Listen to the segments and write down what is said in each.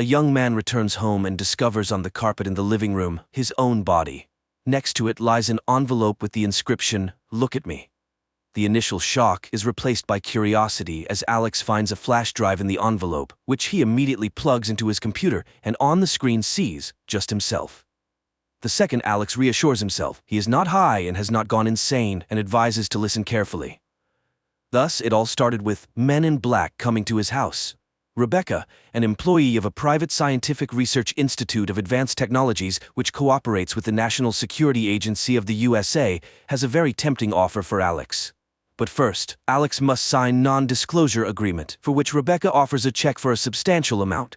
A young man returns home and discovers on the carpet in the living room his own body. Next to it lies an envelope with the inscription, "Look at me." The initial shock is replaced by curiosity as Alex finds a flash drive in the envelope, which he immediately plugs into his computer and on the screen sees just himself. The second Alex reassures himself he is not high and has not gone insane and advises to listen carefully. Thus, it all started with men in black coming to his house. Rebecca, an employee of a private scientific research institute of advanced technologies which cooperates with the National Security Agency of the USA, has a very tempting offer for Alex. But first, Alex must sign non-disclosure agreement, for which Rebecca offers a check for a substantial amount.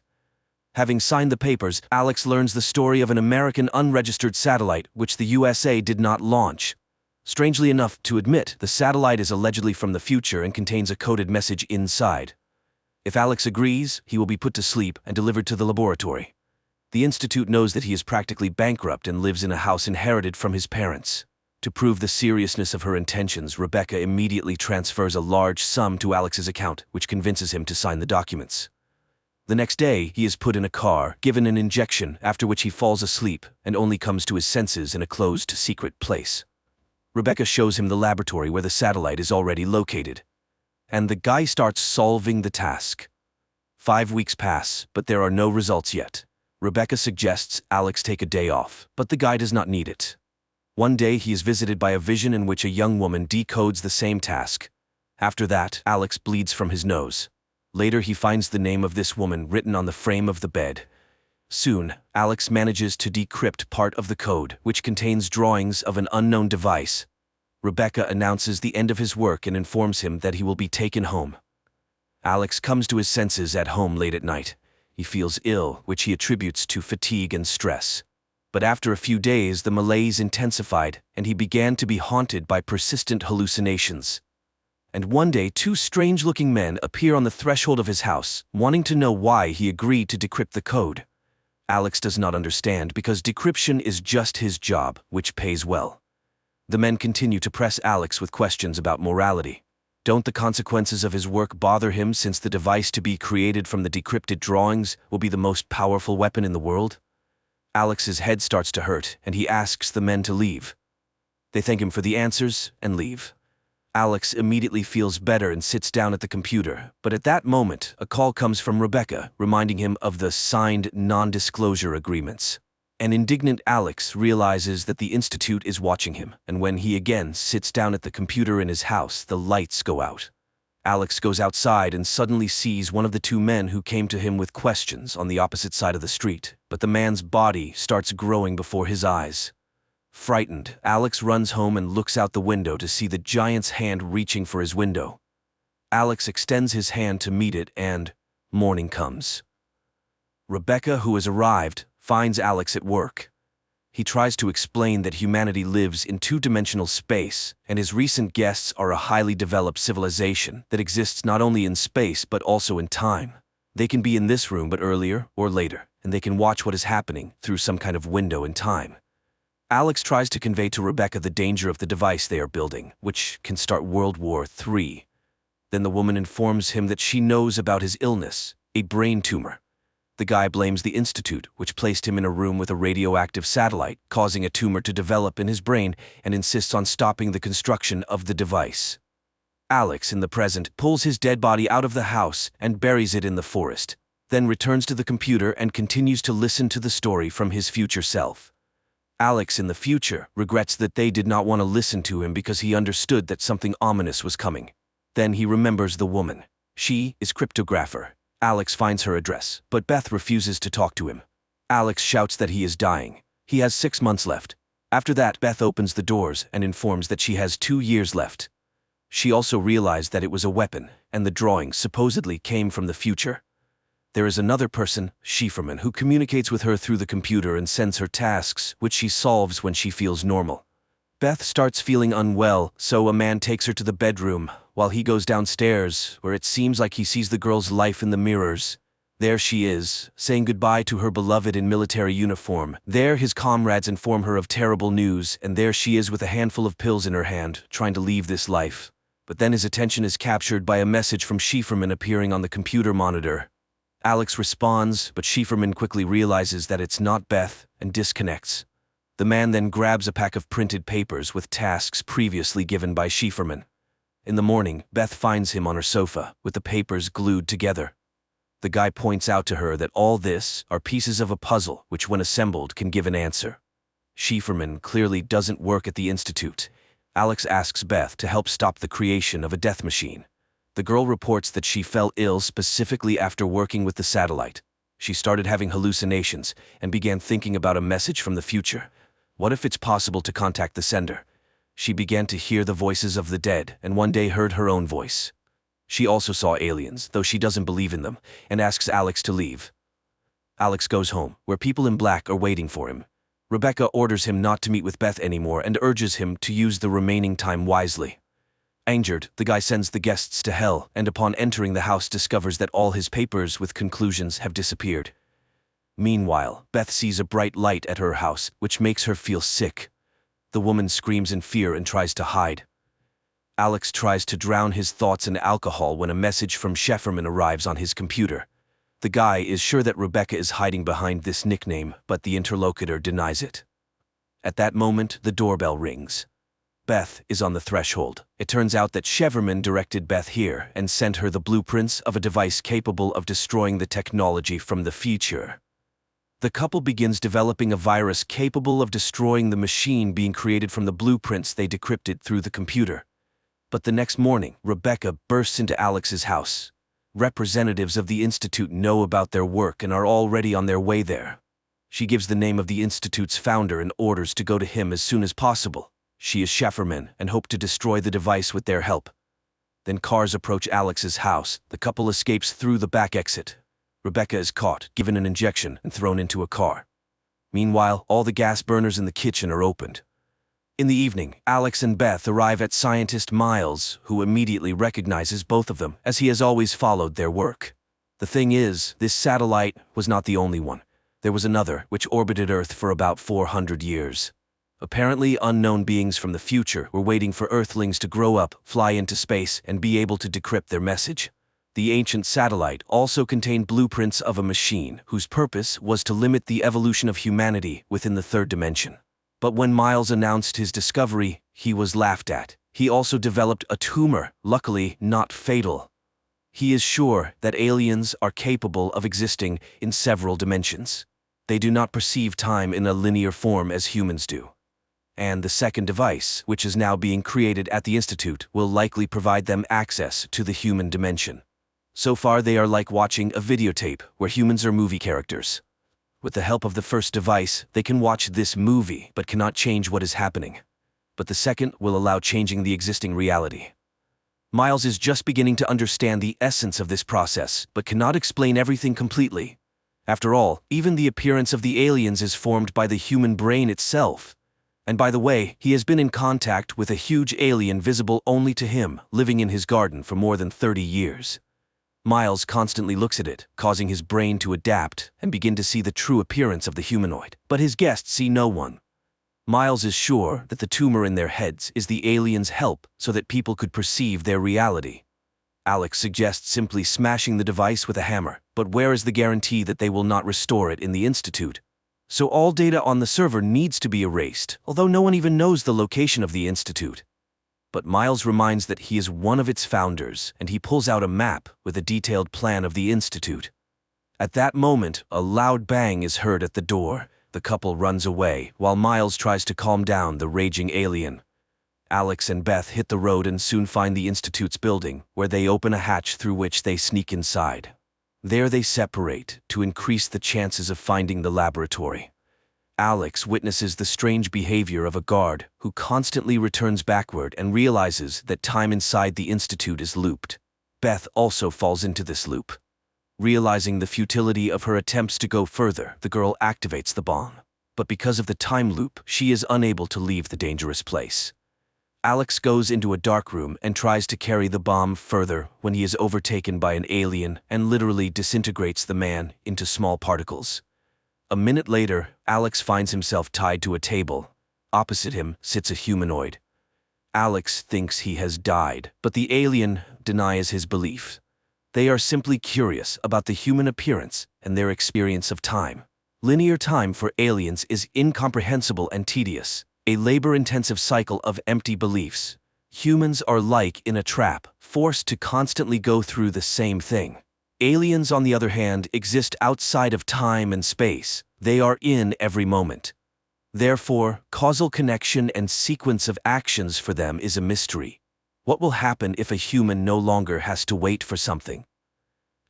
Having signed the papers, Alex learns the story of an American unregistered satellite which the USA did not launch. Strangely enough to admit, the satellite is allegedly from the future and contains a coded message inside. If Alex agrees, he will be put to sleep and delivered to the laboratory. The institute knows that he is practically bankrupt and lives in a house inherited from his parents. To prove the seriousness of her intentions, Rebecca immediately transfers a large sum to Alex's account, which convinces him to sign the documents. The next day, he is put in a car, given an injection, after which he falls asleep and only comes to his senses in a closed, secret place. Rebecca shows him the laboratory where the satellite is already located. And the guy starts solving the task. 5 weeks pass, but there are no results yet. Rebecca suggests Alex take a day off, but the guy does not need it. One day he is visited by a vision in which a young woman decodes the same task. After that, Alex bleeds from his nose. Later he finds the name of this woman written on the frame of the bed. Soon, Alex manages to decrypt part of the code, which contains drawings of an unknown device. Rebecca announces the end of his work and informs him that he will be taken home. Alex comes to his senses at home late at night. He feels ill, which he attributes to fatigue and stress. But after a few days, the malaise intensified, and he began to be haunted by persistent hallucinations. And one day, 2 strange-looking men appear on the threshold of his house, wanting to know why he agreed to decrypt the code. Alex does not understand because decryption is just his job, which pays well. The men continue to press Alex with questions about morality. Don't the consequences of his work bother him, since the device to be created from the decrypted drawings will be the most powerful weapon in the world? Alex's head starts to hurt, and he asks the men to leave. They thank him for the answers and leave. Alex immediately feels better and sits down at the computer, but at that moment, a call comes from Rebecca, reminding him of the signed non-disclosure agreements. An indignant Alex realizes that the institute is watching him, and when he again sits down at the computer in his house, the lights go out. Alex goes outside and suddenly sees one of the 2 men who came to him with questions on the opposite side of the street, but the man's body starts growing before his eyes. Frightened, Alex runs home and looks out the window to see the giant's hand reaching for his window. Alex extends his hand to meet it, and morning comes. Rebecca, who has arrived, finds Alex at work. He tries to explain that humanity lives in 2-dimensional space, and his recent guests are a highly developed civilization that exists not only in space but also in time. They can be in this room but earlier or later, and they can watch what is happening through some kind of window in time. Alex tries to convey to Rebecca the danger of the device they are building, which can start World War III. Then the woman informs him that she knows about his illness, a brain tumor. The guy blames the institute, which placed him in a room with a radioactive satellite, causing a tumor to develop in his brain, and insists on stopping the construction of the device. Alex, in the present, pulls his dead body out of the house and buries it in the forest, then returns to the computer and continues to listen to the story from his future self. Alex, in the future, regrets that they did not want to listen to him because he understood that something ominous was coming. Then he remembers the woman. She is cryptographer. Alex finds her address, but Beth refuses to talk to him. Alex shouts that he is dying. He has 6 months left. After that, Beth opens the doors and informs that she has 2 years left. She also realized that it was a weapon, and the drawing supposedly came from the future. There is another person, Schifferman, who communicates with her through the computer and sends her tasks, which she solves when she feels normal. Beth starts feeling unwell, so a man takes her to the bedroom, while he goes downstairs, where it seems like he sees the girl's life in the mirrors. There she is, saying goodbye to her beloved in military uniform. There his comrades inform her of terrible news, and there she is with a handful of pills in her hand, trying to leave this life. But then his attention is captured by a message from Schifferman appearing on the computer monitor. Alex responds, but Schieferman quickly realizes that it's not Beth and disconnects. The man then grabs a pack of printed papers with tasks previously given by Schieferman. In the morning, Beth finds him on her sofa, with the papers glued together. The guy points out to her that all this are pieces of a puzzle which, when assembled, can give an answer. Schieferman clearly doesn't work at the Institute. Alex asks Beth to help stop the creation of a death machine. The girl reports that she fell ill specifically after working with the satellite. She started having hallucinations and began thinking about a message from the future. What if it's possible to contact the sender? She began to hear the voices of the dead and one day heard her own voice. She also saw aliens, though she doesn't believe in them, and asks Alex to leave. Alex goes home, where people in black are waiting for him. Rebecca orders him not to meet with Beth anymore and urges him to use the remaining time wisely. Angered, the guy sends the guests to hell and upon entering the house discovers that all his papers with conclusions have disappeared. Meanwhile, Beth sees a bright light at her house, which makes her feel sick. The woman screams in fear and tries to hide. Alex tries to drown his thoughts in alcohol when a message from Schieferman arrives on his computer. The guy is sure that Rebecca is hiding behind this nickname, but the interlocutor denies it. At that moment, the doorbell rings. Beth is on the threshold. It turns out that Schieferman directed Beth here and sent her the blueprints of a device capable of destroying the technology from the future. The couple begins developing a virus capable of destroying the machine being created from the blueprints they decrypted through the computer. But the next morning, Rebecca bursts into Alex's house. Representatives of the Institute know about their work and are already on their way there. She gives the name of the Institute's founder and orders to go to him as soon as possible. She is Schieferman and hope to destroy the device with their help. Then cars approach Alex's house. The couple escapes through the back exit. Rebecca is caught, given an injection, and thrown into a car. Meanwhile, all the gas burners in the kitchen are opened. In the evening, Alex and Beth arrive at scientist Miles, who immediately recognizes both of them, as he has always followed their work. The thing is, this satellite was not the only one. There was another, which orbited Earth for about 400 years. Apparently, unknown beings from the future were waiting for Earthlings to grow up, fly into space, and be able to decrypt their message. The ancient satellite also contained blueprints of a machine whose purpose was to limit the evolution of humanity within the third dimension. But when Miles announced his discovery, he was laughed at. He also developed a tumor, luckily not fatal. He is sure that aliens are capable of existing in several dimensions. They do not perceive time in a linear form as humans do. And the second device, which is now being created at the Institute, will likely provide them access to the human dimension. So far, they are like watching a videotape where humans are movie characters. With the help of the first device, they can watch this movie but cannot change what is happening. But the second will allow changing the existing reality. Miles is just beginning to understand the essence of this process, but cannot explain everything completely. After all, even the appearance of the aliens is formed by the human brain itself. And by the way, he has been in contact with a huge alien visible only to him, living in his garden for more than 30 years. Miles constantly looks at it, causing his brain to adapt and begin to see the true appearance of the humanoid. But his guests see no one. Miles is sure that the tumor in their heads is the aliens' help so that people could perceive their reality. Alex suggests simply smashing the device with a hammer, but where is the guarantee that they will not restore it in the Institute? So all data on the server needs to be erased, although no one even knows the location of the Institute. But Miles reminds that he is one of its founders, and he pulls out a map with a detailed plan of the Institute. At that moment, a loud bang is heard at the door. The couple runs away, while Miles tries to calm down the raging alien. Alex and Beth hit the road and soon find the Institute's building, where they open a hatch through which they sneak inside. There they separate to increase the chances of finding the laboratory. Alex witnesses the strange behavior of a guard who constantly returns backward and realizes that time inside the Institute is looped. Beth also falls into this loop. Realizing the futility of her attempts to go further, the girl activates the bomb. But because of the time loop, she is unable to leave the dangerous place. Alex goes into a dark room and tries to carry the bomb further when he is overtaken by an alien and literally disintegrates the man into small particles. A minute later, Alex finds himself tied to a table. Opposite him sits a humanoid. Alex thinks he has died, but the alien denies his belief. They are simply curious about the human appearance and their experience of time. Linear time for aliens is incomprehensible and tedious, a labor-intensive cycle of empty beliefs. Humans are like in a trap, forced to constantly go through the same thing. Aliens, on the other hand, exist outside of time and space. They are in every moment. Therefore, causal connection and sequence of actions for them is a mystery. What will happen if a human no longer has to wait for something?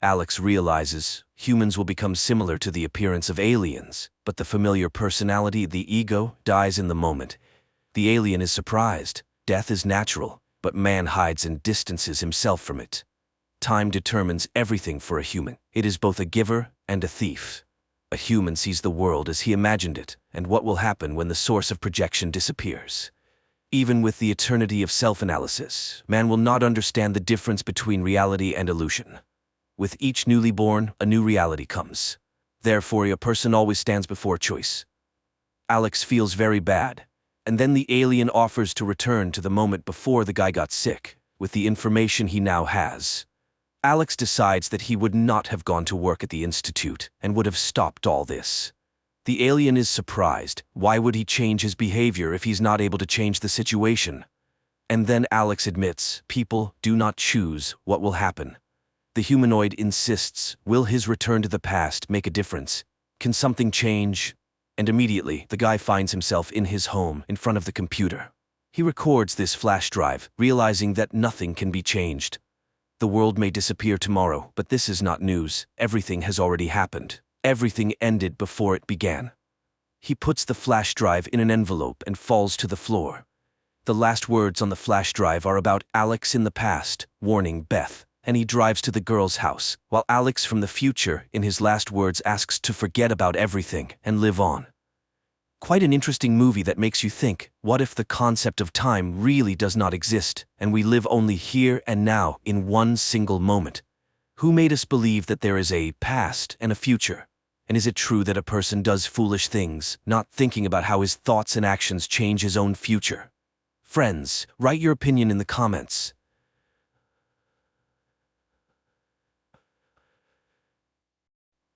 Alex realizes humans will become similar to the appearance of aliens, but the familiar personality, the ego, dies in the moment. The alien is surprised. Death is natural, but man hides and distances himself from it. Time determines everything for a human. It is both a giver and a thief. A human sees the world as he imagined it, and what will happen when the source of projection disappears. Even with the eternity of self-analysis, man will not understand the difference between reality and illusion. With each newly born, a new reality comes. Therefore, a person always stands before choice. Alex feels very bad. And then the alien offers to return to the moment before the guy got sick, with the information he now has. Alex decides that he would not have gone to work at the institute and would have stopped all this. The alien is surprised. Why would he change his behavior if he's not able to change the situation? And then Alex admits, people do not choose what will happen. The humanoid insists, will his return to the past make a difference? Can something change? And immediately, the guy finds himself in his home, in front of the computer. He records this flash drive, realizing that nothing can be changed. The world may disappear tomorrow, but this is not news. Everything has already happened. Everything ended before it began. He puts the flash drive in an envelope and falls to the floor. The last words on the flash drive are about Alex in the past, warning Beth, and he drives to the girl's house, while Alex from the future, in his last words, asks to forget about everything and live on. Quite an interesting movie that makes you think, what if the concept of time really does not exist, and we live only here and now in one single moment? Who made us believe that there is a past and a future? And is it true that a person does foolish things, not thinking about how his thoughts and actions change his own future? Friends, write your opinion in the comments.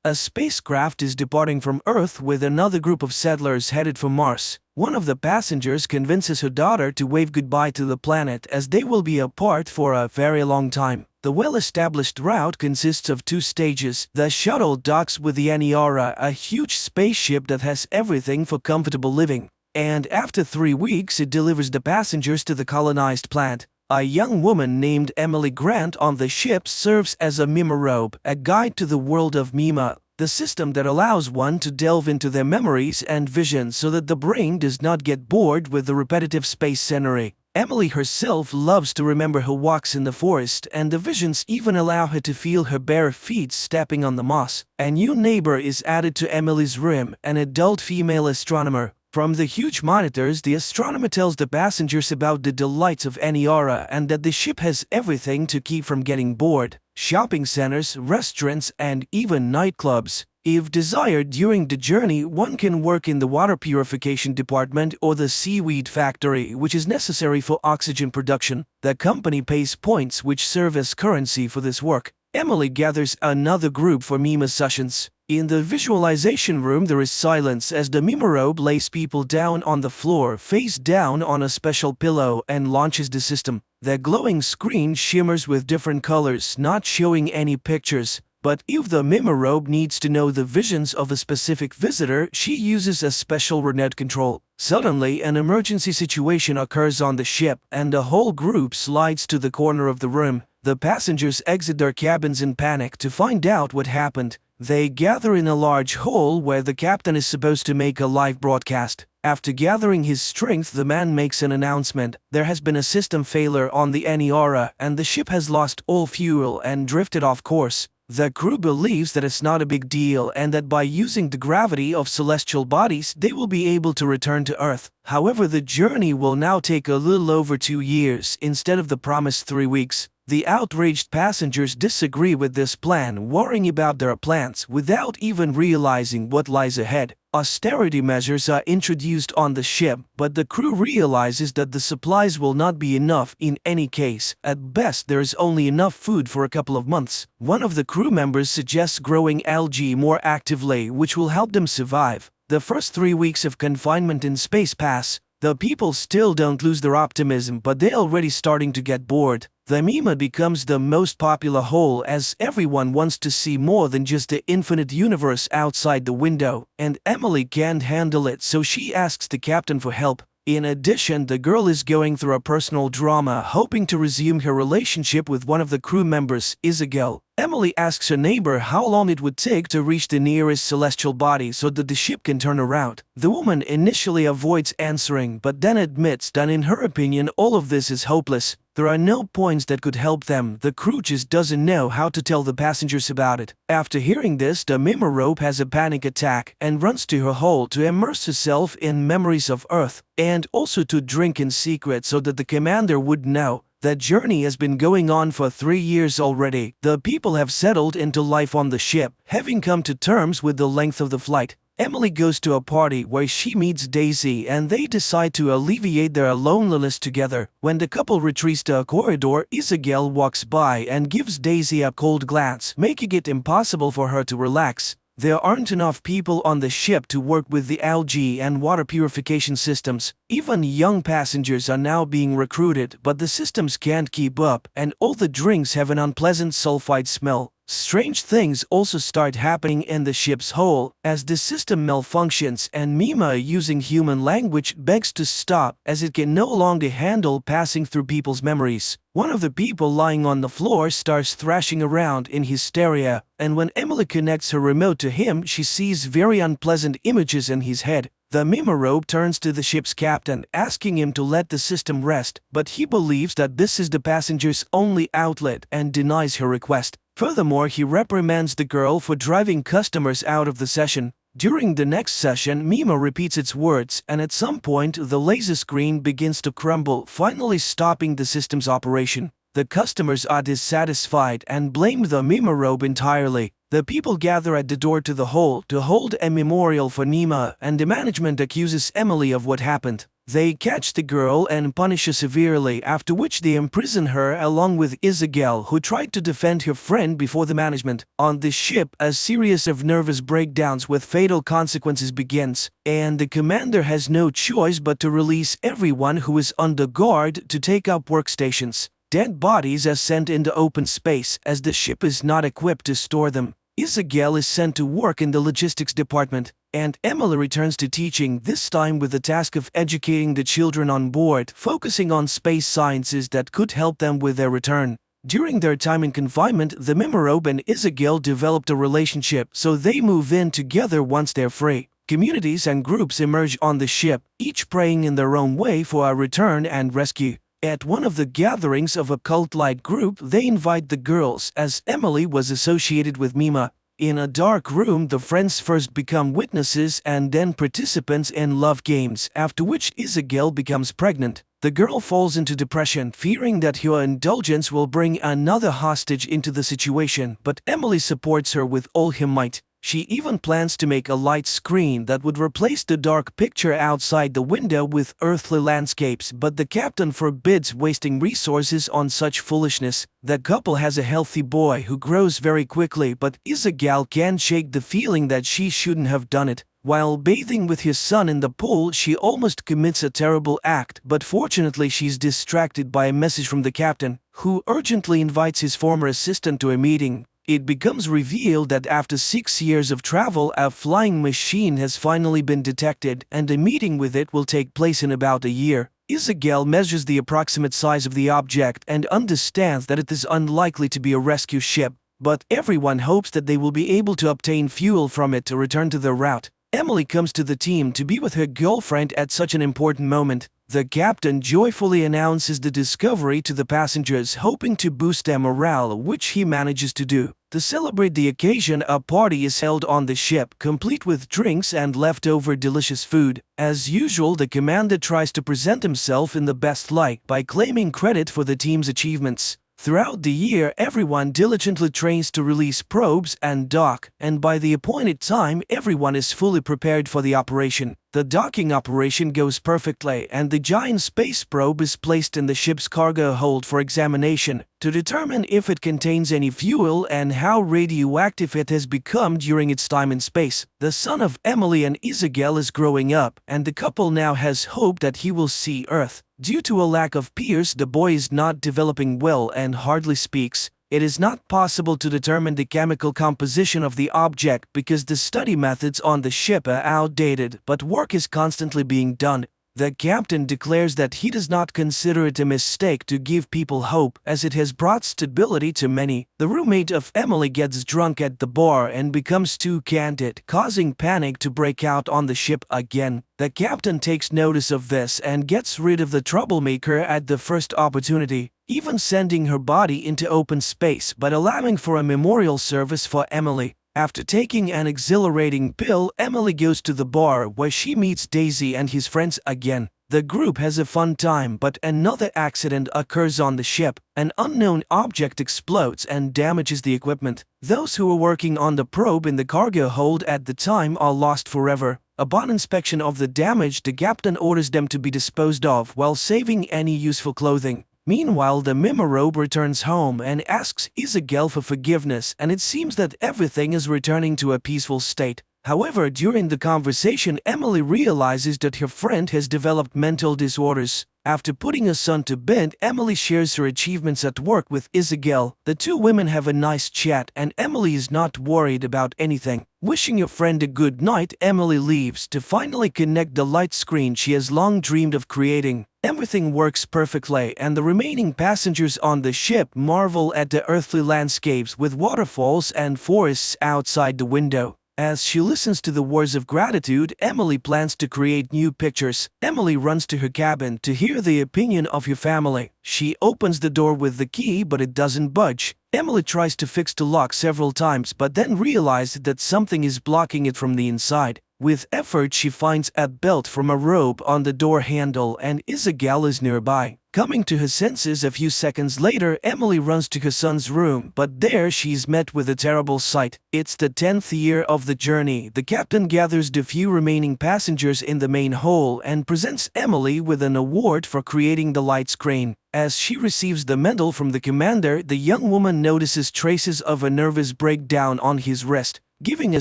A spacecraft is departing from Earth with another group of settlers headed for Mars. One of the passengers convinces her daughter to wave goodbye to the planet as they will be apart for a very long time. The well-established route consists of 2 stages. The shuttle docks with the Aniara, a huge spaceship that has everything for comfortable living. And after 3 weeks, it delivers the passengers to the colonized planet. A young woman named Emily Grant on the ship serves as a mimorobe, a guide to the world of Mima, the system that allows one to delve into their memories and visions so that the brain does not get bored with the repetitive space scenery. Emily herself loves to remember her walks in the forest, and the visions even allow her to feel her bare feet stepping on the moss. A new neighbor is added to Emily's room, an adult female astronomer. From the huge monitors, the astronomer tells the passengers about the delights of Aniara and that the ship has everything to keep from getting bored: shopping centers, restaurants, and even nightclubs. If desired during the journey, one can work in the water purification department or the seaweed factory, which is necessary for oxygen production. The company pays points which serve as currency for this work. Emily gathers another group for Mima sessions. In the visualization room, there is silence as the mimorobe lays people down on the floor, face down on a special pillow, and launches the system. The glowing screen shimmers with different colors, not showing any pictures. But if the mimorobe needs to know the visions of a specific visitor, she uses a special remote control. Suddenly, an emergency situation occurs on the ship, and the whole group slides to the corner of the room. The passengers exit their cabins in panic to find out what happened. They gather in a large hall where the captain is supposed to make a live broadcast. After gathering his strength, the man makes an announcement. There has been a system failure on the Aniara, and the ship has lost all fuel and drifted off course. The crew believes that it's not a big deal and that by using the gravity of celestial bodies, they will be able to return to Earth. However, the journey will now take a little over 2 years instead of the promised 3 weeks. The outraged passengers disagree with this plan, worrying about their plans without even realizing what lies ahead. Austerity measures are introduced on the ship, but the crew realizes that the supplies will not be enough in any case. At best, there is only enough food for a couple of months. One of the crew members suggests growing algae more actively, which will help them survive. The first 3 weeks of confinement in space pass. The people still don't lose their optimism, but they're already starting to get bored. The meme becomes the most popular hole as everyone wants to see more than just the infinite universe outside the window, and Emily can't handle it, so she asks the captain for help. In addition, the girl is going through a personal drama, hoping to resume her relationship with one of the crew members, Isabel. Emily asks her neighbor how long it would take to reach the nearest celestial body so that the ship can turn around. The woman initially avoids answering, but then admits that in her opinion all of this is hopeless. There are no points that could help them. The crew just doesn't know how to tell the passengers about it. After hearing this, the mshorror has a panic attack and runs to her hole to immerse herself in memories of Earth, and also to drink in secret so that the commander would know. That journey has been going on for 3 years already. The people have settled into life on the ship, having come to terms with the length of the flight. Emily goes to a party where she meets Daisy and they decide to alleviate their loneliness together. When the couple retreats to a corridor, Isabel walks by and gives Daisy a cold glance, making it impossible for her to relax. There aren't enough people on the ship to work with the algae and water purification systems. Even young passengers are now being recruited, but the systems can't keep up, and all the drinks have an unpleasant sulfide smell. Strange things also start happening in the ship's hull as the system malfunctions, and Mima, using human language, begs to stop as it can no longer handle passing through people's memories. One of the people lying on the floor starts thrashing around in hysteria, and when Emily connects her remote to him, she sees very unpleasant images in his head. The mshorror turns to the ship's captain, asking him to let the system rest, but he believes that this is the passenger's only outlet and denies her request. Furthermore, he reprimands the girl for driving customers out of the session. During the next session, Mima repeats its words, and at some point the laser screen begins to crumble, finally stopping the system's operation. The customers are dissatisfied and blame the mshorror entirely. The people gather at the door to the hall to hold a memorial for Nima, and the management accuses Emily of what happened. They catch the girl and punish her severely, after which they imprison her along with Isabel, who tried to defend her friend before the management. On the ship, a series of nervous breakdowns with fatal consequences begins, and the commander has no choice but to release everyone who is under guard to take up workstations. Dead bodies are sent into open space as the ship is not equipped to store them. Isabel is sent to work in the logistics department, and Emily returns to teaching, this time with the task of educating the children on board, focusing on space sciences that could help them with their return. During their time in confinement, the mshorror and Isabel developed a relationship, so they move in together once they're free. Communities and groups emerge on the ship, each praying in their own way for a return and rescue. At one of the gatherings of a cult-like group, they invite the girls, as Emily was associated with Mima. In a dark room, the friends first become witnesses and then participants in love games, after which Isabel becomes pregnant. The girl falls into depression, fearing that her indulgence will bring another hostage into the situation, but Emily supports her with all her might. She even plans to make a light screen that would replace the dark picture outside the window with earthly landscapes, but the captain forbids wasting resources on such foolishness. The couple has a healthy boy who grows very quickly, but Isabel can't shake the feeling that she shouldn't have done it. While bathing with his son in the pool, she almost commits a terrible act, but fortunately she's distracted by a message from the captain, who urgently invites his former assistant to a meeting. It becomes revealed that after 6 years of travel, a flying machine has finally been detected, and a meeting with it will take place in about a year. Isabel measures the approximate size of the object and understands that it is unlikely to be a rescue ship, but everyone hopes that they will be able to obtain fuel from it to return to their route. Emily comes to the team to be with her girlfriend at such an important moment. The captain joyfully announces the discovery to the passengers, hoping to boost their morale, which he manages to do. To celebrate the occasion, a party is held on the ship, complete with drinks and leftover delicious food. As usual, the commander tries to present himself in the best light by claiming credit for the team's achievements. Throughout the year, everyone diligently trains to release probes and dock, and by the appointed time, everyone is fully prepared for the operation. The docking operation goes perfectly, and the giant space probe is placed in the ship's cargo hold for examination to determine if it contains any fuel and how radioactive it has become during its time in space. The son of Emily and Isabel is growing up, and the couple now has hope that he will see Earth. Due to a lack of peers, the boy is not developing well and hardly speaks. It is not possible to determine the chemical composition of the object because the study methods on the ship are outdated, but work is constantly being done. The captain declares that he does not consider it a mistake to give people hope, as it has brought stability to many. The roommate of Emily gets drunk at the bar and becomes too candid, causing panic to break out on the ship again. The captain takes notice of this and gets rid of the troublemaker at the first opportunity, even sending her body into open space but allowing for a memorial service for Emily. After taking an exhilarating pill, Emily goes to the bar where she meets Daisy and his friends again. The group has a fun time, but another accident occurs on the ship. An unknown object explodes and damages the equipment. Those who were working on the probe in the cargo hold at the time are lost forever. Upon inspection of the damage, the captain orders them to be disposed of while saving any useful clothing. Meanwhile, the mshorror returns home and asks Isabel for forgiveness, and it seems that everything is returning to a peaceful state. However, during the conversation, Emily realizes that her friend has developed mental disorders. After putting her son to bed, Emily shares her achievements at work with Isabel. The two women have a nice chat, and Emily is not worried about anything. Wishing her friend a good night, Emily leaves to finally connect the light screen she has long dreamed of creating. Everything works perfectly, and the remaining passengers on the ship marvel at the earthly landscapes with waterfalls and forests outside the window. As she listens to the words of gratitude, Emily plans to create new pictures. Emily runs to her cabin to hear the opinion of her family. She opens the door with the key, but it doesn't budge. Emily tries to fix the lock several times, but then realizes that something is blocking it from the inside. With effort, she finds a belt from a rope on the door handle, and Isabel is nearby. Coming to her senses a few seconds later, Emily runs to her son's room, but there she's met with a terrible sight. It's the 10th year of the journey. The captain gathers the few remaining passengers in the main hold and presents Emily with an award for creating the light screen. As she receives the medal from the commander, the young woman notices traces of a nervous breakdown on his wrist. Giving a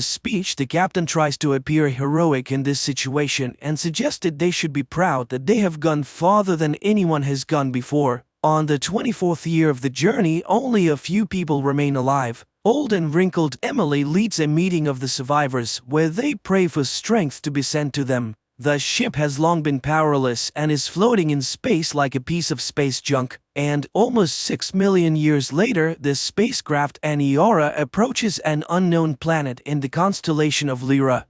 speech, the captain tries to appear heroic in this situation and suggested they should be proud that they have gone farther than anyone has gone before. On the 24th year of the journey, only a few people remain alive. Old and wrinkled Emily leads a meeting of the survivors where they pray for strength to be sent to them. The ship has long been powerless and is floating in space like a piece of space junk. And almost 6 million years later, the spacecraft Aniara approaches an unknown planet in the constellation of Lyra.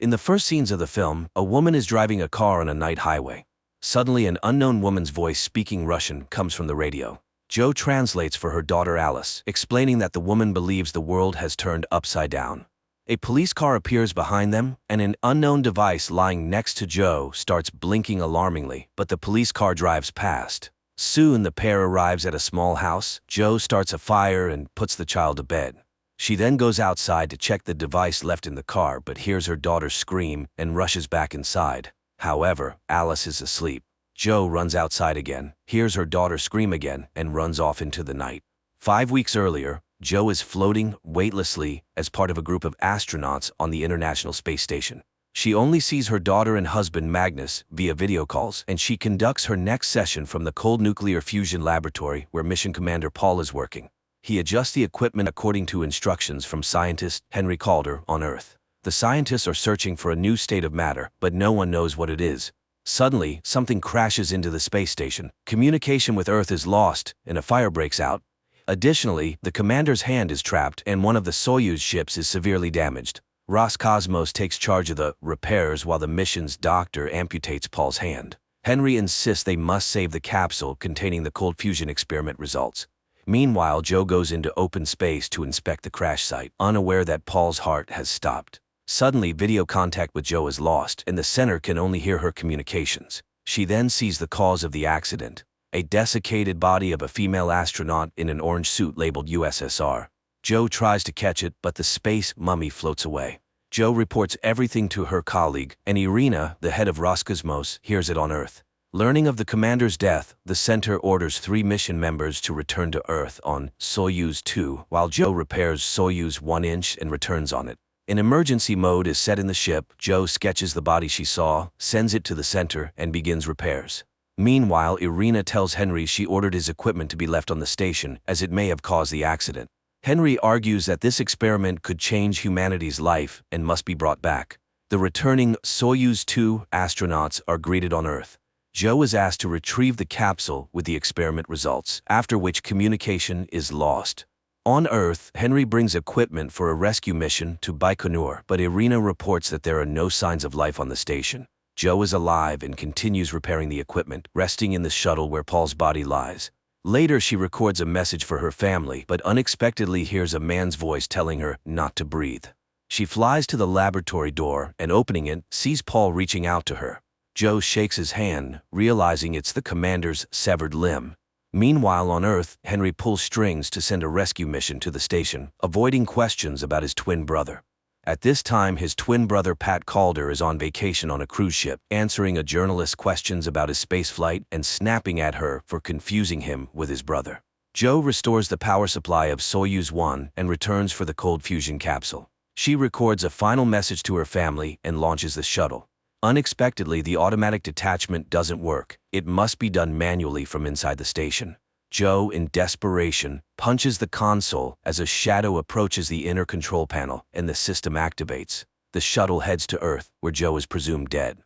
In the first scenes of the film, a woman is driving a car on a night highway. Suddenly, an unknown woman's voice speaking Russian comes from the radio. Joe translates for her daughter Alice, explaining that the woman believes the world has turned upside down. A police car appears behind them, and an unknown device lying next to Joe starts blinking alarmingly, but the police car drives past. Soon the pair arrives at a small house. Joe starts a fire and puts the child to bed. She then goes outside to check the device left in the car, but hears her daughter scream and rushes back inside. However, Alice is asleep. Joe runs outside again, hears her daughter scream again, and runs off into the night. 5 weeks earlier, Joe is floating weightlessly as part of a group of astronauts on the International Space Station. She only sees her daughter and husband Magnus via video calls, and she conducts her next session from the cold nuclear fusion laboratory where Mission Commander Paul is working. He adjusts the equipment according to instructions from scientist Henry Calder on Earth. The scientists are searching for a new state of matter, but no one knows what it is. Suddenly, something crashes into the space station. Communication with Earth is lost, and a fire breaks out. Additionally, the commander's hand is trapped, and one of the Soyuz ships is severely damaged. Roscosmos takes charge of the repairs while the mission's doctor amputates Paul's hand. Henry insists they must save the capsule containing the cold fusion experiment results. Meanwhile, Joe goes into open space to inspect the crash site, unaware that Paul's heart has stopped. Suddenly, video contact with Joe is lost, and the center can only hear her communications. She then sees the cause of the accident: a desiccated body of a female astronaut in an orange suit labeled USSR. Joe tries to catch it, but the space mummy floats away. Joe reports everything to her colleague, and Irina, the head of Roscosmos, hears it on Earth. Learning of the commander's death, the center orders 3 mission members to return to Earth on Soyuz 2, while Joe repairs Soyuz 1 and returns on it. An emergency mode is set in the ship. Joe sketches the body she saw, sends it to the center, and begins repairs. Meanwhile, Irina tells Henry she ordered his equipment to be left on the station, as it may have caused the accident. Henry argues that this experiment could change humanity's life and must be brought back. The returning Soyuz 2 astronauts are greeted on Earth. Joe is asked to retrieve the capsule with the experiment results, after which communication is lost. On Earth, Henry brings equipment for a rescue mission to Baikonur, but Irina reports that there are no signs of life on the station. Joe is alive and continues repairing the equipment, resting in the shuttle where Paul's body lies. Later, she records a message for her family, but unexpectedly hears a man's voice telling her not to breathe. She flies to the laboratory door and, opening it, sees Paul reaching out to her. Joe shakes his hand, realizing it's the commander's severed limb. Meanwhile, on Earth, Henry pulls strings to send a rescue mission to the station, avoiding questions about his twin brother. At this time, his twin brother Pat Calder is on vacation on a cruise ship, answering a journalist's questions about his spaceflight and snapping at her for confusing him with his brother. Joe restores the power supply of Soyuz 1 and returns for the cold fusion capsule. She records a final message to her family and launches the shuttle. Unexpectedly, the automatic detachment doesn't work. It must be done manually from inside the station. Joe, in desperation, punches the console as a shadow approaches the inner control panel and the system activates. The shuttle heads to Earth, where Joe is presumed dead.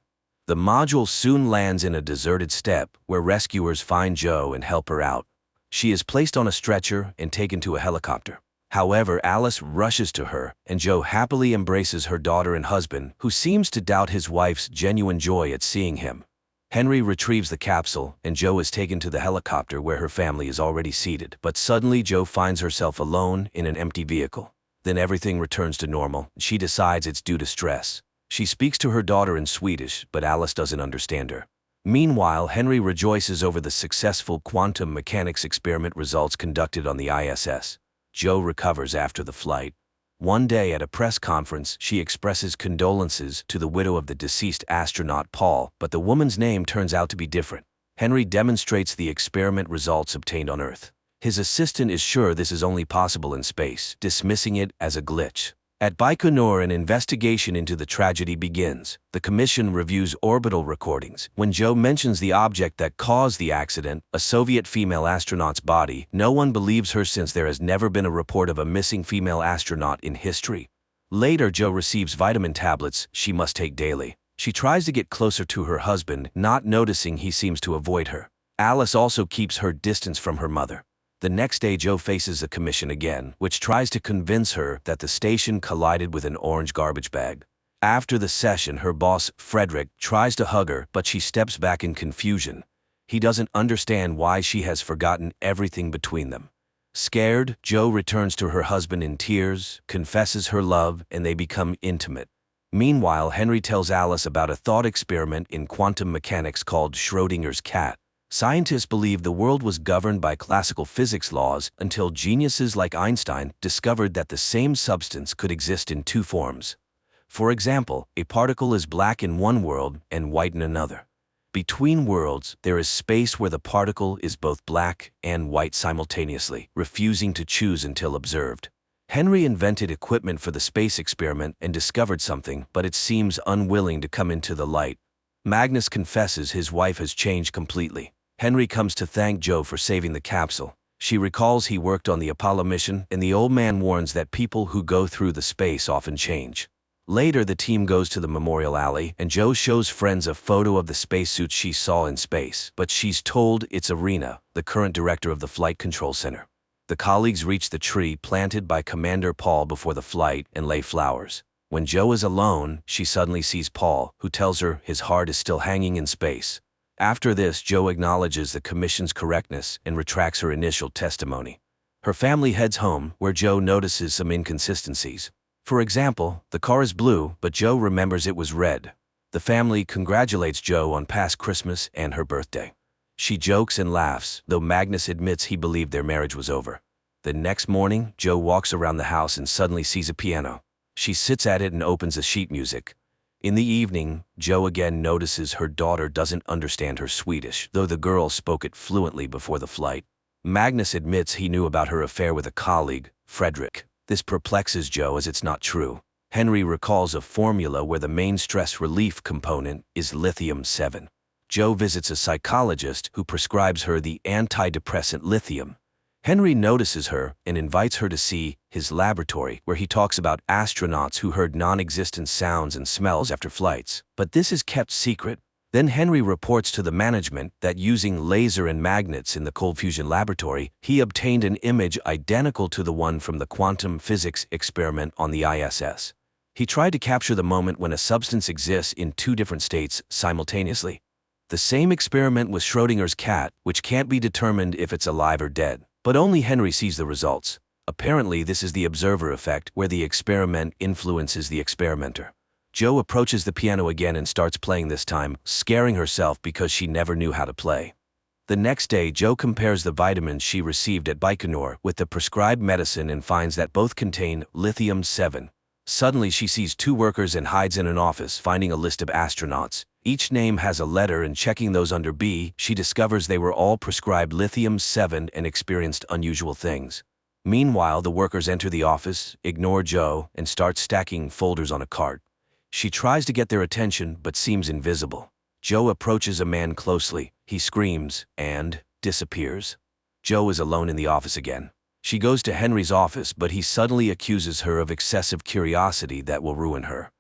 The module soon lands in a deserted steppe, where rescuers find Joe and help her out. She is placed on a stretcher and taken to a helicopter. However, Alice rushes to her, and Joe happily embraces her daughter and husband, who seems to doubt his wife's genuine joy at seeing him. Henry retrieves the capsule, and Joe is taken to the helicopter where her family is already seated. But suddenly, Joe finds herself alone in an empty vehicle. Then everything returns to normal. She decides it's due to stress. She speaks to her daughter in Swedish, but Alice doesn't understand her. Meanwhile, Henry rejoices over the successful quantum mechanics experiment results conducted on the ISS. Joe recovers after the flight. One day at a press conference, she expresses condolences to the widow of the deceased astronaut Paul, but the woman's name turns out to be different. Henry demonstrates the experiment results obtained on Earth. His assistant is sure this is only possible in space, dismissing it as a glitch. At Baikonur, an investigation into the tragedy begins. The commission reviews orbital recordings. When Joe mentions the object that caused the accident, a Soviet female astronaut's body, no one believes her since there has never been a report of a missing female astronaut in history. Later, Joe receives vitamin tablets she must take daily. She tries to get closer to her husband, not noticing he seems to avoid her. Alice also keeps her distance from her mother. The next day, Joe faces the commission again, which tries to convince her that the station collided with an orange garbage bag. After the session, her boss, Frederick, tries to hug her, but she steps back in confusion. He doesn't understand why she has forgotten everything between them. Scared, Joe returns to her husband in tears, confesses her love, and they become intimate. Meanwhile, Henry tells Alice about a thought experiment in quantum mechanics called Schrödinger's cat. Scientists believed the world was governed by classical physics laws until geniuses like Einstein discovered that the same substance could exist in 2 forms. For example, a particle is black in one world and white in another. Between worlds, there is space where the particle is both black and white simultaneously, refusing to choose until observed. Henry invented equipment for the space experiment and discovered something, but it seems unwilling to come into the light. Magnus confesses his wife has changed completely. Henry comes to thank Joe for saving the capsule. She recalls he worked on the Apollo mission, and the old man warns that people who go through the space often change. Later, the team goes to the memorial alley, and Joe shows friends a photo of the spacesuit she saw in space, but she's told it's Irina, the current director of the Flight Control Center. The colleagues reach the tree planted by Commander Paul before the flight and lay flowers. When Joe is alone, she suddenly sees Paul, who tells her his heart is still hanging in space. After this, Joe acknowledges the commission's correctness and retracts her initial testimony. Her family heads home, where Joe notices some inconsistencies. For example, the car is blue, but Joe remembers it was red. The family congratulates Joe on past Christmas and her birthday. She jokes and laughs, though Magnus admits he believed their marriage was over. The next morning, Joe walks around the house and suddenly sees a piano. She sits at it and opens a sheet music. In the evening, Joe again notices her daughter doesn't understand her Swedish, though the girl spoke it fluently before the flight. Magnus admits he knew about her affair with a colleague, Frederick. This perplexes Joe as it's not true. Henry recalls a formula where the main stress relief component is lithium-7. Joe visits a psychologist who prescribes her the antidepressant lithium. Henry notices her and invites her to see his laboratory, where he talks about astronauts who heard non-existent sounds and smells after flights. But this is kept secret. Then Henry reports to the management that using laser and magnets in the cold fusion laboratory, he obtained an image identical to the one from the quantum physics experiment on the ISS. He tried to capture the moment when a substance exists in two different states simultaneously. The same experiment with Schrödinger's cat, which can't be determined if it's alive or dead. But only Henry sees the results. Apparently, this is the observer effect, where the experiment influences the experimenter. Joe approaches the piano again and starts playing this time, scaring herself because she never knew how to play. The next day, Joe compares the vitamins she received at Baikonur with the prescribed medicine and finds that both contain lithium-7. Suddenly, she sees two workers and hides in an office, finding a list of astronauts. Each name has a letter, and checking those under B, she discovers they were all prescribed lithium-7 and experienced unusual things. Meanwhile, the workers enter the office, ignore Joe, and start stacking folders on a cart. She tries to get their attention, but seems invisible. Joe approaches a man closely. He screams and disappears. Joe is alone in the office again. She goes to Henry's office, but he suddenly accuses her of excessive curiosity that will ruin her.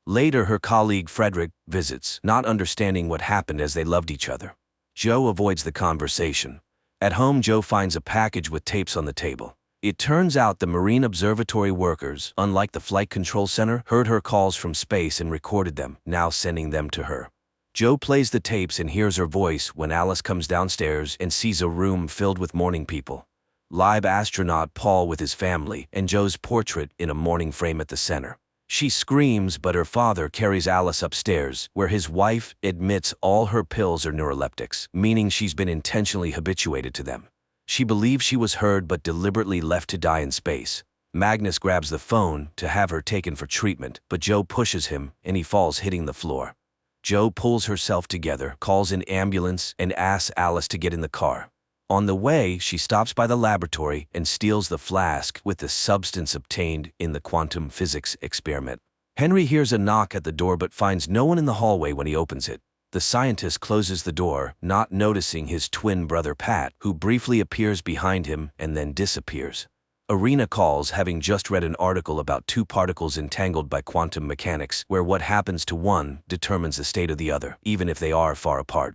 Later, her colleague Frederick visits, not understanding what happened as they loved each other. Joe avoids the conversation. At home, Joe finds a package with tapes on the table. It turns out the Marine Observatory workers, unlike the Flight Control Center, heard her calls from space and recorded them, now sending them to her. Joe plays the tapes and hears her voice when Alice comes downstairs and sees a room filled with mourning people. Live astronaut Paul with his family, and Joe's portrait in a mourning frame at the center. She screams, but her father carries Alice upstairs, where his wife admits all her pills are neuroleptics, meaning she's been intentionally habituated to them. She believes she was heard but deliberately left to die in space. Magnus grabs the phone to have her taken for treatment, but Joe pushes him and he falls, hitting the floor. Joe pulls herself together, calls an ambulance, and asks Alice to get in the car. On the way, she stops by the laboratory and steals the flask with the substance obtained in the quantum physics experiment. Henry hears a knock at the door but finds no one in the hallway when he opens it. The scientist closes the door, not noticing his twin brother Pat, who briefly appears behind him and then disappears. Irina calls, having just read an article about two particles entangled by quantum mechanics, where what happens to one determines the state of the other, even if they are far apart.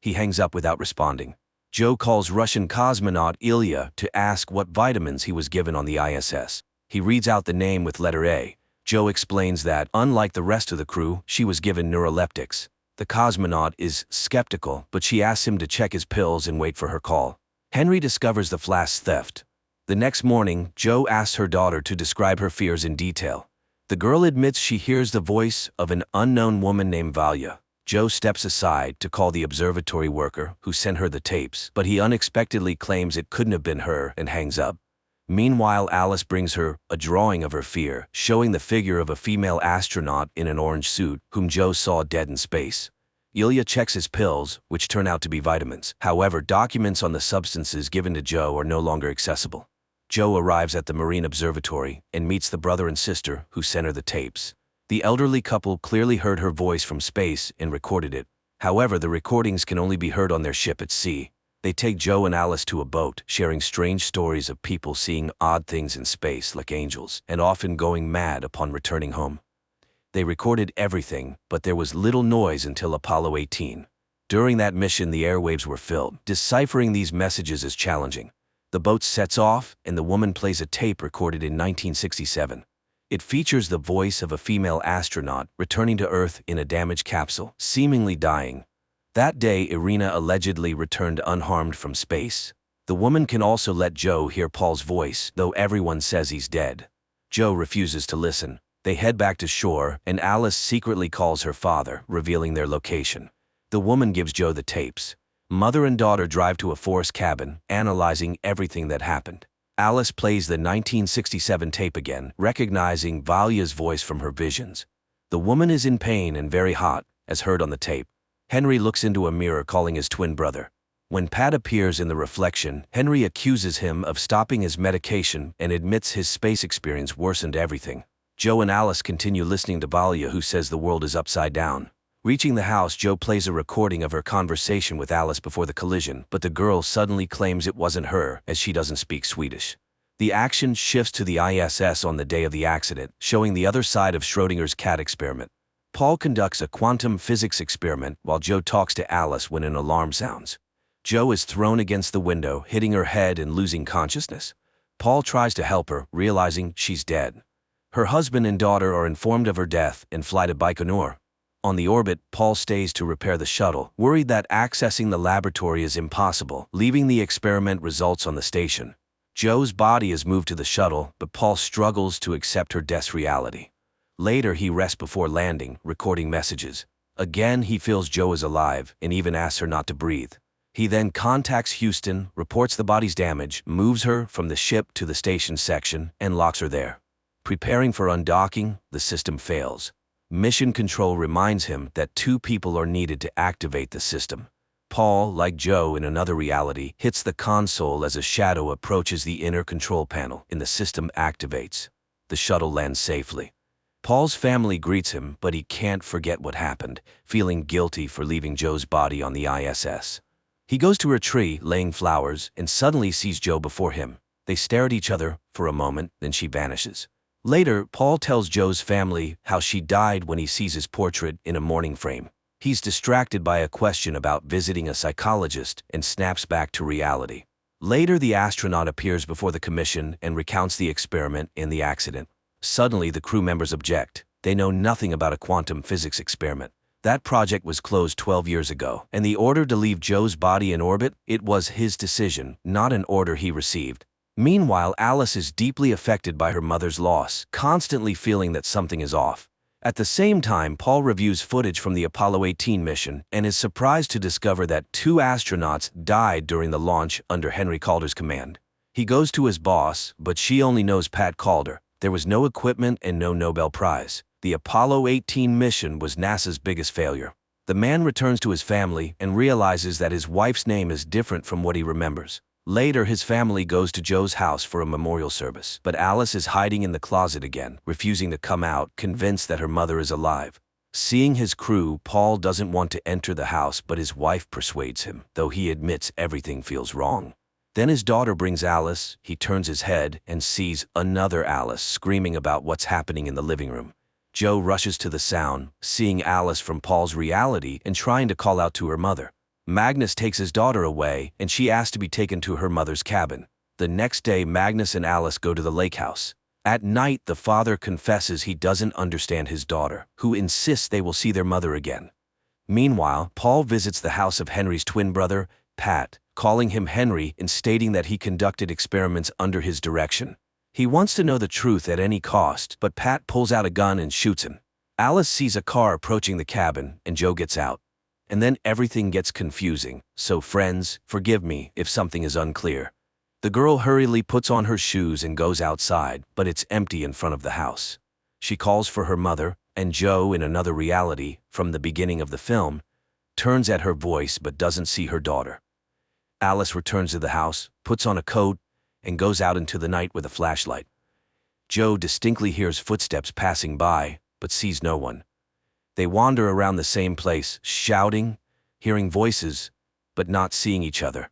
He hangs up without responding. Joe calls Russian cosmonaut Ilya to ask what vitamins he was given on the ISS. He reads out the name with letter A. Joe explains that, unlike the rest of the crew, she was given neuroleptics. The cosmonaut is skeptical, but she asks him to check his pills and wait for her call. Henry discovers the flask theft. The next morning, Joe asks her daughter to describe her fears in detail. The girl admits she hears the voice of an unknown woman named Valya. Joe steps aside to call the observatory worker who sent her the tapes, but he unexpectedly claims it couldn't have been her and hangs up. Meanwhile, Alice brings her a drawing of her fear, showing the figure of a female astronaut in an orange suit, whom Joe saw dead in space. Ilya checks his pills, which turn out to be vitamins. However, documents on the substances given to Joe are no longer accessible. Joe arrives at the Marine Observatory and meets the brother and sister who sent her the tapes. The elderly couple clearly heard her voice from space and recorded it. However, the recordings can only be heard on their ship at sea. They take Joe and Alice to a boat, sharing strange stories of people seeing odd things in space like angels, and often going mad upon returning home. They recorded everything, but there was little noise until Apollo 18. During that mission, the airwaves were filled. Deciphering these messages is challenging. The boat sets off, and the woman plays a tape recorded in 1967. It features the voice of a female astronaut returning to Earth in a damaged capsule, seemingly dying. That day, Irina allegedly returned unharmed from space. The woman can also let Joe hear Paul's voice, though everyone says he's dead. Joe refuses to listen. They head back to shore, and Alice secretly calls her father, revealing their location. The woman gives Joe the tapes. Mother and daughter drive to a forest cabin, analyzing everything that happened. Alice plays the 1967 tape again, recognizing Valia's voice from her visions. The woman is in pain and very hot, as heard on the tape. Henry looks into a mirror calling his twin brother. When Pat appears in the reflection, Henry accuses him of stopping his medication and admits his space experience worsened everything. Joe and Alice continue listening to Valia, who says the world is upside down. Reaching the house, Joe plays a recording of her conversation with Alice before the collision, but the girl suddenly claims it wasn't her, as she doesn't speak Swedish. The action shifts to the ISS on the day of the accident, showing the other side of Schrodinger's cat experiment. Paul conducts a quantum physics experiment while Joe talks to Alice when an alarm sounds. Joe is thrown against the window, hitting her head and losing consciousness. Paul tries to help her, realizing she's dead. Her husband and daughter are informed of her death and fly to Baikonur. On the orbit, Paul stays to repair the shuttle, worried that accessing the laboratory is impossible, leaving the experiment results on the station. Joe's body is moved to the shuttle, but Paul struggles to accept her death's reality. Later, he rests before landing, recording messages. Again, he feels Joe is alive and even asks her not to breathe. He then contacts Houston, reports the body's damage, moves her from the ship to the station section, and locks her there. Preparing for undocking, the system fails. Mission Control reminds him that 2 people are needed to activate the system. Paul, like Joe in another reality, hits the console as a shadow approaches the inner control panel, and the system activates. The shuttle lands safely. Paul's family greets him, but he can't forget what happened, feeling guilty for leaving Joe's body on the ISS. He goes to her tree, laying flowers, and suddenly sees Joe before him. They stare at each other for a moment, then she vanishes. Later, Paul tells Joe's family how she died when he sees his portrait in a mourning frame. He's distracted by a question about visiting a psychologist and snaps back to reality. Later, the astronaut appears before the commission and recounts the experiment and the accident. Suddenly, the crew members object. They know nothing about a quantum physics experiment. That project was closed 12 years ago, and the order to leave Joe's body in orbit, it was his decision, not an order he received. Meanwhile, Alice is deeply affected by her mother's loss, constantly feeling that something is off. At the same time, Paul reviews footage from the Apollo 18 mission and is surprised to discover that 2 astronauts died during the launch under Henry Calder's command. He goes to his boss, but she only knows Pat Calder. There was no equipment and no Nobel Prize. The Apollo 18 mission was NASA's biggest failure. The man returns to his family and realizes that his wife's name is different from what he remembers. Later, his family goes to Joe's house for a memorial service, but Alice is hiding in the closet again, refusing to come out, convinced that her mother is alive. Seeing his crew, Paul doesn't want to enter the house, but his wife persuades him, though he admits everything feels wrong. Then his daughter brings Alice. He turns his head and sees another Alice screaming about what's happening in the living room. Joe rushes to the sound, seeing Alice from Paul's reality and trying to call out to her mother. Magnus takes his daughter away, and she asks to be taken to her mother's cabin. The next day, Magnus and Alice go to the lake house. At night, the father confesses he doesn't understand his daughter, who insists they will see their mother again. Meanwhile, Paul visits the house of Henry's twin brother, Pat, calling him Henry and stating that he conducted experiments under his direction. He wants to know the truth at any cost, but Pat pulls out a gun and shoots him. Alice sees a car approaching the cabin, and Joe gets out. And then everything gets confusing, so friends, forgive me if something is unclear. The girl hurriedly puts on her shoes and goes outside, but it's empty in front of the house. She calls for her mother, and Joe, in another reality, from the beginning of the film, turns at her voice but doesn't see her daughter. Alice returns to the house, puts on a coat, and goes out into the night with a flashlight. Joe distinctly hears footsteps passing by, but sees no one. They wander around the same place, shouting, hearing voices, but not seeing each other.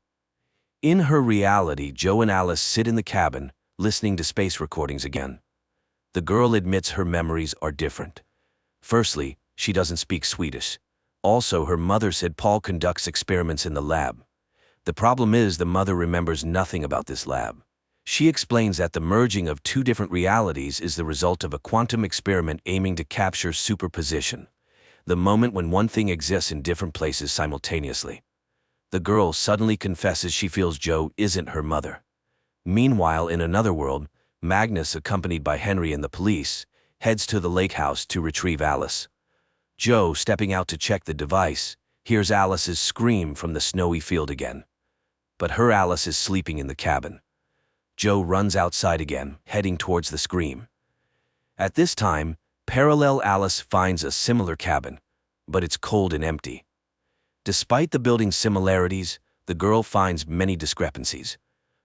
In her reality, Joe and Alice sit in the cabin, listening to space recordings again. The girl admits her memories are different. Firstly, she doesn't speak Swedish. Also, her mother said Paul conducts experiments in the lab. The problem is the mother remembers nothing about this lab. She explains that the merging of 2 different realities is the result of a quantum experiment aiming to capture superposition, the moment when one thing exists in different places simultaneously. The girl suddenly confesses she feels Joe isn't her mother. Meanwhile, in another world, Magnus, accompanied by Henry and the police, heads to the lake house to retrieve Alice. Joe, stepping out to check the device, hears Alice's scream from the snowy field again. But her Alice is sleeping in the cabin. Joe runs outside again, heading towards the scream. At this time, parallel Alice finds a similar cabin, but it's cold and empty. Despite the building's similarities, the girl finds many discrepancies.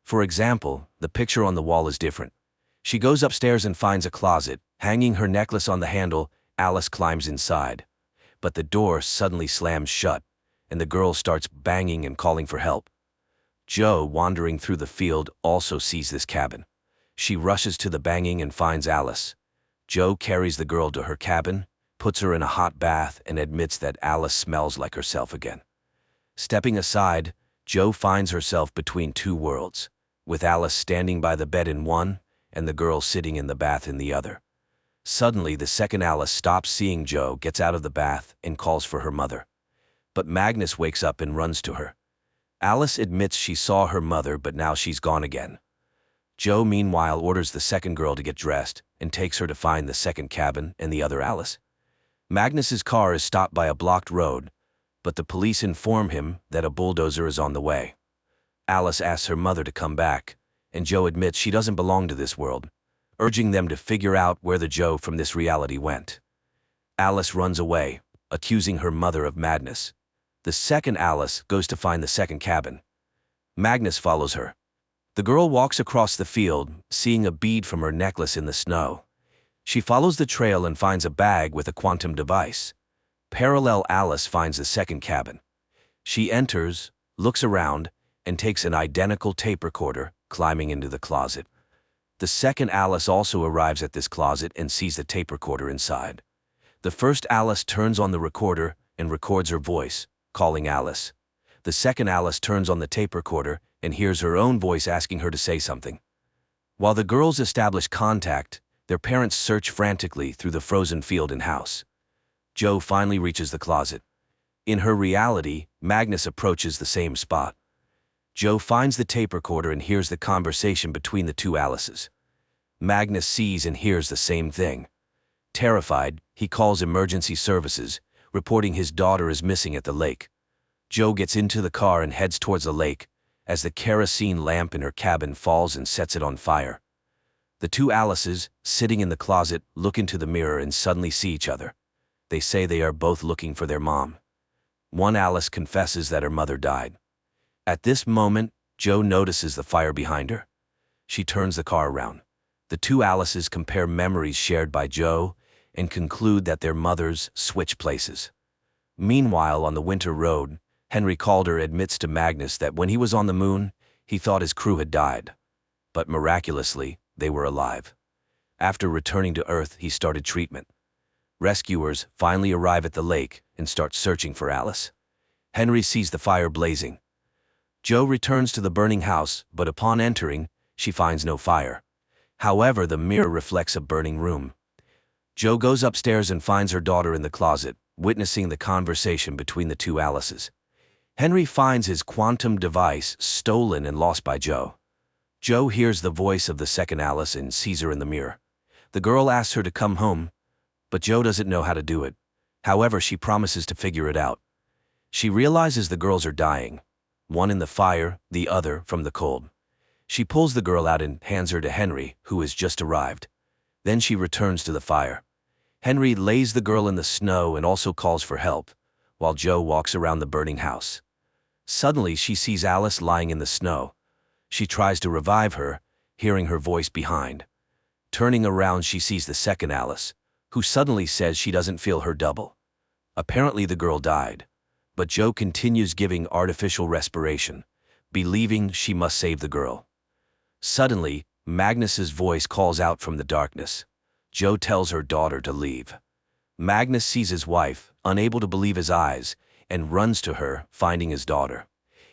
For example, the picture on the wall is different. She goes upstairs and finds a closet. Hanging her necklace on the handle, Alice climbs inside. But the door suddenly slams shut, and the girl starts banging and calling for help. Joe, wandering through the field, also sees this cabin. She rushes to the banging and finds Alice. Joe carries the girl to her cabin, puts her in a hot bath, and admits that Alice smells like herself again. Stepping aside, Joe finds herself between two worlds, with Alice standing by the bed in one and the girl sitting in the bath in the other. Suddenly, the second Alice stops seeing Joe, gets out of the bath, and calls for her mother. But Magnus wakes up and runs to her. Alice admits she saw her mother, but now she's gone again. Joe, meanwhile, orders the second girl to get dressed and takes her to find the second cabin and the other Alice. Magnus's car is stopped by a blocked road, but the police inform him that a bulldozer is on the way. Alice asks her mother to come back, and Joe admits she doesn't belong to this world, urging them to figure out where the Joe from this reality went. Alice runs away, accusing her mother of madness. The second Alice goes to find the second cabin. Magnus follows her. The girl walks across the field, seeing a bead from her necklace in the snow. She follows the trail and finds a bag with a quantum device. Parallel Alice finds the second cabin. She enters, looks around, and takes an identical tape recorder, climbing into the closet. The second Alice also arrives at this closet and sees the tape recorder inside. The first Alice turns on the recorder and records her voice, calling Alice. The second Alice turns on the tape recorder and hears her own voice asking her to say something. While the girls establish contact, their parents search frantically through the frozen field and house. Joe finally reaches the closet. In her reality, Magnus approaches the same spot. Joe finds the tape recorder and hears the conversation between the two Alices. Magnus sees and hears the same thing. Terrified, he calls emergency services, reporting his daughter is missing at the lake. Joe gets into the car and heads towards the lake, as the kerosene lamp in her cabin falls and sets it on fire. The two Alices, sitting in the closet, look into the mirror and suddenly see each other. They say they are both looking for their mom. One Alice confesses that her mother died. At this moment, Joe notices the fire behind her. She turns the car around. The two Alices compare memories shared by Joe and conclude that their mothers switch places. Meanwhile, on the winter road, Henry Calder admits to Magnus that when he was on the moon, he thought his crew had died. But miraculously, they were alive. After returning to Earth, he started treatment. Rescuers finally arrive at the lake and start searching for Alice. Henry sees the fire blazing. Joe returns to the burning house, but upon entering, she finds no fire. However, the mirror reflects a burning room. Joe goes upstairs and finds her daughter in the closet, witnessing the conversation between the two Alices. Henry finds his quantum device stolen and lost by Joe. Joe hears the voice of the second Alice and sees her in the mirror. The girl asks her to come home, but Joe doesn't know how to do it. However, she promises to figure it out. She realizes the girls are dying, one in the fire, the other from the cold. She pulls the girl out and hands her to Henry, who has just arrived. Then she returns to the fire. Henry lays the girl in the snow and also calls for help, while Joe walks around the burning house. Suddenly, she sees Alice lying in the snow. She tries to revive her, hearing her voice behind. Turning around, she sees the second Alice, who suddenly says she doesn't feel her double. Apparently, the girl died, but Joe continues giving artificial respiration, believing she must save the girl. Suddenly, Magnus's voice calls out from the darkness. Joe tells her daughter to leave. Magnus sees his wife, unable to believe his eyes, and runs to her, finding his daughter.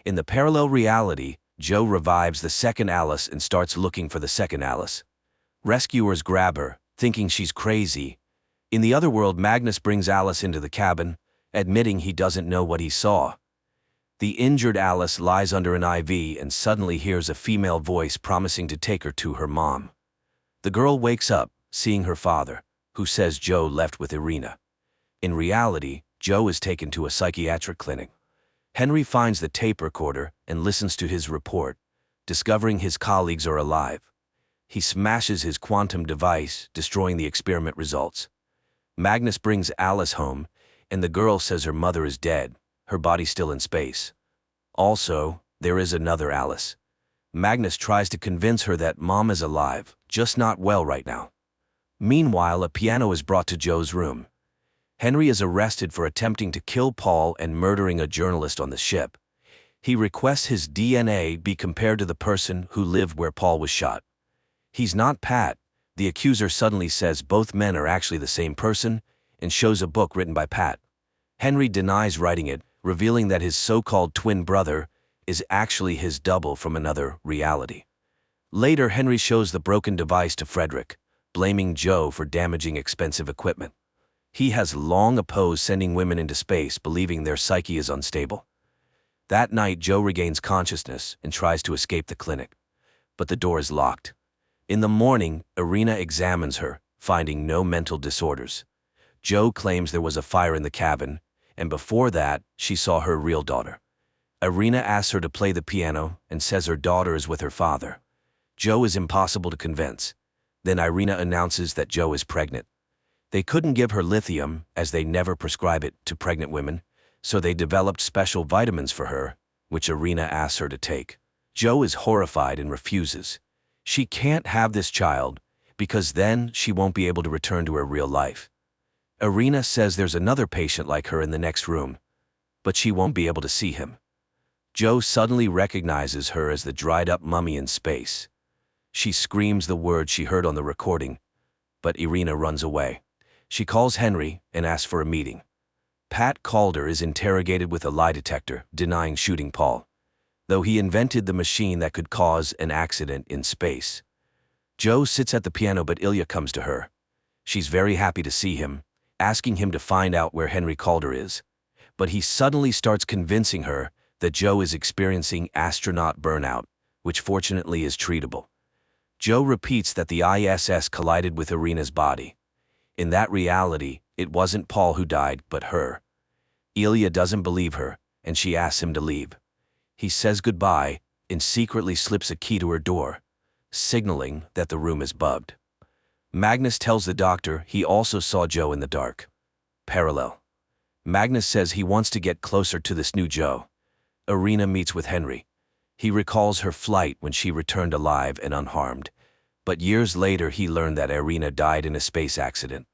In the parallel reality, Joe revives the second Alice and starts looking for the second Alice. Rescuers grab her, thinking she's crazy. In the other world, Magnus brings Alice into the cabin, admitting he doesn't know what he saw. The injured Alice lies under an IV and suddenly hears a female voice promising to take her to her mom. The girl wakes up, seeing her father, who says Joe left with Irina. In reality, Joe is taken to a psychiatric clinic. Henry finds the tape recorder and listens to his report, discovering his colleagues are alive. He smashes his quantum device, destroying the experiment results. Magnus brings Alice home, and the girl says her mother is dead, her body still in space. Also, there is another Alice. Magnus tries to convince her that mom is alive, just not well right now. Meanwhile, a piano is brought to Joe's room. Henry is arrested for attempting to kill Paul and murdering a journalist on the ship. He requests his DNA be compared to the person who lived where Paul was shot. He's not Pat. The accuser suddenly says both men are actually the same person and shows a book written by Pat. Henry denies writing it, revealing that his so-called twin brother is actually his double from another reality. Later, Henry shows the broken device to Frederick, blaming Joe for damaging expensive equipment. He has long opposed sending women into space, believing their psyche is unstable. That night, Joe regains consciousness and tries to escape the clinic, but the door is locked. In the morning, Irina examines her, finding no mental disorders. Joe claims there was a fire in the cabin, and before that, she saw her real daughter. Irina asks her to play the piano and says her daughter is with her father. Joe is impossible to convince. Then Irina announces that Joe is pregnant. They couldn't give her lithium, as they never prescribe it to pregnant women, so they developed special vitamins for her, which Irina asks her to take. Joe is horrified and refuses. She can't have this child, because then she won't be able to return to her real life. Irina says there's another patient like her in the next room, but she won't be able to see him. Joe suddenly recognizes her as the dried-up mummy in space. She screams the words she heard on the recording, but Irina runs away. She calls Henry and asks for a meeting. Pat Calder is interrogated with a lie detector, denying shooting Paul, though he invented the machine that could cause an accident in space. Joe sits at the piano, but Ilya comes to her. She's very happy to see him, asking him to find out where Henry Calder is, but he suddenly starts convincing her that Joe is experiencing astronaut burnout, which fortunately is treatable. Joe repeats that the ISS collided with Irina's body. In that reality, it wasn't Paul who died, but her. Ilya doesn't believe her, and she asks him to leave. He says goodbye and secretly slips a key to her door, signaling that the room is bugged. Magnus tells the doctor he also saw Joe in the dark. Parallel. Magnus says he wants to get closer to this new Joe. Irina meets with Henry. He recalls her flight when she returned alive and unharmed, but years later he learned that Irina died in a space accident.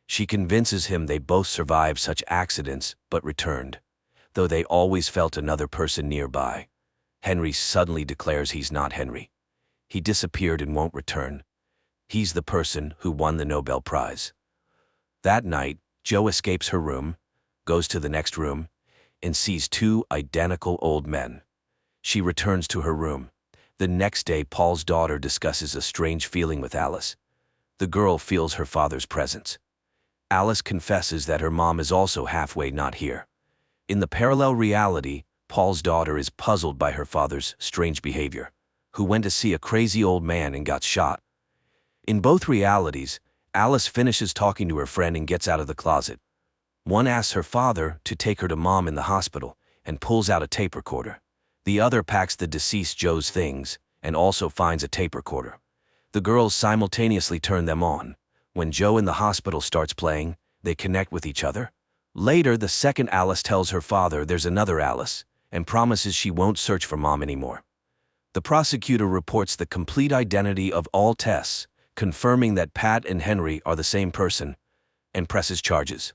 She convinces him they both survived such accidents but returned, though they always felt another person nearby. Henry suddenly declares he's not Henry. He disappeared and won't return. He's the person who won the Nobel Prize. That night, Joe escapes her room, goes to the next room, and sees two identical old men. She returns to her room. The next day, Paul's daughter discusses a strange feeling with Alice. The girl feels her father's presence. Alice confesses that her mom is also halfway not here. In the parallel reality, Paul's daughter is puzzled by her father's strange behavior, who went to see a crazy old man and got shot. In both realities, Alice finishes talking to her friend and gets out of the closet. One asks her father to take her to mom in the hospital and pulls out a tape recorder. The other packs the deceased Joe's things and also finds a tape recorder. The girls simultaneously turn them on. When Joe in the hospital starts playing, they connect with each other. Later, the second Alice tells her father there's another Alice and promises she won't search for mom anymore. The prosecutor reports the complete identity of all tests, confirming that Pat and Henry are the same person, and presses charges.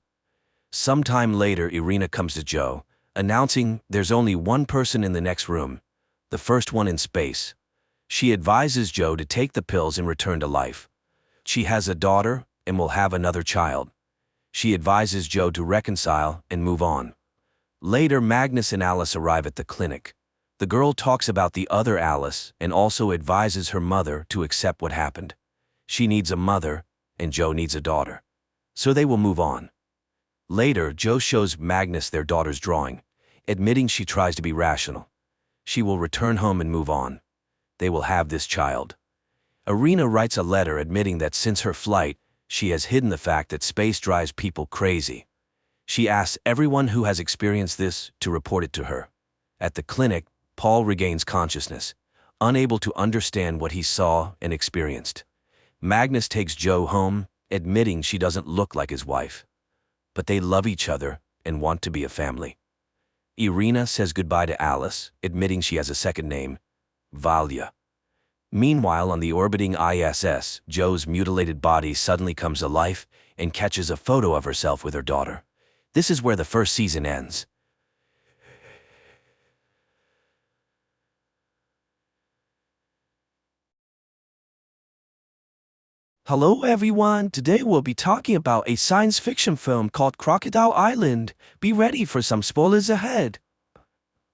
Sometime later, Irina comes to Joe, announcing there's only one person in the next room, the first one in space. She advises Joe to take the pills and return to life. She has a daughter and will have another child. She advises Joe to reconcile and move on. Later, Magnus and Alice arrive at the clinic. The girl talks about the other Alice and also advises her mother to accept what happened. She needs a mother, and Joe needs a daughter. So they will move on. Later, Joe shows Magnus their daughter's drawing, admitting she tries to be rational. She will return home and move on. They will have this child. Irina writes a letter admitting that since her flight, she has hidden the fact that space drives people crazy. She asks everyone who has experienced this to report it to her. At the clinic, Paul regains consciousness, unable to understand what he saw and experienced. Magnus takes Joe home, admitting she doesn't look like his wife. But they love each other and want to be a family. Irina says goodbye to Alice, admitting she has a second name, Valya. Meanwhile, on the orbiting ISS, Joe's mutilated body suddenly comes alive and catches a photo of herself with her daughter. This is where the first season ends. Hello everyone, today we'll be talking about a science fiction film called Crocodile Island. Be ready for some spoilers ahead.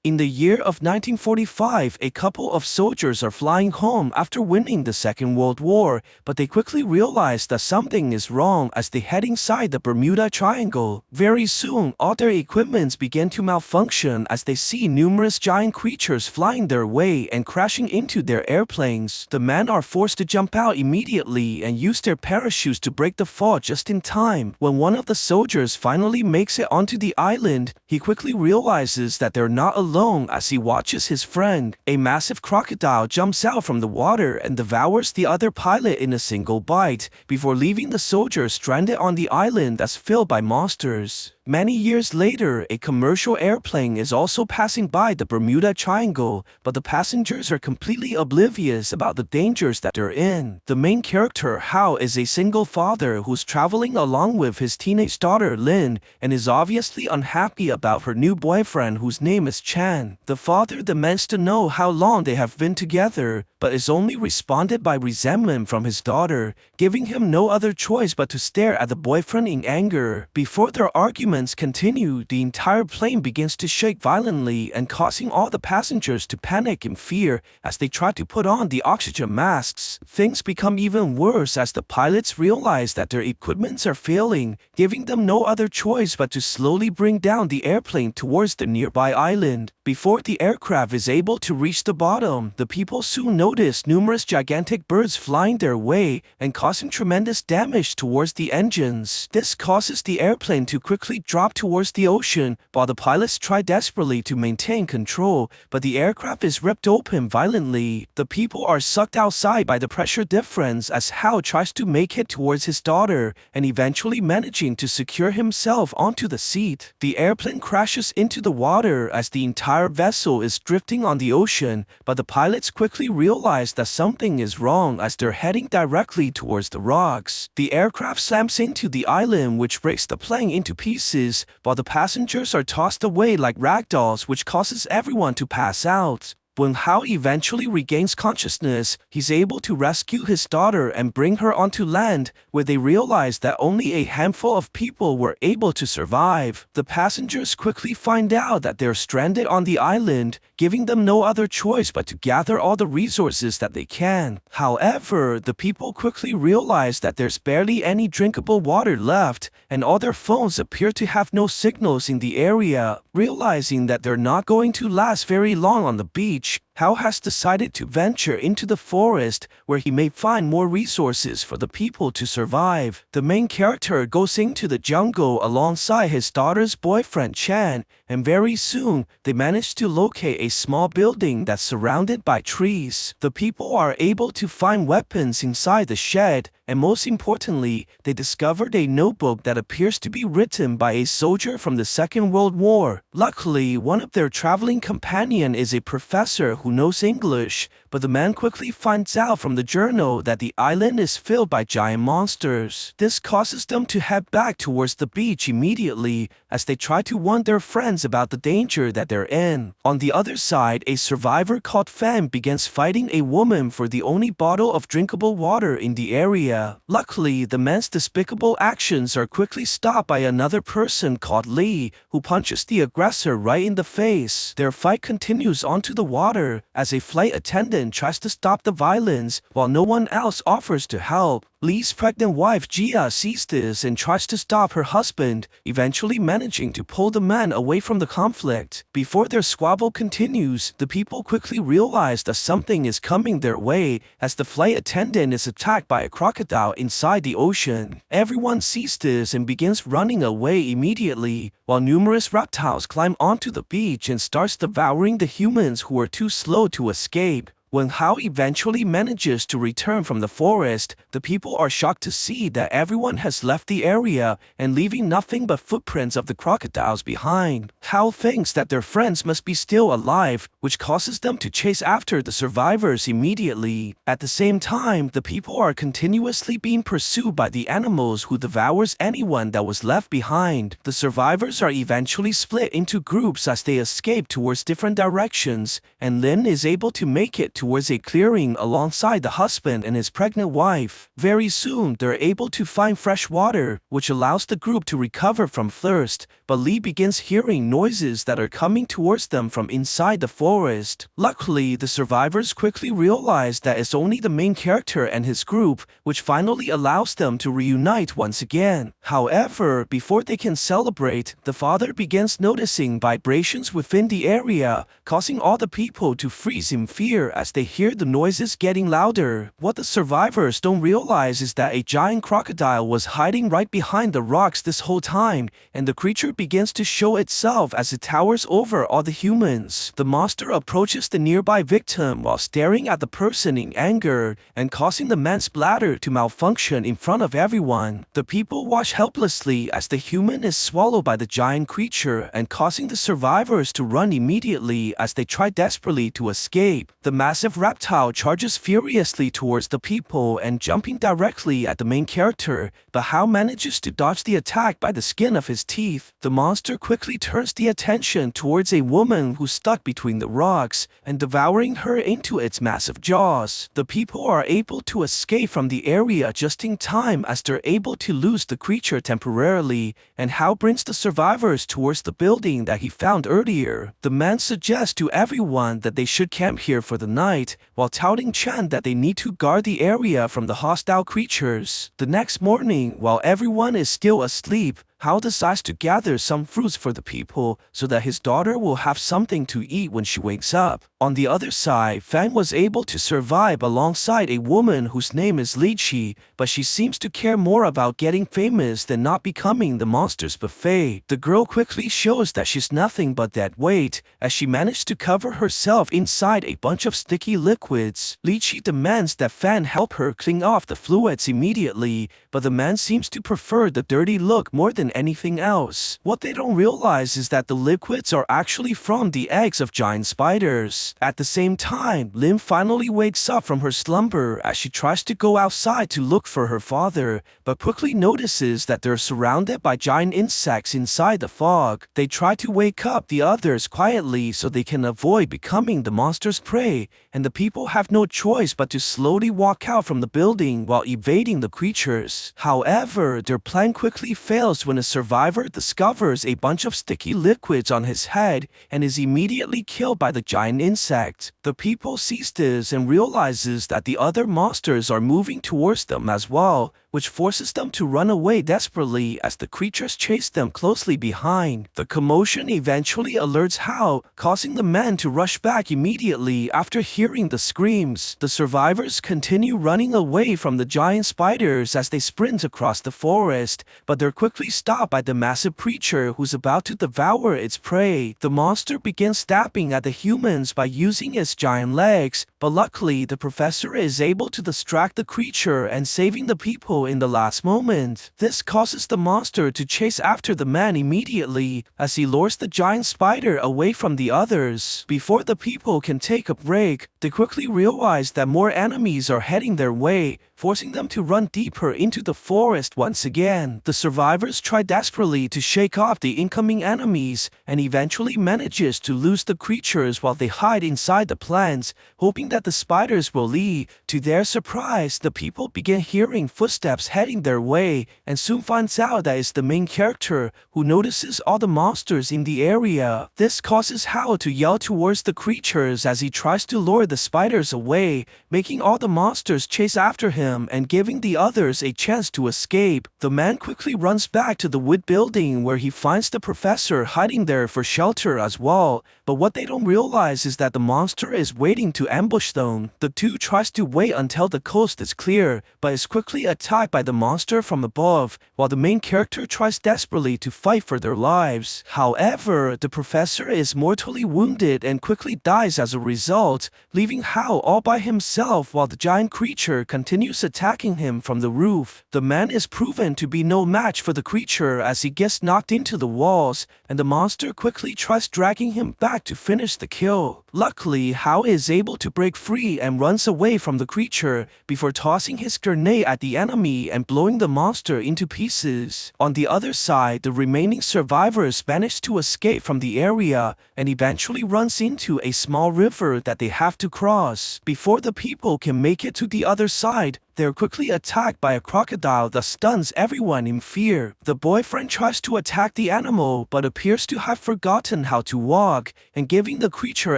In the year of 1945, a couple of soldiers are flying home after winning the Second World War, but they quickly realize that something is wrong as they head inside the Bermuda Triangle. Very soon, all their equipments begin to malfunction as they see numerous giant creatures flying their way and crashing into their airplanes. The men are forced to jump out immediately and use their parachutes to break the fall just in time. When one of the soldiers finally makes it onto the island, he quickly realizes that they're not alone as he watches his friend. A massive crocodile jumps out from the water and devours the other pilot in a single bite, before leaving the soldiers stranded on the island that's filled by monsters. Many years later, a commercial airplane is also passing by the Bermuda Triangle, but the passengers are completely oblivious about the dangers that they're in. The main character, Hao, is a single father who's traveling along with his teenage daughter, Lin, and is obviously unhappy about her new boyfriend whose name is Chan. The father demands to know how long they have been together, but is only responded by resentment from his daughter, giving him no other choice but to stare at the boyfriend in anger. Before their argument continue, the entire plane begins to shake violently and causing all the passengers to panic in fear as they try to put on the oxygen masks. Things become even worse as the pilots realize that their equipments are failing, giving them no other choice but to slowly bring down the airplane towards the nearby island. Before the aircraft is able to reach the bottom, the people soon notice numerous gigantic birds flying their way and causing tremendous damage towards the engines. This causes the airplane to quickly drop towards the ocean, while the pilots try desperately to maintain control, but the aircraft is ripped open violently. The people are sucked outside by the pressure difference as Hao tries to make it towards his daughter, and eventually managing to secure himself onto the seat. The airplane crashes into the water as the entire vessel is drifting on the ocean, but the pilots quickly realize that something is wrong as they're heading directly towards the rocks. The aircraft slams into the island, which breaks the plane into pieces, while the passengers are tossed away like ragdolls, which causes everyone to pass out. When Hao eventually regains consciousness, he's able to rescue his daughter and bring her onto land, where they realize that only a handful of people were able to survive. The passengers quickly find out that they're stranded on the island, giving them no other choice but to gather all the resources that they can. However, the people quickly realize that there's barely any drinkable water left, and all their phones appear to have no signals in the area. Realizing that they're not going to last very long on the beach, Hao has decided to venture into the forest where he may find more resources for the people to survive. The main character goes into the jungle alongside his daughter's boyfriend Chan, and very soon they manage to locate a small building that's surrounded by trees. The people are able to find weapons inside the shed, and most importantly, they discovered a notebook that appears to be written by a soldier from the Second World War. Luckily, one of their traveling companion is a professor who knows English, but the man quickly finds out from the journal that the island is filled by giant monsters. This causes them to head back towards the beach immediately as they try to warn their friends about the danger that they're in. On the other side, a survivor called Fan begins fighting a woman for the only bottle of drinkable water in the area. Luckily, the man's despicable actions are quickly stopped by another person called Lee, who punches the aggressor right in the face. Their fight continues onto the water as a flight attendant tries to stop the violence while no one else offers to help. Lee's pregnant wife Gia sees this and tries to stop her husband, eventually managing to pull the man away from the conflict. Before their squabble continues, the people quickly realize that something is coming their way as the flight attendant is attacked by a crocodile inside the ocean. Everyone sees this and begins running away immediately, while numerous reptiles climb onto the beach and starts devouring the humans who are too slow to escape. When Hao eventually manages to return from the forest, the people are shocked to see that everyone has left the area and leaving nothing but footprints of the crocodiles behind. Hao thinks that their friends must be still alive, which causes them to chase after the survivors immediately. At the same time, the people are continuously being pursued by the animals who devours anyone that was left behind. The survivors are eventually split into groups as they escape towards different directions, and Lin is able to make it towards a clearing alongside the husband and his pregnant wife. Very soon, they're able to find fresh water, which allows the group to recover from thirst, but Lee begins hearing noises that are coming towards them from inside the forest. Luckily, the survivors quickly realize that it's only the main character and his group, which finally allows them to reunite once again. However, before they can celebrate, the father begins noticing vibrations within the area, causing all the people to freeze in fear as they hear the noises getting louder. What the survivors don't realize is that a giant crocodile was hiding right behind the rocks this whole time, and the creature begins to show itself as it towers over all the humans. The monster approaches the nearby victim while staring at the person in anger and causing the man's bladder to malfunction in front of everyone. The people watch helplessly as the human is swallowed by the giant creature and causing the survivors to run immediately as they try desperately to escape. The massive reptile charges furiously towards the people and jumping directly at the main character, but Hao manages to dodge the attack by the skin of his teeth. The monster quickly turns the attention towards a woman who's stuck between the rocks and devouring her into its massive jaws. The people are able to escape from the area just in time as they're able to lose the creature temporarily, and Hao brings the survivors towards the building that he found earlier. The man suggests to everyone that they should camp here for the night, while touting Chan that they need to guard the area from the hostile creatures. The next morning, while everyone is still asleep, Hao decides to gather some fruits for the people so that his daughter will have something to eat when she wakes up. On the other side, Fang was able to survive alongside a woman whose name is Li Qi, but she seems to care more about getting famous than not becoming the monster's buffet. The girl quickly shows that she's nothing but dead weight, as she managed to cover herself inside a bunch of sticky liquids. Li Qi demands that Fang help her clean off the fluids immediately, but the man seems to prefer the dirty look more than anything else. What they don't realize is that the liquids are actually from the eggs of giant spiders. At the same time, Lim finally wakes up from her slumber as she tries to go outside to look for her father, but quickly notices that they're surrounded by giant insects inside the fog. They try to wake up the others quietly so they can avoid becoming the monster's prey, and the people have no choice but to slowly walk out from the building while evading the creatures. However, their plan quickly fails when a survivor discovers a bunch of sticky liquids on his head and is immediately killed by the giant insect. The people sees this and realizes that the other monsters are moving towards them as well, which forces them to run away desperately as the creatures chase them closely behind. The commotion eventually alerts Hao, causing the man to rush back immediately after hearing the screams. The survivors continue running away from the giant spiders as they sprint across the forest, but they're quickly stopped by the massive creature who's about to devour its prey. The monster begins stabbing at the humans by using its giant legs, but luckily the professor is able to distract the creature and saving the people in the last moment. This causes the monster to chase after the man immediately as he lures the giant spider away from the others. Before the people can take a break, they quickly realize that more enemies are heading their way, forcing them to run deeper into the forest once again. The survivors try desperately to shake off the incoming enemies and eventually manages to lose the creatures while they hide inside the plants, hoping that the spiders will leave. To their surprise, the people begin hearing footsteps heading their way and soon finds out that it's the main character who notices all the monsters in the area. This causes Hao to yell towards the creatures as he tries to lure the spiders away, making all the monsters chase after him him and giving the others a chance to escape. The man quickly runs back to the wood building where he finds the professor hiding there for shelter as well. But what they don't realize is that the monster is waiting to ambush them. The two tries to wait until the coast is clear, but is quickly attacked by the monster from above, while the main character tries desperately to fight for their lives. However, the professor is mortally wounded and quickly dies as a result, leaving Hao all by himself while the giant creature continues attacking him from the roof. The man is proven to be no match for the creature as he gets knocked into the walls, and the monster quickly tries dragging him back to finish the kill. Luckily, Hao is able to break free and runs away from the creature before tossing his grenade at the enemy and blowing the monster into pieces. On the other side, the remaining survivors manage to escape from the area and eventually runs into a small river that they have to cross. Before the people can make it to the other side, they're quickly attacked by a crocodile that stuns everyone in fear. The boyfriend tries to attack the animal but appears to have forgotten how to walk, and giving the creature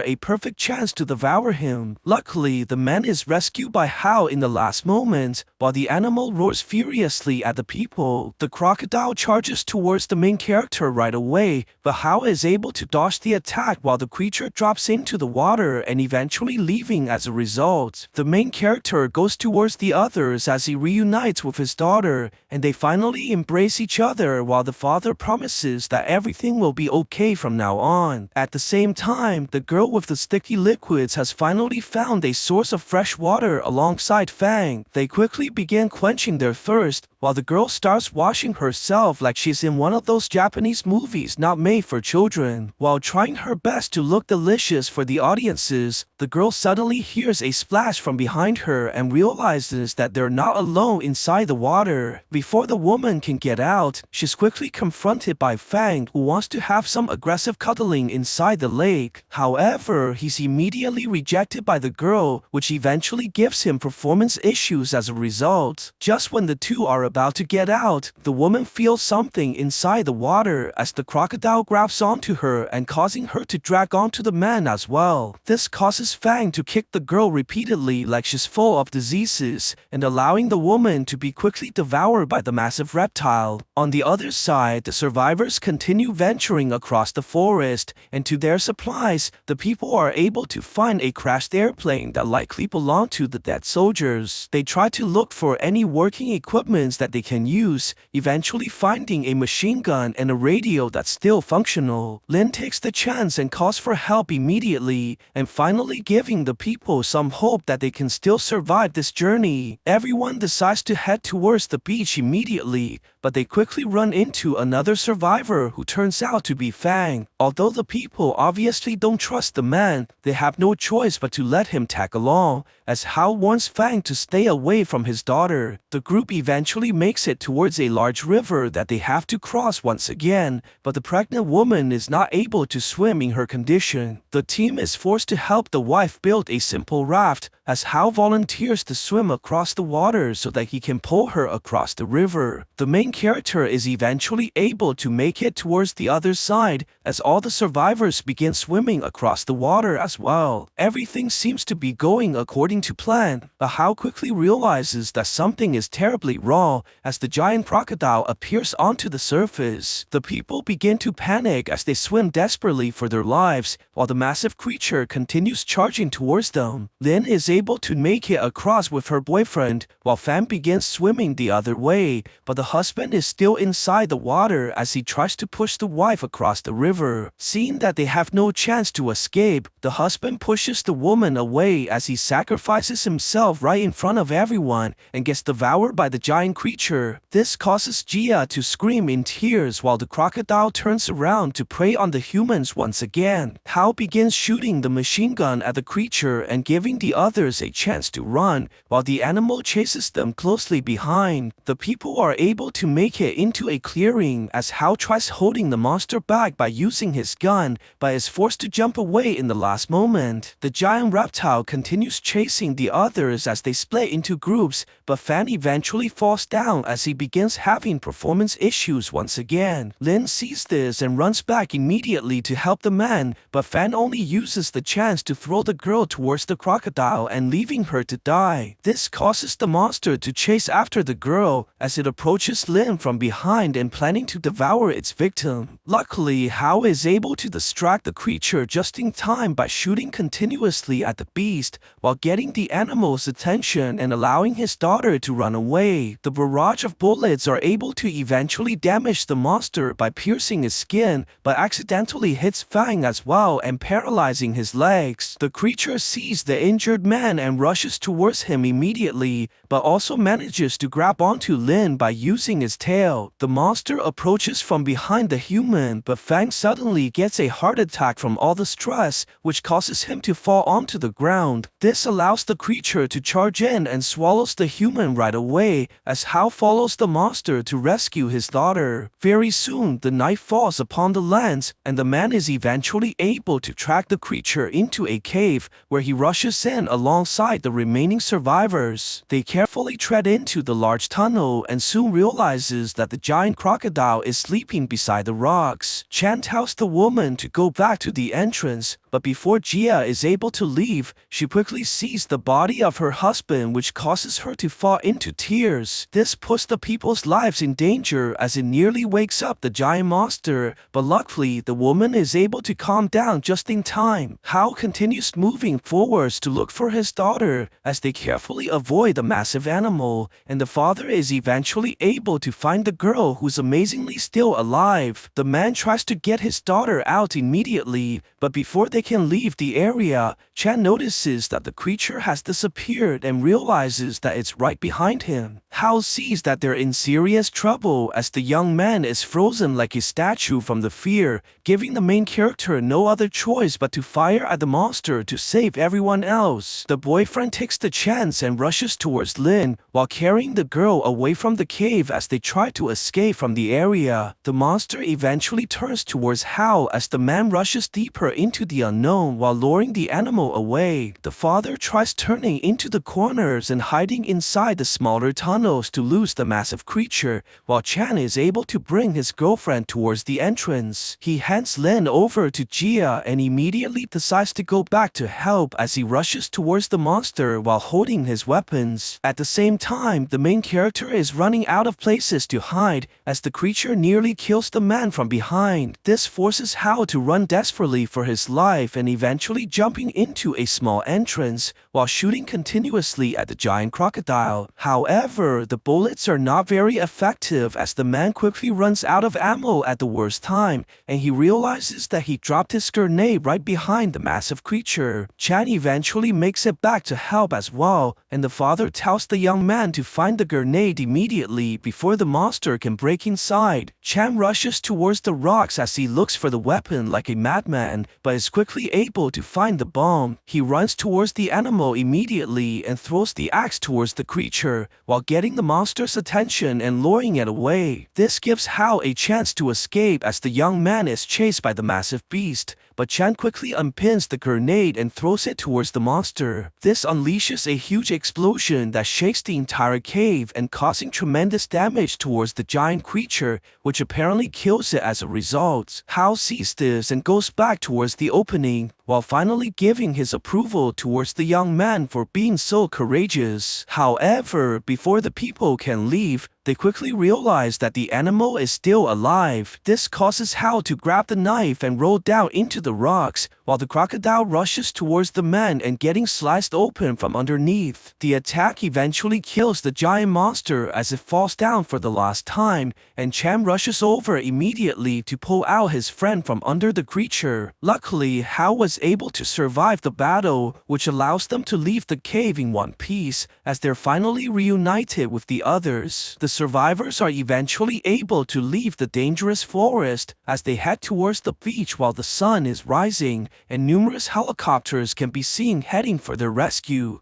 a perfect chance to devour him. Luckily, the man is rescued by Hao in the last moment, while the animal roars furiously at the people. The crocodile charges towards the main character right away, but Hao is able to dodge the attack while the creature drops into the water and eventually leaving as a result. The main character goes towards the others as he reunites with his daughter, and they finally embrace each other while the father promises that everything will be okay from now on. At the same time, the girl with the sticky liquids has finally found a source of fresh water alongside Fang. They quickly begin quenching their thirst, while the girl starts washing herself like she's in one of those Japanese movies not made for children. While trying her best to look delicious for the audiences, the girl suddenly hears a splash from behind her and realizes that they're not alone inside the water. Before the woman can get out, she's quickly confronted by Fang, who wants to have some aggressive cuddling inside the lake. However, he's immediately rejected by the girl, which eventually gives him performance issues as a result. Just when the two are about to get out, the woman feels something inside the water as the crocodile grabs onto her and causing her to drag onto the man as well. This causes Fang to kick the girl repeatedly like she's full of diseases, and allowing the woman to be quickly devoured by the massive reptile. On the other side, the survivors continue venturing across the forest, and to their surprise, the people are able to find a crashed airplane that likely belonged to the dead soldiers. They try to look for any working equipment that they can use, eventually finding a machine gun and a radio that's still functional. Lin takes the chance and calls for help immediately, and finally giving the people some hope that they can still survive this journey. Everyone decides to head towards the beach immediately, but they quickly run into another survivor who turns out to be Fang. Although the people obviously don't trust the man, they have no choice but to let him tag along, as Hao warns Fang to stay away from his daughter. The group eventually makes it towards a large river that they have to cross once again, but the pregnant woman is not able to swim in her condition. The team is forced to help the wife build a simple raft, as Hao volunteers to swim across the water so that he can pull her across the river. The main character is eventually able to make it towards the other side, as all the survivors begin swimming across the water as well. Everything seems to be going according to plan, but Hao quickly realizes that something is terribly wrong as the giant crocodile appears onto the surface. The people begin to panic as they swim desperately for their lives, while the massive creature continues charging towards them. Lin is able to make it across with her boyfriend, while Fan begins swimming the other way, but the husband is still inside the water as he tries to push the wife across the river. Seeing that they have no chance to escape, the husband pushes the woman away as he sacrifices himself right in front of everyone and gets devoured by the giant creature. This causes Jia to scream in tears while the crocodile turns around to prey on the humans once again. Hao begins shooting the machine gun at the creature and giving the others a chance to run, while the animal chases them closely behind. The people are able to make it into a clearing as Hao tries holding the monster back by using his gun, but is forced to jump away in the last moment. The giant reptile continues chasing the others as they split into groups, but Fan eventually falls down as he begins having performance issues once again. Lin sees this and runs back immediately to help the man, but Fan only uses the chance to throw the girl towards the crocodile and leaving her to die. This causes the monster to chase after the girl as it approaches Lin from behind and planning to devour its victim. Luckily, Hao is able to distract the creature just in time by shooting continuously at the beast while getting the animal's attention and allowing his daughter to run away. The barrage of bullets are able to eventually damage the monster by piercing his skin, but accidentally hits Fang as well and paralyzing his legs. The creature sees the injured man and rushes towards him immediately, but also manages to grab onto Lin by using his tail. The monster approaches from behind the human, but Fang suddenly gets a heart attack from all the stress, which causes him to fall onto the ground. This allows the creature to charge in and swallows the human right away, as Hao follows the monster to rescue his daughter. Very soon, the knife falls upon the lance, and the man is eventually able to track the creature into a cave, where he rushes in alongside the remaining survivors. They carefully tread into the large tunnel and soon realizes that the giant crocodile is sleeping beside the rocks. Chan tells the woman to go back to the entrance, but before Jia is able to leave, she quickly sees the body of her husband, which causes her to fall into tears. This puts the people's lives in danger as it nearly wakes up the giant monster, but luckily the woman is able to calm down just in time. Hao continues moving forwards to look for his daughter as they carefully avoid the massive animal, and the father is eventually able to find the girl, who's amazingly still alive. The man tries to get his daughter out immediately, but before they can leave the area, Chan notices that the creature has disappeared and realizes that it's right behind him. Hao sees that they're in serious trouble as the young man is frozen like a statue from the fear, giving the main character no other choice but to fire at the monster to save everyone else. The boyfriend takes the chance and rushes towards Lin while carrying the girl away from the cave as they try to escape from the area. The monster eventually turns towards Hao as the man rushes deeper into the unknown while luring the animal away. The father tries turning into the corners and hiding inside the smaller tunnels to lose the massive creature, while Chan is able to bring his girlfriend towards the entrance. He hands Lin over to Jia and immediately decides to go back to help as he rushes towards the monster while holding his weapons. At the same time, the main character is running out of places to hide as the creature nearly kills the man from behind. This forces Hao to run desperately for his life and eventually jumping into a small entrance while shooting continuously at the giant crocodile. However, the bullets are not very effective as the man quickly runs out of ammo at the worst time, and he realizes that he dropped his grenade right behind the massive creature. Chan eventually makes it back to help as well, and the father tells the young man to find the grenade immediately before the monster can break inside. Chan rushes towards the rocks as he looks for the weapon like a madman, but is quickly able to find the bomb. He runs towards the animal immediately and throws the axe towards the creature while getting the monster's attention and luring it away. This gives Hao a chance to escape as the young man is chased by the massive beast, but Chan quickly unpins the grenade and throws it towards the monster. This unleashes a huge explosion that shakes the entire cave and causing tremendous damage towards the giant creature, which apparently kills it as a result. Hao sees this and goes back towards the opening, while finally giving his approval towards the young man for being so courageous. However, before the people can leave, they quickly realize that the animal is still alive. This causes Hao to grab the knife and roll down into the rocks, while the crocodile rushes towards the man and getting sliced open from underneath. The attack eventually kills the giant monster as it falls down for the last time, and Chan rushes over immediately to pull out his friend from under the creature. Luckily, Hao was able to survive the battle, which allows them to leave the cave in one piece as they're finally reunited with the others. The survivors are eventually able to leave the dangerous forest as they head towards the beach while the sun is rising, and numerous helicopters can be seen heading for their rescue.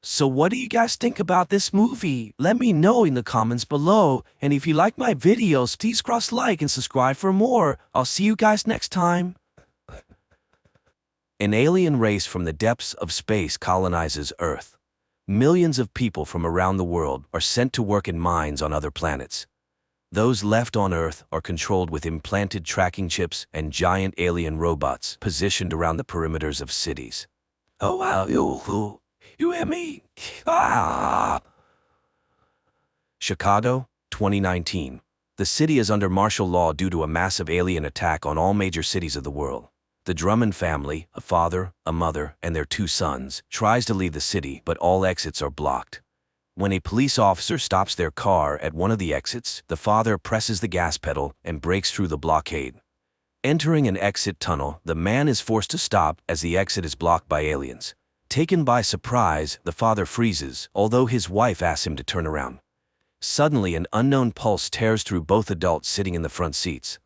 So what do you guys think about this movie? Let me know in the comments below, and if you like my videos, please cross like and subscribe for more. I'll see you guys next time. An alien race from the depths of space colonizes Earth. Millions of people from around the world are sent to work in mines on other planets. Those left on Earth are controlled with implanted tracking chips and giant alien robots positioned around the perimeters of cities. Oh wow, you hear me? Ah! Chicago, 2019. The city is under martial law due to a massive alien attack on all major cities of the world. The Drummond family, a father, a mother, and their 2 sons, tries to leave the city, but all exits are blocked. When a police officer stops their car at one of the exits, the father presses the gas pedal and breaks through the blockade. Entering an exit tunnel, the man is forced to stop as the exit is blocked by aliens. Taken by surprise, the father freezes, although his wife asks him to turn around. Suddenly, an unknown pulse tears through both adults sitting in the front seats.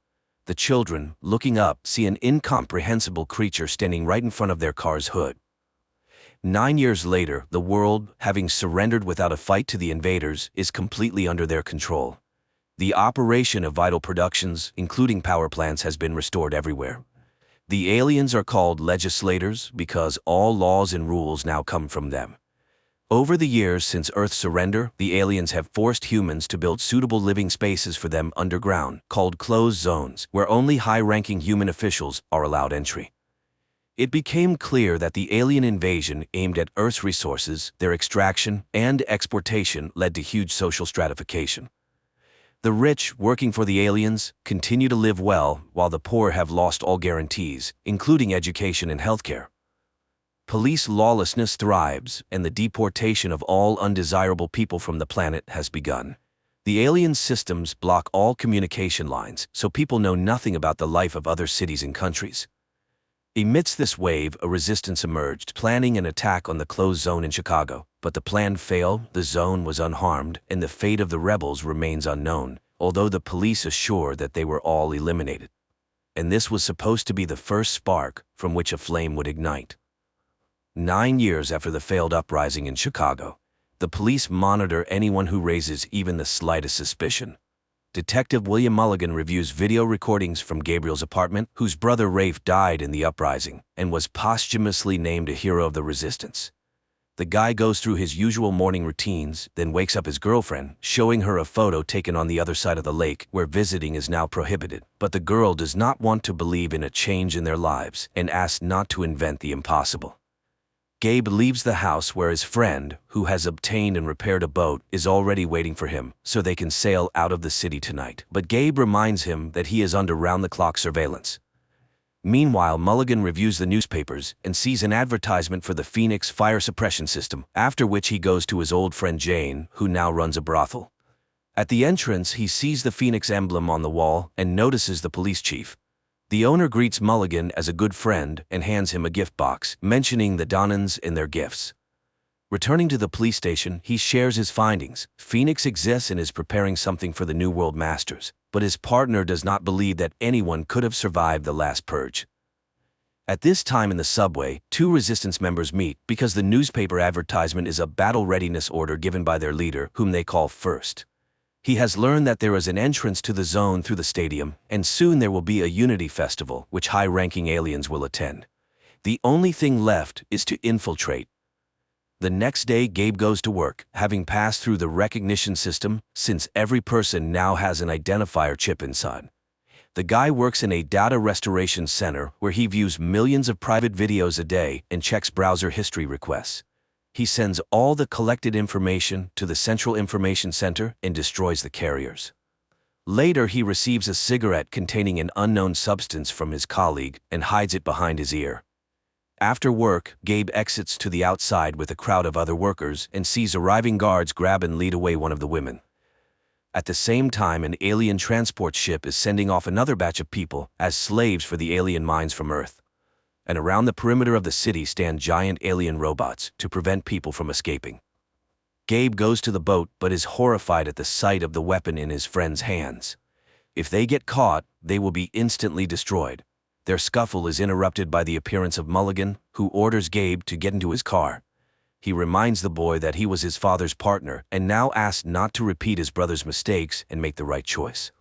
The children, looking up, see an incomprehensible creature standing right in front of their car's hood. 9 years later, the world, having surrendered without a fight to the invaders, is completely under their control. The operation of vital productions, including power plants, has been restored everywhere. The aliens are called legislators because all laws and rules now come from them. Over the years since Earth's surrender, the aliens have forced humans to build suitable living spaces for them underground, called closed zones, where only high-ranking human officials are allowed entry. It became clear that the alien invasion aimed at Earth's resources, their extraction, and exportation led to huge social stratification. The rich, working for the aliens, continue to live well, while the poor have lost all guarantees, including education and healthcare. Police lawlessness thrives, and the deportation of all undesirable people from the planet has begun. The alien systems block all communication lines, so people know nothing about the life of other cities and countries. Amidst this wave, a resistance emerged, planning an attack on the closed zone in Chicago. But the plan failed, the zone was unharmed, and the fate of the rebels remains unknown, although the police assure that they were all eliminated. And this was supposed to be the first spark from which a flame would ignite. 9 years after the failed uprising in Chicago, the police monitor anyone who raises even the slightest suspicion. Detective William Mulligan reviews video recordings from Gabriel's apartment, whose brother Rafe died in the uprising and was posthumously named a hero of the resistance. The guy goes through his usual morning routines, then wakes up his girlfriend, showing her a photo taken on the other side of the lake, where visiting is now prohibited. But the girl does not want to believe in a change in their lives and asks not to invent the impossible. Gabe leaves the house where his friend, who has obtained and repaired a boat, is already waiting for him, so they can sail out of the city tonight. But Gabe reminds him that he is under round-the-clock surveillance. Meanwhile, Mulligan reviews the newspapers and sees an advertisement for the Phoenix fire suppression system, after which he goes to his old friend Jane, who now runs a brothel. At the entrance, he sees the Phoenix emblem on the wall and notices the police chief. The owner greets Mulligan as a good friend and hands him a gift box, mentioning the Donnans and their gifts. Returning to the police station, he shares his findings. Phoenix exists and is preparing something for the New World Masters, but his partner does not believe that anyone could have survived the last purge. At this time in the subway, 2 resistance members meet because the newspaper advertisement is a battle readiness order given by their leader, whom they call First. He has learned that there is an entrance to the zone through the stadium, and soon there will be a Unity Festival, which high-ranking aliens will attend. The only thing left is to infiltrate. The next day, Gabe goes to work, having passed through the recognition system, since every person now has an identifier chip inside. The guy works in a data restoration center where he views millions of private videos a day and checks browser history requests. He sends all the collected information to the Central Information Center and destroys the carriers. Later, he receives a cigarette containing an unknown substance from his colleague and hides it behind his ear. After work, Gabe exits to the outside with a crowd of other workers and sees arriving guards grab and lead away one of the women. At the same time, an alien transport ship is sending off another batch of people as slaves for the alien mines from Earth. And around the perimeter of the city stand giant alien robots to prevent people from escaping. Gabe goes to the boat but is horrified at the sight of the weapon in his friend's hands. If they get caught, they will be instantly destroyed. Their scuffle is interrupted by the appearance of Mulligan, who orders Gabe to get into his car. He reminds the boy that he was his father's partner and now asks not to repeat his brother's mistakes and make the right choice.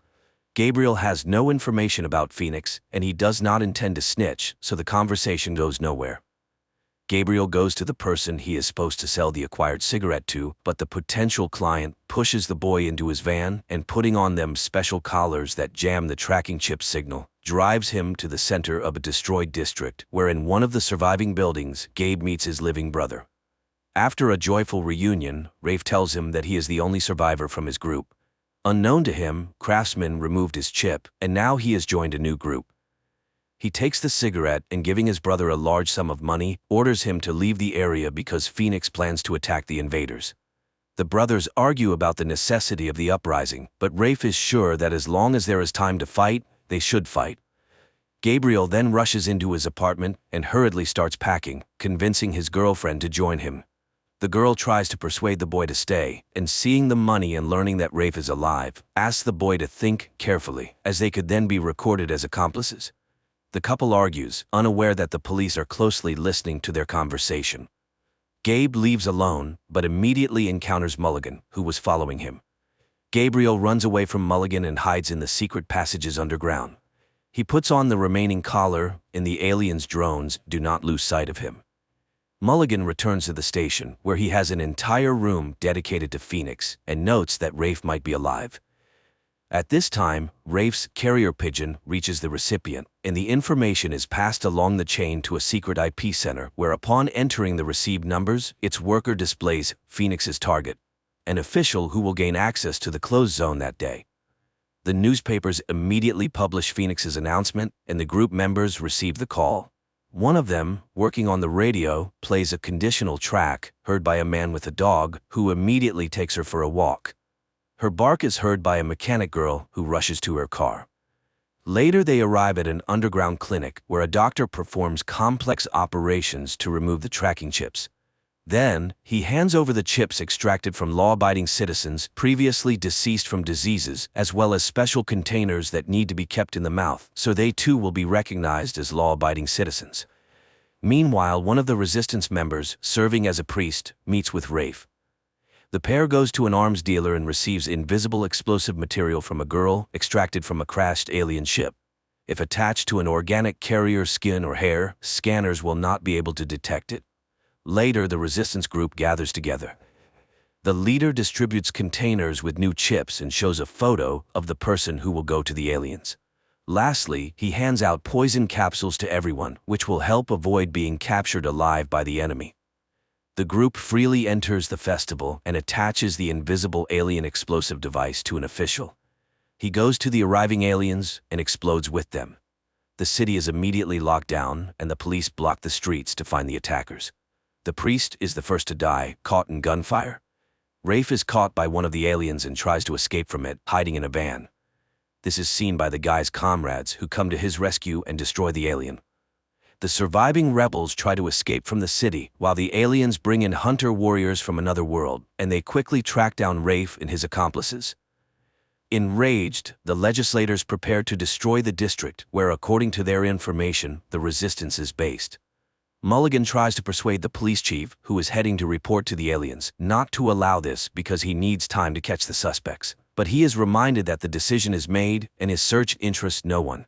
Gabriel has no information about Phoenix, and he does not intend to snitch, so the conversation goes nowhere. Gabriel goes to the person he is supposed to sell the acquired cigarette to, but the potential client pushes the boy into his van and, putting on them special collars that jam the tracking chip signal, drives him to the center of a destroyed district, where in one of the surviving buildings, Gabe meets his living brother. After a joyful reunion, Rafe tells him that he is the only survivor from his group. Unknown to him, Craftsman removed his chip, and now he has joined a new group. He takes the cigarette and, giving his brother a large sum of money, orders him to leave the area because Phoenix plans to attack the invaders. The brothers argue about the necessity of the uprising, but Rafe is sure that as long as there is time to fight, they should fight. Gabriel then rushes into his apartment and hurriedly starts packing, convincing his girlfriend to join him. The girl tries to persuade the boy to stay, and seeing the money and learning that Rafe is alive, asks the boy to think carefully, as they could then be recorded as accomplices. The couple argues, unaware that the police are closely listening to their conversation. Gabe leaves alone, but immediately encounters Mulligan, who was following him. Gabriel runs away from Mulligan and hides in the secret passages underground. He puts on the remaining collar, and the aliens' drones do not lose sight of him. Mulligan returns to the station, where he has an entire room dedicated to Phoenix, and notes that Rafe might be alive. At this time, Rafe's carrier pigeon reaches the recipient, and the information is passed along the chain to a secret IP center, where upon entering the received numbers, its worker displays Phoenix's target, an official who will gain access to the closed zone that day. The newspapers immediately publish Phoenix's announcement, and the group members receive the call. One of them, working on the radio, plays a conditional track heard by a man with a dog, who immediately takes her for a walk. Her bark is heard by a mechanic girl who rushes to her car. Later they arrive at an underground clinic where a doctor performs complex operations to remove the tracking chips. Then, he hands over the chips extracted from law-abiding citizens previously deceased from diseases, as well as special containers that need to be kept in the mouth, so they too will be recognized as law-abiding citizens. Meanwhile, one of the resistance members, serving as a priest, meets with Rafe. The pair goes to an arms dealer and receives invisible explosive material from a girl extracted from a crashed alien ship. If attached to an organic carrier's skin or hair, scanners will not be able to detect it. Later, the resistance group gathers together. The leader distributes containers with new chips and shows a photo of the person who will go to the aliens. Lastly, he hands out poison capsules to everyone, which will help avoid being captured alive by the enemy. The group freely enters the festival and attaches the invisible alien explosive device to an official. He goes to the arriving aliens and explodes with them. The city is immediately locked down, and the police block the streets to find the attackers. The priest is the first to die, caught in gunfire. Rafe is caught by one of the aliens and tries to escape from it, hiding in a van. This is seen by the guy's comrades, who come to his rescue and destroy the alien. The surviving rebels try to escape from the city, while the aliens bring in hunter warriors from another world, and they quickly track down Rafe and his accomplices. Enraged, the legislators prepare to destroy the district where, according to their information, the resistance is based. Mulligan tries to persuade the police chief, who is heading to report to the aliens, not to allow this because he needs time to catch the suspects, but he is reminded that the decision is made and his search interests no one.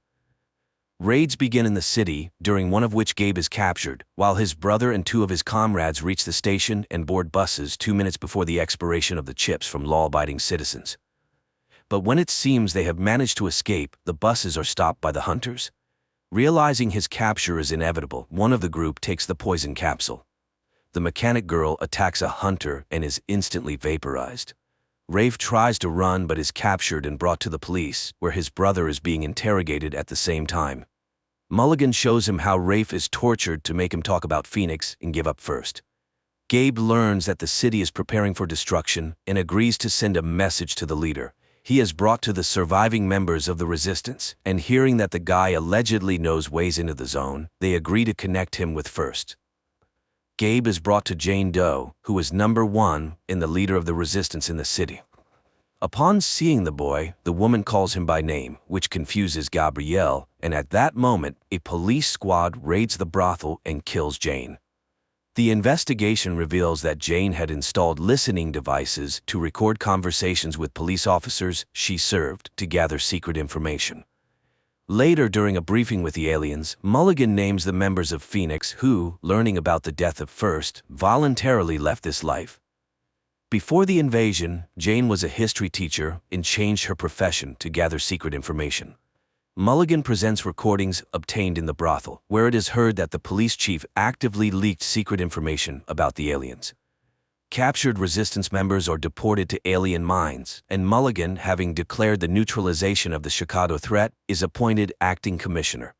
Raids begin in the city, during one of which Gabe is captured, while his brother and two of his comrades reach the station and board buses 2 minutes before the expiration of the chips from law-abiding citizens. But when it seems they have managed to escape, the buses are stopped by the hunters. Realizing his capture is inevitable, one of the group takes the poison capsule. The mechanic girl attacks a hunter and is instantly vaporized. Rafe tries to run but is captured and brought to the police, where his brother is being interrogated at the same time. Mulligan shows him how Rafe is tortured to make him talk about Phoenix and give up first. Gabe learns that the city is preparing for destruction and agrees to send a message to the leader. He is brought to the surviving members of the resistance, and hearing that the guy allegedly knows ways into the zone, they agree to connect him with first. Gabe is brought to Jane Doe, who is number 1 in the leader of the resistance in the city. Upon seeing the boy, the woman calls him by name, which confuses Gabrielle, and at that moment, a police squad raids the brothel and kills Jane. The investigation reveals that Jane had installed listening devices to record conversations with police officers she served to gather secret information. Later, during a briefing with the aliens, Mulligan names the members of Phoenix who, learning about the death of First, voluntarily left this life. Before the invasion, Jane was a history teacher and changed her profession to gather secret information. Mulligan presents recordings obtained in the brothel, where it is heard that the police chief actively leaked secret information about the aliens. Captured resistance members are deported to alien mines, and Mulligan, having declared the neutralization of the Chicago threat, is appointed acting commissioner.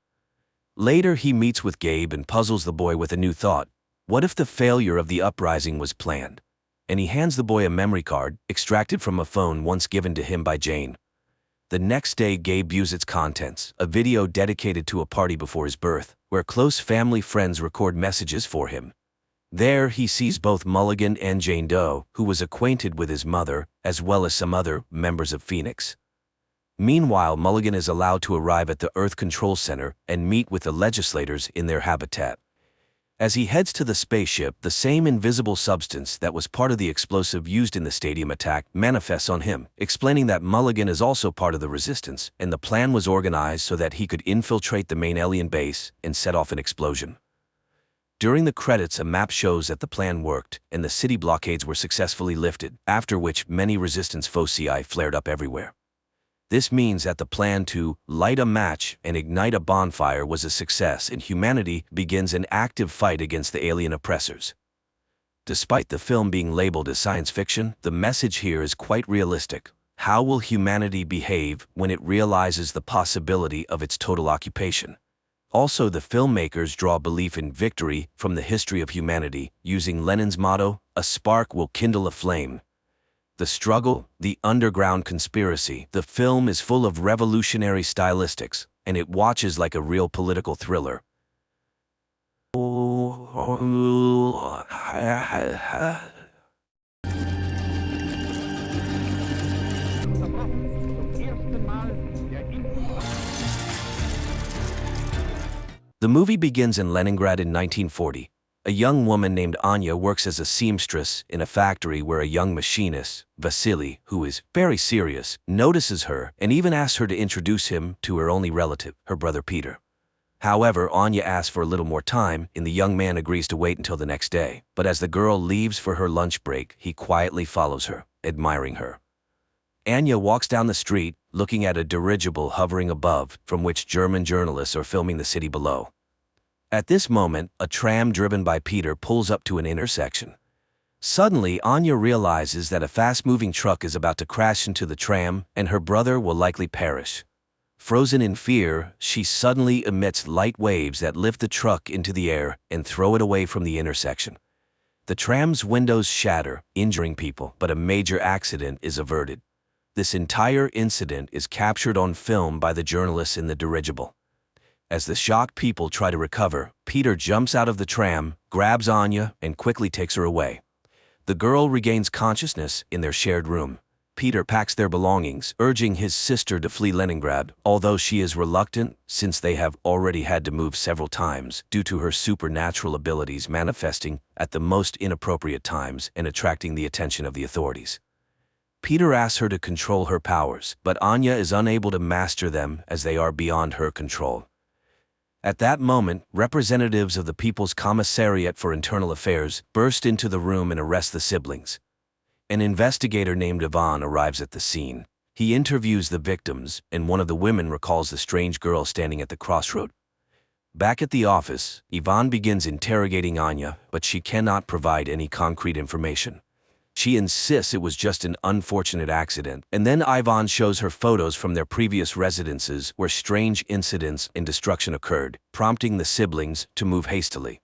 Later, he meets with Gabe and puzzles the boy with a new thought. What if the failure of the uprising was planned? And he hands the boy a memory card, extracted from a phone once given to him by Jane. The next day, Gabe views its contents, a video dedicated to a party before his birth, where close family friends record messages for him. There, he sees both Mulligan and Jane Doe, who was acquainted with his mother, as well as some other members of Phoenix. Meanwhile, Mulligan is allowed to arrive at the Earth Control Center and meet with the legislators in their habitat. As he heads to the spaceship, the same invisible substance that was part of the explosive used in the stadium attack manifests on him, explaining that Mulligan is also part of the resistance, and the plan was organized so that he could infiltrate the main alien base and set off an explosion. During the credits, a map shows that the plan worked, and the city blockades were successfully lifted, after which many resistance foci flared up everywhere. This means that the plan to light a match and ignite a bonfire was a success, and humanity begins an active fight against the alien oppressors. Despite the film being labeled as science fiction, the message here is quite realistic. How will humanity behave when it realizes the possibility of its total occupation? Also, the filmmakers draw belief in victory from the history of humanity, using Lenin's motto, "A spark will kindle a flame." The struggle, the underground conspiracy. The film is full of revolutionary stylistics, and it watches like a real political thriller. The movie begins in Leningrad in 1940. A young woman named Anya works as a seamstress in a factory where a young machinist, Vasily, who is very serious, notices her and even asks her to introduce him to her only relative, her brother Peter. However, Anya asks for a little more time, and the young man agrees to wait until the next day. But as the girl leaves for her lunch break, he quietly follows her, admiring her. Anya walks down the street, looking at a dirigible hovering above, from which German journalists are filming the city below. At this moment, a tram driven by Peter pulls up to an intersection. Suddenly, Anya realizes that a fast-moving truck is about to crash into the tram, and her brother will likely perish. Frozen in fear, she suddenly emits light waves that lift the truck into the air and throw it away from the intersection. The tram's windows shatter, injuring people, but a major accident is averted. This entire incident is captured on film by the journalists in the dirigible. As the shocked people try to recover, Peter jumps out of the tram, grabs Anya, and quickly takes her away. The girl regains consciousness in their shared room. Peter packs their belongings, urging his sister to flee Leningrad, although she is reluctant since they have already had to move several times due to her supernatural abilities manifesting at the most inappropriate times and attracting the attention of the authorities. Peter asks her to control her powers, but Anya is unable to master them as they are beyond her control. At that moment, representatives of the People's Commissariat for Internal Affairs burst into the room and arrest the siblings. An investigator named Ivan arrives at the scene. He interviews the victims, and one of the women recalls the strange girl standing at the crossroad. Back at the office, Ivan begins interrogating Anya, but she cannot provide any concrete information. She insists it was just an unfortunate accident, and then Ivan shows her photos from their previous residences where strange incidents and destruction occurred, prompting the siblings to move hastily.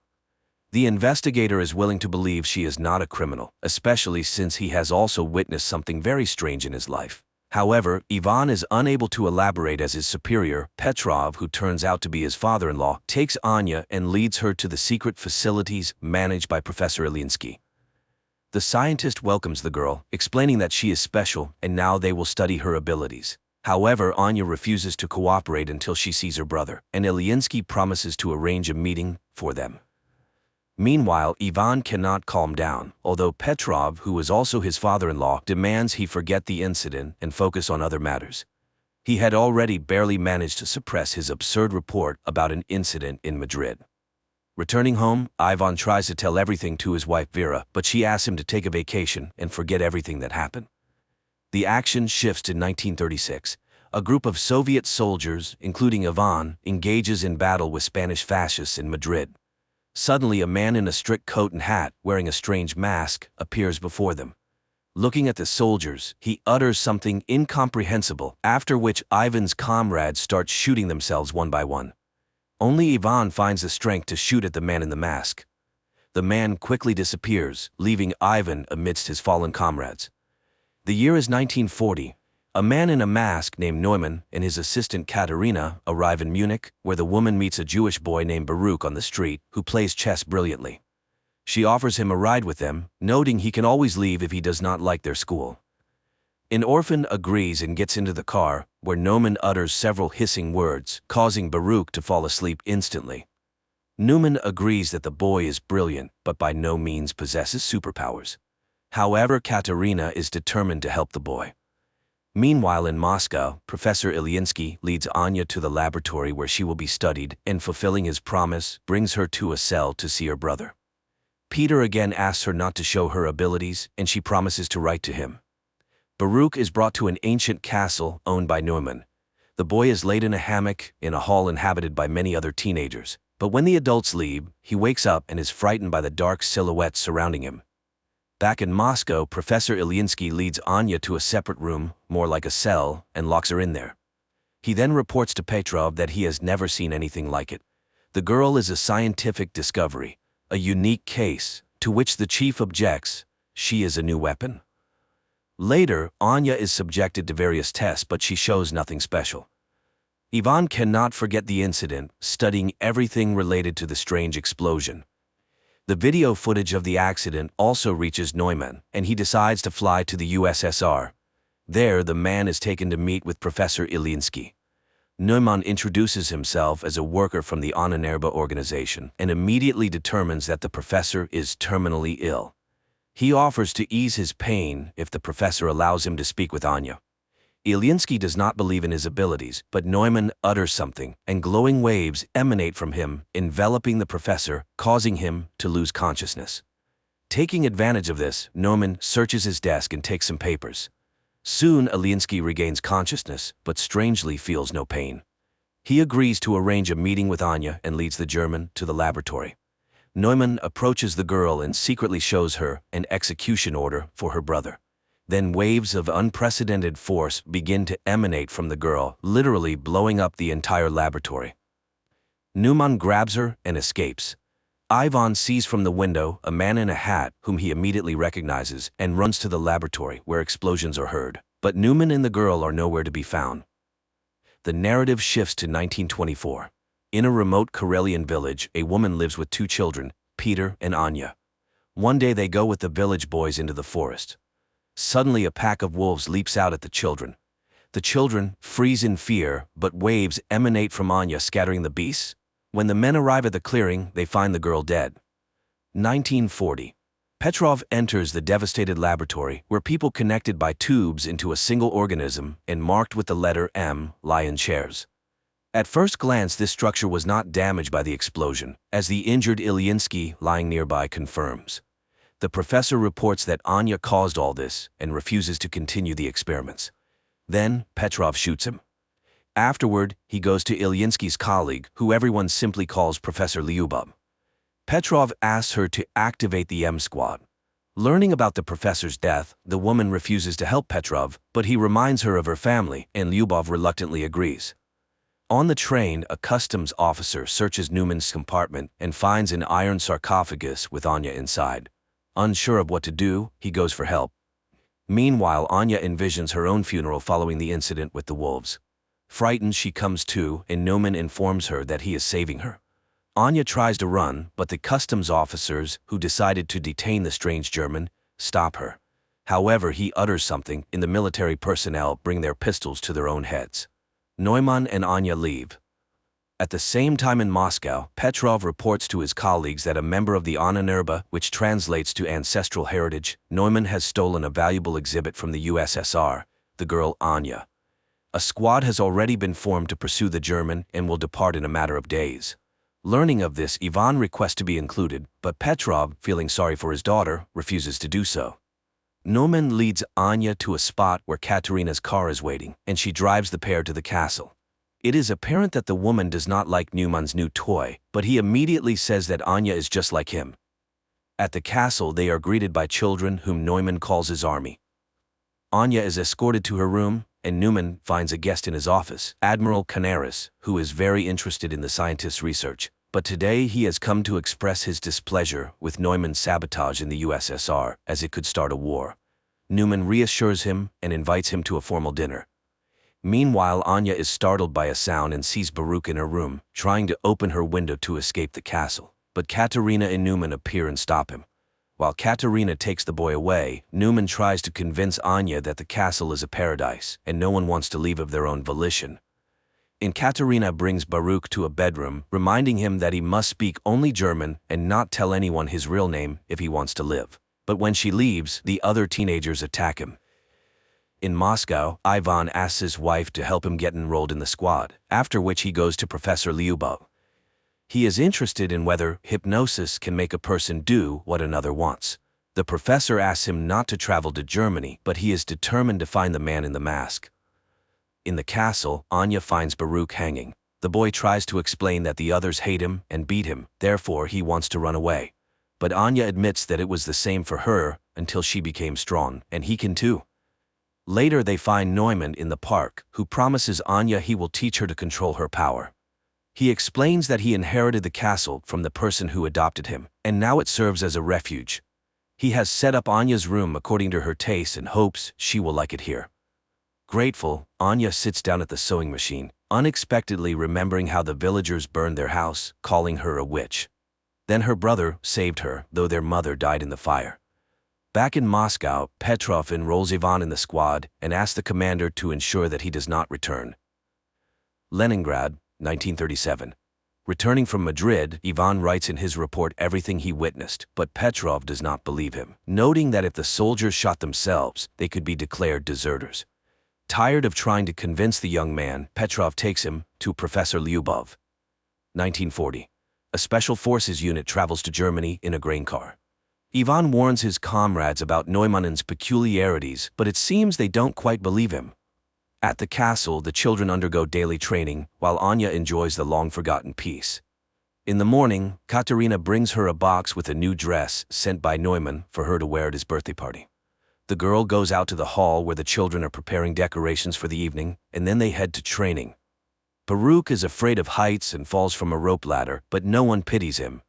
The investigator is willing to believe she is not a criminal, especially since he has also witnessed something very strange in his life. However, Ivan is unable to elaborate as his superior, Petrov, who turns out to be his father-in-law, takes Anya and leads her to the secret facilities managed by Professor Ilinsky. The scientist welcomes the girl, explaining that she is special and now they will study her abilities. However, Anya refuses to cooperate until she sees her brother, and Ilinsky promises to arrange a meeting for them. Meanwhile, Ivan cannot calm down, although Petrov, who is also his father-in-law, demands he forget the incident and focus on other matters. He had already barely managed to suppress his absurd report about an incident in Madrid. Returning home, Ivan tries to tell everything to his wife Vera, but she asks him to take a vacation and forget everything that happened. The action shifts to 1936. A group of Soviet soldiers, including Ivan, engages in battle with Spanish fascists in Madrid. Suddenly, a man in a strict coat and hat, wearing a strange mask, appears before them. Looking at the soldiers, he utters something incomprehensible, after which Ivan's comrades start shooting themselves one by one. Only Ivan finds the strength to shoot at the man in the mask. The man quickly disappears, leaving Ivan amidst his fallen comrades. The year is 1940. A man in a mask named Neumann and his assistant Katerina arrive in Munich, where the woman meets a Jewish boy named Baruch on the street, who plays chess brilliantly. She offers him a ride with them, noting he can always leave if he does not like their school. An orphan agrees and gets into the car, where Neumann utters several hissing words, causing Baruch to fall asleep instantly. Neumann agrees that the boy is brilliant, but by no means possesses superpowers. However, Katerina is determined to help the boy. Meanwhile, in Moscow, Professor Ilyinsky leads Anya to the laboratory where she will be studied, and fulfilling his promise, brings her to a cell to see her brother. Peter again asks her not to show her abilities, and she promises to write to him. Baruch is brought to an ancient castle owned by Neumann. The boy is laid in a hammock in a hall inhabited by many other teenagers, but when the adults leave, he wakes up and is frightened by the dark silhouettes surrounding him. Back in Moscow, Professor Ilyinsky leads Anya to a separate room, more like a cell, and locks her in there. He then reports to Petrov that he has never seen anything like it. The girl is a scientific discovery, a unique case, to which the chief objects. She is a new weapon. Later, Anya is subjected to various tests, but she shows nothing special. Ivan cannot forget the incident, studying everything related to the strange explosion. The video footage of the accident also reaches Neumann, and he decides to fly to the USSR. There, the man is taken to meet with Professor Ilyinsky. Neumann introduces himself as a worker from the Ahnenerbe organization and immediately determines that the professor is terminally ill. He offers to ease his pain if the professor allows him to speak with Anya. Ilyinsky does not believe in his abilities, but Neumann utters something, and glowing waves emanate from him, enveloping the professor, causing him to lose consciousness. Taking advantage of this, Neumann searches his desk and takes some papers. Soon, Ilyinsky regains consciousness, but strangely feels no pain. He agrees to arrange a meeting with Anya and leads the German to the laboratory. Neumann approaches the girl and secretly shows her an execution order for her brother. Then waves of unprecedented force begin to emanate from the girl, literally blowing up the entire laboratory. Neumann grabs her and escapes. Ivan sees from the window a man in a hat whom he immediately recognizes and runs to the laboratory where explosions are heard, but Neumann and the girl are nowhere to be found. The narrative shifts to 1924. In a remote Karelian village, a woman lives with two children, Peter and Anya. One day they go with the village boys into the forest. Suddenly, a pack of wolves leaps out at the children. The children freeze in fear, but waves emanate from Anya, scattering the beasts. When the men arrive at the clearing, they find the girl dead. 1940. Petrov enters the devastated laboratory, where people connected by tubes into a single organism and marked with the letter M lie in chairs. At first glance, this structure was not damaged by the explosion, as the injured Ilyinsky lying nearby confirms. The professor reports that Anya caused all this and refuses to continue the experiments. Then, Petrov shoots him. Afterward, he goes to Ilyinsky's colleague, who everyone simply calls Professor Lyubov. Petrov asks her to activate the M squad. Learning about the professor's death, the woman refuses to help Petrov, but he reminds her of her family, and Lyubov reluctantly agrees. On the train, a customs officer searches Neumann's compartment and finds an iron sarcophagus with Anya inside. Unsure of what to do, he goes for help. Meanwhile, Anya envisions her own funeral following the incident with the wolves. Frightened, she comes to, and Neumann informs her that he is saving her. Anya tries to run, but the customs officers, who decided to detain the strange German, stop her. However, he utters something, and the military personnel bring their pistols to their own heads. Neumann and Anya leave. At the same time in Moscow, Petrov reports to his colleagues that a member of the Ahnenerbe, which translates to ancestral heritage, Neumann has stolen a valuable exhibit from the USSR, the girl Anya. A squad has already been formed to pursue the German and will depart in a matter of days. Learning of this, Ivan requests to be included, but Petrov, feeling sorry for his daughter, refuses to do so. Neumann leads Anya to a spot where Katerina's car is waiting, and she drives the pair to the castle. It is apparent that the woman does not like Neumann's new toy, but he immediately says that Anya is just like him. At the castle, they are greeted by children whom Neumann calls his army. Anya is escorted to her room, and Neumann finds a guest in his office, Admiral Canaris, who is very interested in the scientist's research. But today he has come to express his displeasure with Neumann's sabotage in the USSR, as it could start a war. Neumann reassures him and invites him to a formal dinner. Meanwhile, Anya is startled by a sound and sees Baruch in her room, trying to open her window to escape the castle. But Katerina and Neumann appear and stop him. While Katerina takes the boy away, Neumann tries to convince Anya that the castle is a paradise, and no one wants to leave of their own volition. Katerina brings Baruch to a bedroom, reminding him that he must speak only German and not tell anyone his real name if he wants to live. But when she leaves, the other teenagers attack him. In Moscow, Ivan asks his wife to help him get enrolled in the squad, after which he goes to Professor Lyubov. He is interested in whether hypnosis can make a person do what another wants. The professor asks him not to travel to Germany, but he is determined to find the man in the mask. In the castle, Anya finds Baruch hanging. The boy tries to explain that the others hate him and beat him, therefore he wants to run away. But Anya admits that it was the same for her until she became strong, and he can too. Later they find Neumann in the park, who promises Anya he will teach her to control her power. He explains that he inherited the castle from the person who adopted him, and now it serves as a refuge. He has set up Anya's room according to her taste and hopes she will like it here. Grateful, Anya sits down at the sewing machine, unexpectedly remembering how the villagers burned their house, calling her a witch. Then her brother saved her, though their mother died in the fire. Back in Moscow, Petrov enrolls Ivan in the squad and asks the commander to ensure that he does not return. Leningrad, 1937. Returning from Madrid, Ivan writes in his report everything he witnessed, but Petrov does not believe him, noting that if the soldiers shot themselves, they could be declared deserters. Tired of trying to convince the young man, Petrov takes him to Professor Lyubov. 1940. A special forces unit travels to Germany in a grain car. Ivan warns his comrades about Neumann's peculiarities, but it seems they don't quite believe him. At the castle, the children undergo daily training, while Anya enjoys the long-forgotten peace. In the morning, Katerina brings her a box with a new dress sent by Neumann for her to wear at his birthday party. The girl goes out to the hall where the children are preparing decorations for the evening, and then they head to training. Baruch is afraid of heights and falls from a rope ladder, but no one pities him.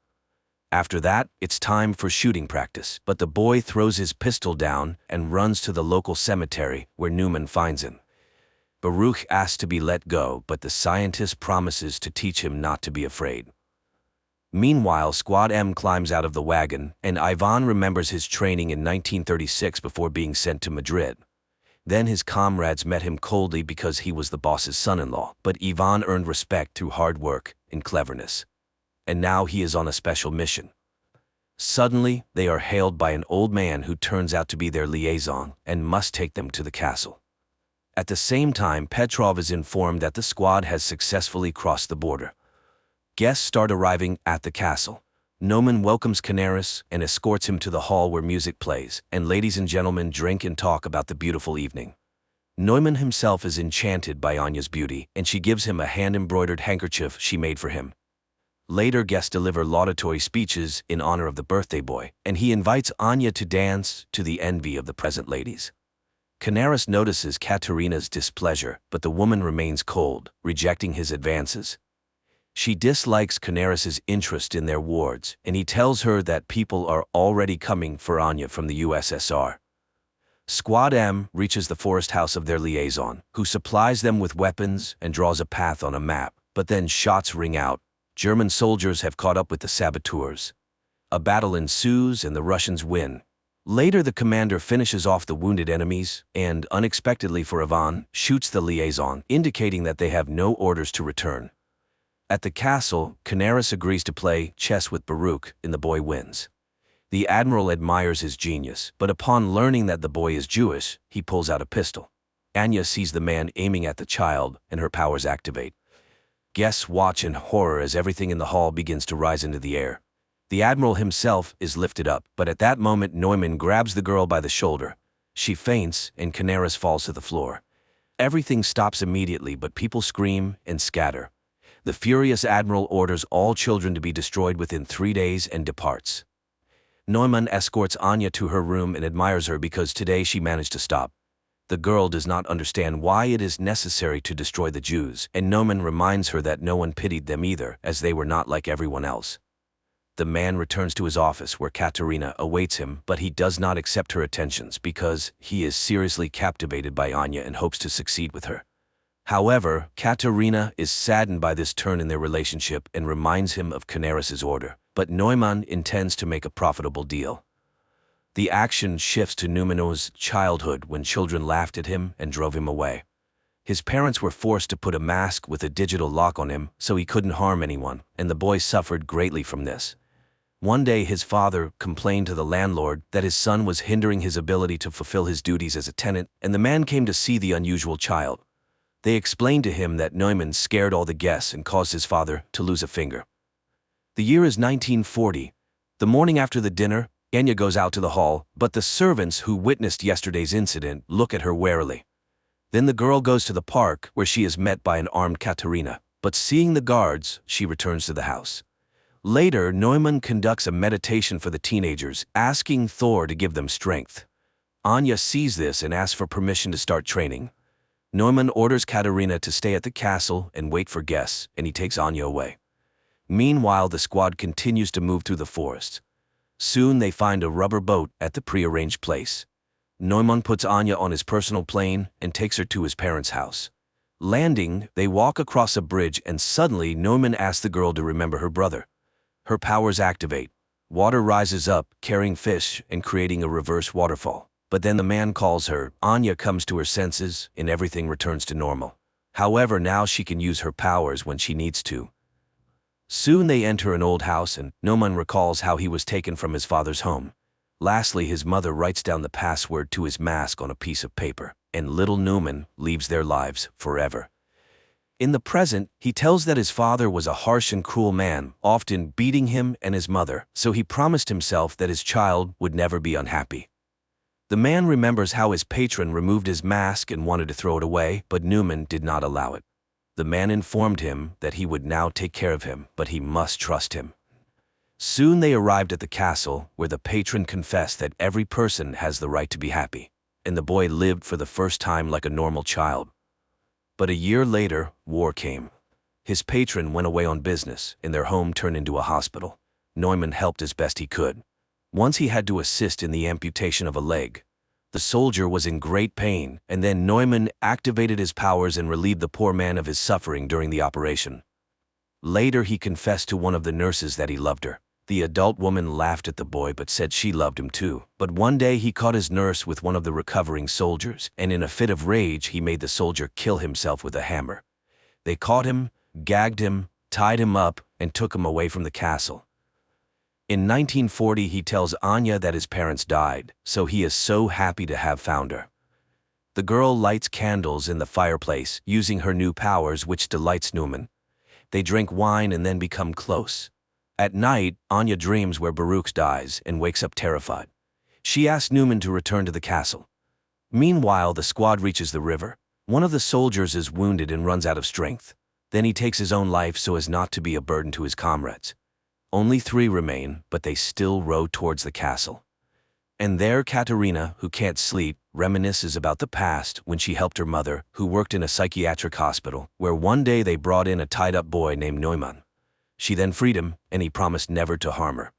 After that, it's time for shooting practice, but the boy throws his pistol down and runs to the local cemetery where Neumann finds him. Baruch asks to be let go, but the scientist promises to teach him not to be afraid. Meanwhile, Squad M climbs out of the wagon, and Ivan remembers his training in 1936 before being sent to Madrid. Then his comrades met him coldly because he was the boss's son-in-law, but Ivan earned respect through hard work and cleverness. And now he is on a special mission. Suddenly, they are hailed by an old man who turns out to be their liaison and must take them to the castle. At the same time, Petrov is informed that the squad has successfully crossed the border. Guests start arriving at the castle. Neumann welcomes Canaris and escorts him to the hall where music plays, and ladies and gentlemen drink and talk about the beautiful evening. Neumann himself is enchanted by Anya's beauty, and she gives him a hand-embroidered handkerchief she made for him. Later, guests deliver laudatory speeches in honor of the birthday boy, and he invites Anya to dance to the envy of the present ladies. Canaris notices Katerina's displeasure, but the woman remains cold, rejecting his advances. She dislikes Canaris's interest in their wards, and he tells her that people are already coming for Anya from the USSR. Squad M reaches the forest house of their liaison, who supplies them with weapons and draws a path on a map, but then shots ring out. German soldiers have caught up with the saboteurs. A battle ensues and the Russians win. Later, the commander finishes off the wounded enemies and, unexpectedly for Ivan, shoots the liaison, indicating that they have no orders to return. At the castle, Canaris agrees to play chess with Baruch, and the boy wins. The admiral admires his genius, but upon learning that the boy is Jewish, he pulls out a pistol. Anya sees the man aiming at the child, and her powers activate. Guests watch in horror as everything in the hall begins to rise into the air. The Admiral himself is lifted up, but at that moment Neumann grabs the girl by the shoulder. She faints, and Canaris falls to the floor. Everything stops immediately, but people scream and scatter. The furious Admiral orders all children to be destroyed within 3 days and departs. Neumann escorts Anya to her room and admires her because today she managed to stop. The girl does not understand why it is necessary to destroy the Jews, and Neumann reminds her that no one pitied them either, as they were not like everyone else. The man returns to his office where Katerina awaits him, but he does not accept her attentions because he is seriously captivated by Anya and hopes to succeed with her. However, Katerina is saddened by this turn in their relationship and reminds him of Canaris's order, but Neumann intends to make a profitable deal. The action shifts to Numeno's childhood when children laughed at him and drove him away. His parents were forced to put a mask with a digital lock on him so he couldn't harm anyone, and the boy suffered greatly from this. One day his father complained to the landlord that his son was hindering his ability to fulfill his duties as a tenant, and the man came to see the unusual child. They explained to him that Neumann scared all the guests and caused his father to lose a finger. The year is 1940. The morning after the dinner, Anya goes out to the hall, but the servants who witnessed yesterday's incident look at her warily. Then the girl goes to the park where she is met by an armed Katerina, but seeing the guards, she returns to the house. Later, Neumann conducts a meditation for the teenagers, asking Thor to give them strength. Anya sees this and asks for permission to start training. Neumann orders Katerina to stay at the castle and wait for guests, and he takes Anya away. Meanwhile, the squad continues to move through the forest. Soon they find a rubber boat at the prearranged place. Neumann puts Anya on his personal plane and takes her to his parents' house. Landing, they walk across a bridge and suddenly Neumann asks the girl to remember her brother. Her powers activate. Water rises up, carrying fish and creating a reverse waterfall. But then the man calls her, Anya comes to her senses, and everything returns to normal. However, now she can use her powers when she needs to. Soon they enter an old house and Neumann recalls how he was taken from his father's home. Lastly, his mother writes down the password to his mask on a piece of paper, and little Neumann leaves their lives forever. In the present, he tells that his father was a harsh and cruel man, often beating him and his mother, so he promised himself that his child would never be unhappy. The man remembers how his patron removed his mask and wanted to throw it away, but Neumann did not allow it. The man informed him that he would now take care of him, but he must trust him. Soon they arrived at the castle, where the patron confessed that every person has the right to be happy, and the boy lived for the first time like a normal child. But a year later, war came. His patron went away on business, and their home turned into a hospital. Neumann helped as best he could. Once he had to assist in the amputation of a leg. The soldier was in great pain, and then Neumann activated his powers and relieved the poor man of his suffering during the operation. Later he confessed to one of the nurses that he loved her. The adult woman laughed at the boy but said she loved him too. But one day he caught his nurse with one of the recovering soldiers, and in a fit of rage he made the soldier kill himself with a hammer. They caught him, gagged him, tied him up, and took him away from the castle. In 1940 he tells Anya that his parents died, so he is so happy to have found her. The girl lights candles in the fireplace, using her new powers which delights Neumann. They drink wine and then become close. At night, Anya dreams where Baruch dies and wakes up terrified. She asks Neumann to return to the castle. Meanwhile, the squad reaches the river. One of the soldiers is wounded and runs out of strength. Then he takes his own life so as not to be a burden to his comrades. Only 3 remain, but they still row towards the castle. And there Katerina, who can't sleep, reminisces about the past when she helped her mother, who worked in a psychiatric hospital, where one day they brought in a tied-up boy named Neumann. She then freed him, and he promised never to harm her.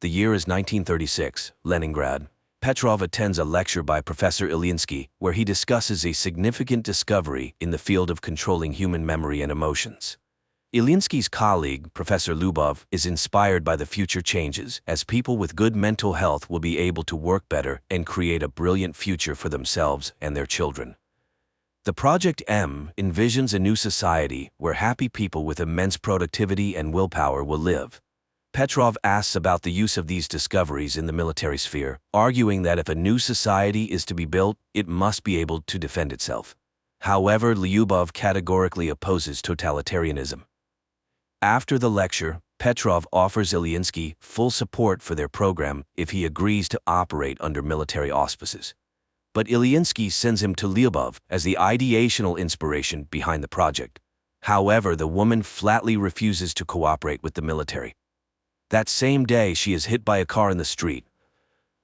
The year is 1936, Leningrad. Petrov attends a lecture by Professor Ilinsky, where he discusses a significant discovery in the field of controlling human memory and emotions. Ilinsky's colleague, Professor Lubov, is inspired by the future changes, as people with good mental health will be able to work better and create a brilliant future for themselves and their children. The Project M envisions a new society where happy people with immense productivity and willpower will live. Petrov asks about the use of these discoveries in the military sphere, arguing that if a new society is to be built, it must be able to defend itself. However, Lyubov categorically opposes totalitarianism. After the lecture, Petrov offers Ilyinsky full support for their program if he agrees to operate under military auspices. But Ilyinsky sends him to Lyubov as the ideational inspiration behind the project. However, the woman flatly refuses to cooperate with the military. That same day, she is hit by a car in the street.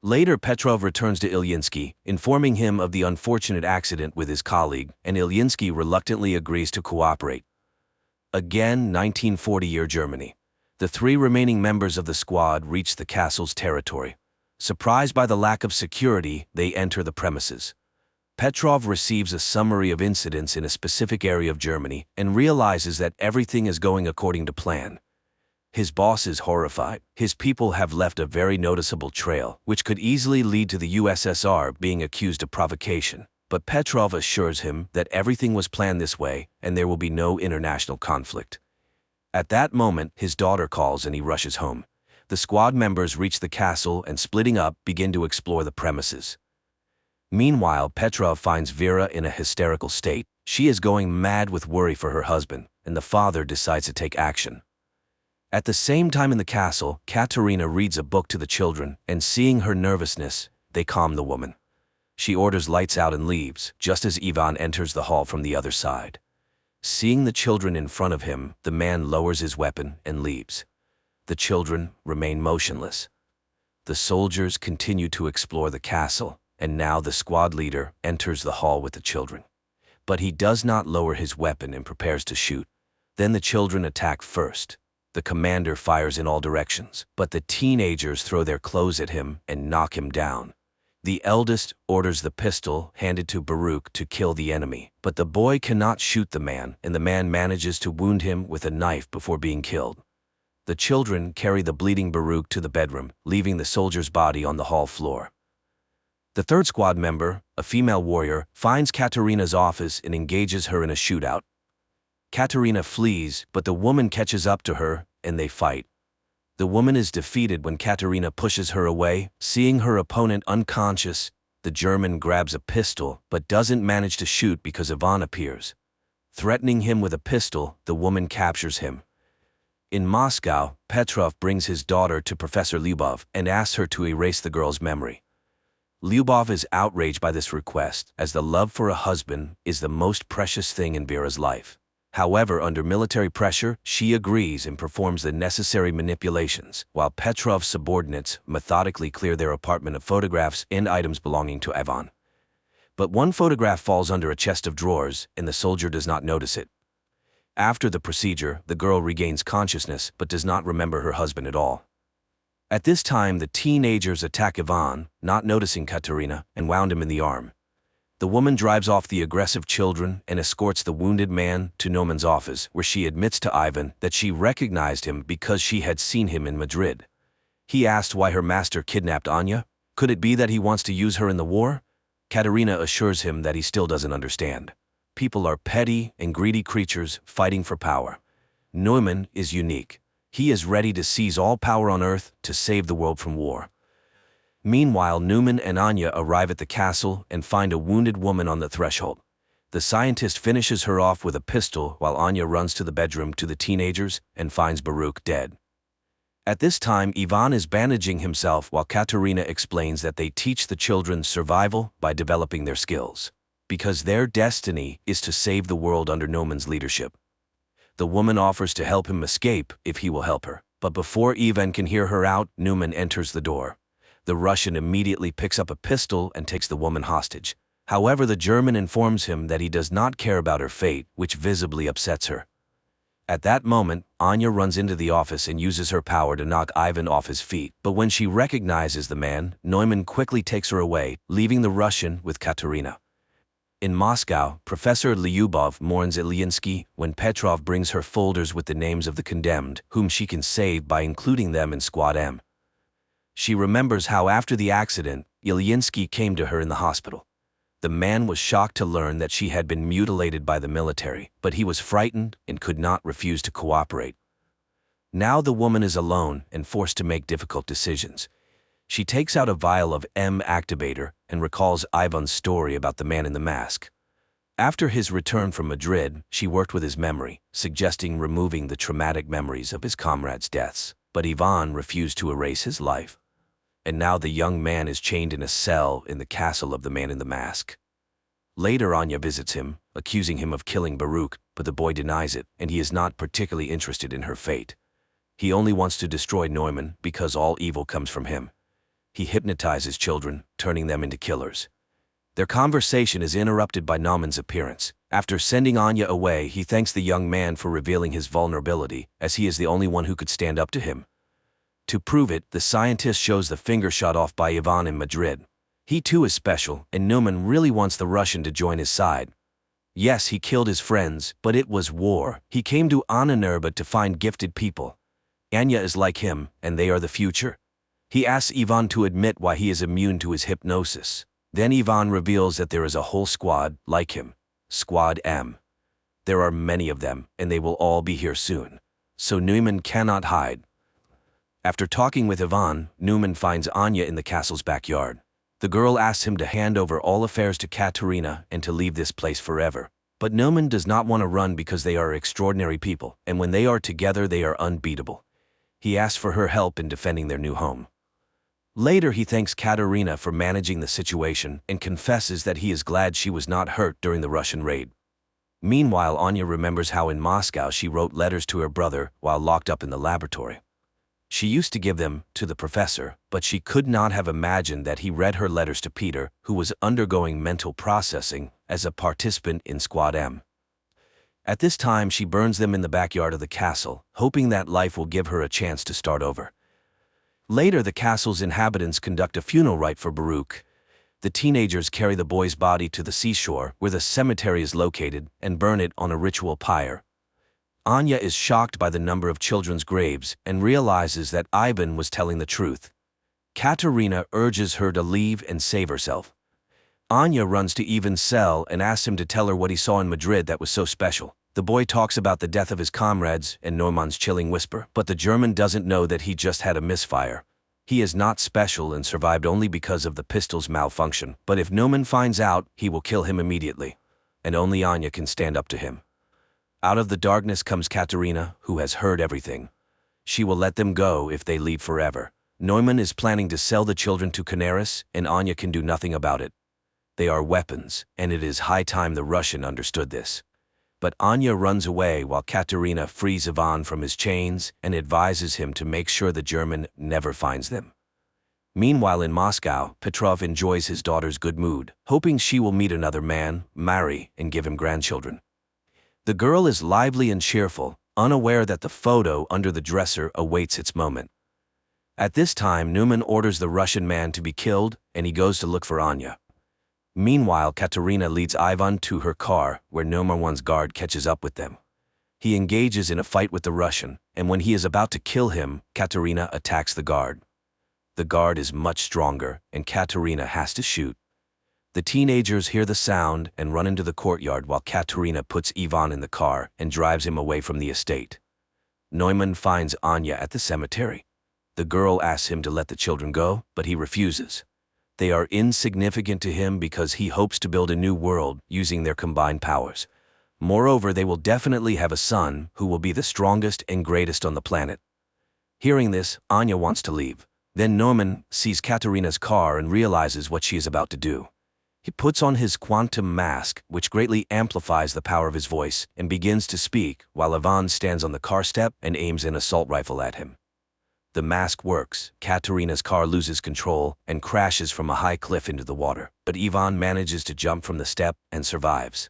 Later, Petrov returns to Ilyinsky, informing him of the unfortunate accident with his colleague, and Ilyinsky reluctantly agrees to cooperate. Again, 1940-year Germany. The three remaining members of the squad reach the castle's territory. Surprised by the lack of security, they enter the premises. Petrov receives a summary of incidents in a specific area of Germany and realizes that everything is going according to plan. His boss is horrified. His people have left a very noticeable trail, which could easily lead to the USSR being accused of provocation. But Petrov assures him that everything was planned this way and there will be no international conflict. At that moment, his daughter calls and he rushes home. The squad members reach the castle and, splitting up, begin to explore the premises. Meanwhile, Petrov finds Vera in a hysterical state. She is going mad with worry for her husband, and the father decides to take action. At the same time in the castle, Katerina reads a book to the children, and seeing her nervousness, they calm the woman. She orders lights out and leaves, just as Ivan enters the hall from the other side. Seeing the children in front of him, the man lowers his weapon and leaves. The children remain motionless. The soldiers continue to explore the castle, and now the squad leader enters the hall with the children. But he does not lower his weapon and prepares to shoot. Then the children attack first. The commander fires in all directions, but the teenagers throw their clothes at him and knock him down. The eldest orders the pistol handed to Baruch to kill the enemy, but the boy cannot shoot the man, and the man manages to wound him with a knife before being killed. The children carry the bleeding Baruch to the bedroom, leaving the soldier's body on the hall floor. The third squad member, a female warrior, finds Katerina's office and engages her in a shootout. Katerina flees, but the woman catches up to her, and they fight. The woman is defeated when Katerina pushes her away. Seeing her opponent unconscious, the German grabs a pistol but doesn't manage to shoot because Ivan appears. Threatening him with a pistol, the woman captures him. In Moscow, Petrov brings his daughter to Professor Lyubov and asks her to erase the girl's memory. Lyubov is outraged by this request, as the love for a husband is the most precious thing in Vera's life. However, under military pressure, she agrees and performs the necessary manipulations, while Petrov's subordinates methodically clear their apartment of photographs and items belonging to Ivan. But one photograph falls under a chest of drawers, and the soldier does not notice it. After the procedure, the girl regains consciousness but does not remember her husband at all. At this time, the teenagers attack Ivan, not noticing Katerina, and wound him in the arm. The woman drives off the aggressive children and escorts the wounded man to Neumann's office, where she admits to Ivan that she recognized him because she had seen him in Madrid. He asked why her master kidnapped Anya. Could it be that he wants to use her in the war? Katerina assures him that he still doesn't understand. People are petty and greedy creatures fighting for power. Neumann is unique. He is ready to seize all power on Earth to save the world from war. Meanwhile, Neumann and Anya arrive at the castle and find a wounded woman on the threshold. The scientist finishes her off with a pistol while Anya runs to the bedroom to the teenagers and finds Baruch dead. At this time, Ivan is bandaging himself while Katerina explains that they teach the children survival by developing their skills, because their destiny is to save the world under Neumann's leadership. The woman offers to help him escape if he will help her, but before Ivan can hear her out, Neumann enters the door. The Russian immediately picks up a pistol and takes the woman hostage. However, the German informs him that he does not care about her fate, which visibly upsets her. At that moment, Anya runs into the office and uses her power to knock Ivan off his feet, but when she recognizes the man, Neumann quickly takes her away, leaving the Russian with Katerina. In Moscow, Professor Lyubov mourns Ilyinsky when Petrov brings her folders with the names of the condemned, whom she can save by including them in Squad M. She remembers how after the accident, Ilyinsky came to her in the hospital. The man was shocked to learn that she had been mutilated by the military, but he was frightened and could not refuse to cooperate. Now the woman is alone and forced to make difficult decisions. She takes out a vial of M activator and recalls Ivan's story about the man in the mask. After his return from Madrid, she worked with his memory, suggesting removing the traumatic memories of his comrades' deaths. But Ivan refused to erase his life. And now the young man is chained in a cell in the castle of the man in the mask. Later, Anya visits him, accusing him of killing Baruch, but the boy denies it, and he is not particularly interested in her fate. He only wants to destroy Neumann because all evil comes from him. He hypnotizes children, turning them into killers. Their conversation is interrupted by Naumann's appearance. After sending Anya away, he thanks the young man for revealing his vulnerability, as he is the only one who could stand up to him. To prove it, the scientist shows the finger shot off by Ivan in Madrid. He too is special, and Neumann really wants the Russian to join his side. Yes, he killed his friends, but it was war. He came to Ananurba to find gifted people. Anya is like him, and they are the future. He asks Ivan to admit why he is immune to his hypnosis. Then Ivan reveals that there is a whole squad like him, Squad M. There are many of them, and they will all be here soon. So Neumann cannot hide. After talking with Ivan, Neumann finds Anya in the castle's backyard. The girl asks him to hand over all affairs to Katerina and to leave this place forever. But Neumann does not want to run because they are extraordinary people, and when they are together they are unbeatable. He asks for her help in defending their new home. Later he thanks Katerina for managing the situation and confesses that he is glad she was not hurt during the Russian raid. Meanwhile, Anya remembers how in Moscow she wrote letters to her brother while locked up in the laboratory. She used to give them to the professor, but she could not have imagined that he read her letters to Peter, who was undergoing mental processing as a participant in Squad M. At this time she burns them in the backyard of the castle, hoping that life will give her a chance to start over. Later, the castle's inhabitants conduct a funeral rite for Baruch. The teenagers carry the boy's body to the seashore, where the cemetery is located, and burn it on a ritual pyre. Anya is shocked by the number of children's graves and realizes that Ivan was telling the truth. Katerina urges her to leave and save herself. Anya runs to Ivan's cell and asks him to tell her what he saw in Madrid that was so special. The boy talks about the death of his comrades and Neumann's chilling whisper, but the German doesn't know that he just had a misfire. He is not special and survived only because of the pistol's malfunction, but if Neumann finds out, he will kill him immediately. And only Anya can stand up to him. Out of the darkness comes Katerina, who has heard everything. She will let them go if they leave forever. Neumann is planning to sell the children to Canaris, and Anya can do nothing about it. They are weapons, and it is high time the Russian understood this. But Anya runs away while Katerina frees Ivan from his chains and advises him to make sure the German never finds them. Meanwhile in Moscow, Petrov enjoys his daughter's good mood, hoping she will meet another man, marry, and give him grandchildren. The girl is lively and cheerful, unaware that the photo under the dresser awaits its moment. At this time, Neumann orders the Russian man to be killed, and he goes to look for Anya. Meanwhile, Katerina leads Ivan to her car, where Neuman's guard catches up with them. He engages in a fight with the Russian, and when he is about to kill him, Katerina attacks the guard. The guard is much stronger, and Katerina has to shoot. The teenagers hear the sound and run into the courtyard while Katerina puts Ivan in the car and drives him away from the estate. Neumann finds Anya at the cemetery. The girl asks him to let the children go, but he refuses. They are insignificant to him because he hopes to build a new world using their combined powers. Moreover, they will definitely have a son who will be the strongest and greatest on the planet. Hearing this, Anya wants to leave. Then Neumann sees Katerina's car and realizes what she is about to do. He puts on his quantum mask, which greatly amplifies the power of his voice, and begins to speak while Ivan stands on the car step and aims an assault rifle at him. The mask works. Katerina's car loses control and crashes from a high cliff into the water, but Ivan manages to jump from the step and survives.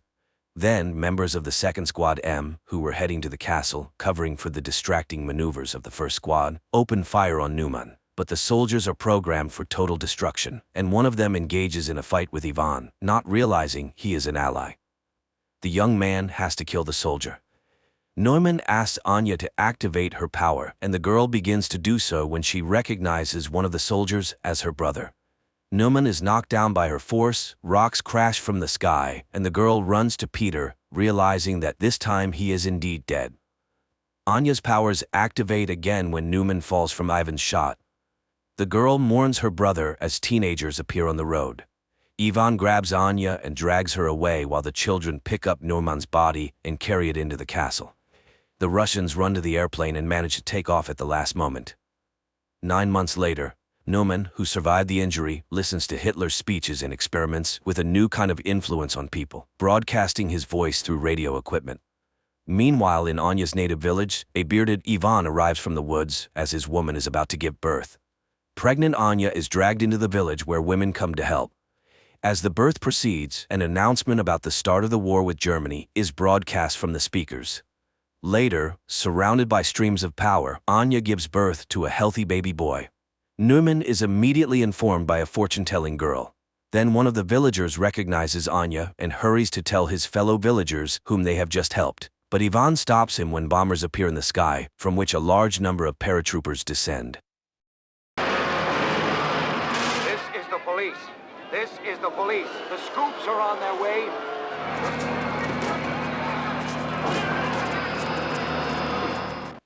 Then, members of the second Squad M, who were heading to the castle, covering for the distracting maneuvers of the first squad, open fire on Neumann. But the soldiers are programmed for total destruction, and one of them engages in a fight with Ivan, not realizing he is an ally. The young man has to kill the soldier. Neumann asks Anya to activate her power, and the girl begins to do so when she recognizes one of the soldiers as her brother. Neumann is knocked down by her force, rocks crash from the sky, and the girl runs to Peter, realizing that this time he is indeed dead. Anya's powers activate again when Newman falls from Ivan's shot. The girl mourns her brother as teenagers appear on the road. Ivan grabs Anya and drags her away while the children pick up Newman's body and carry it into the castle. The Russians run to the airplane and manage to take off at the last moment. 9 months later, Newman, who survived the injury, listens to Hitler's speeches and experiments with a new kind of influence on people, broadcasting his voice through radio equipment. Meanwhile, in Anya's native village, a bearded Ivan arrives from the woods as his woman is about to give birth. Pregnant Anya is dragged into the village where women come to help. As the birth proceeds, an announcement about the start of the war with Germany is broadcast from the speakers. Later, surrounded by streams of power, Anya gives birth to a healthy baby boy. Newman is immediately informed by a fortune-telling girl. Then one of the villagers recognizes Anya and hurries to tell his fellow villagers whom they have just helped. But Ivan stops him when bombers appear in the sky, from which a large number of paratroopers descend. This is the police. This is the police. The scoops are on their way.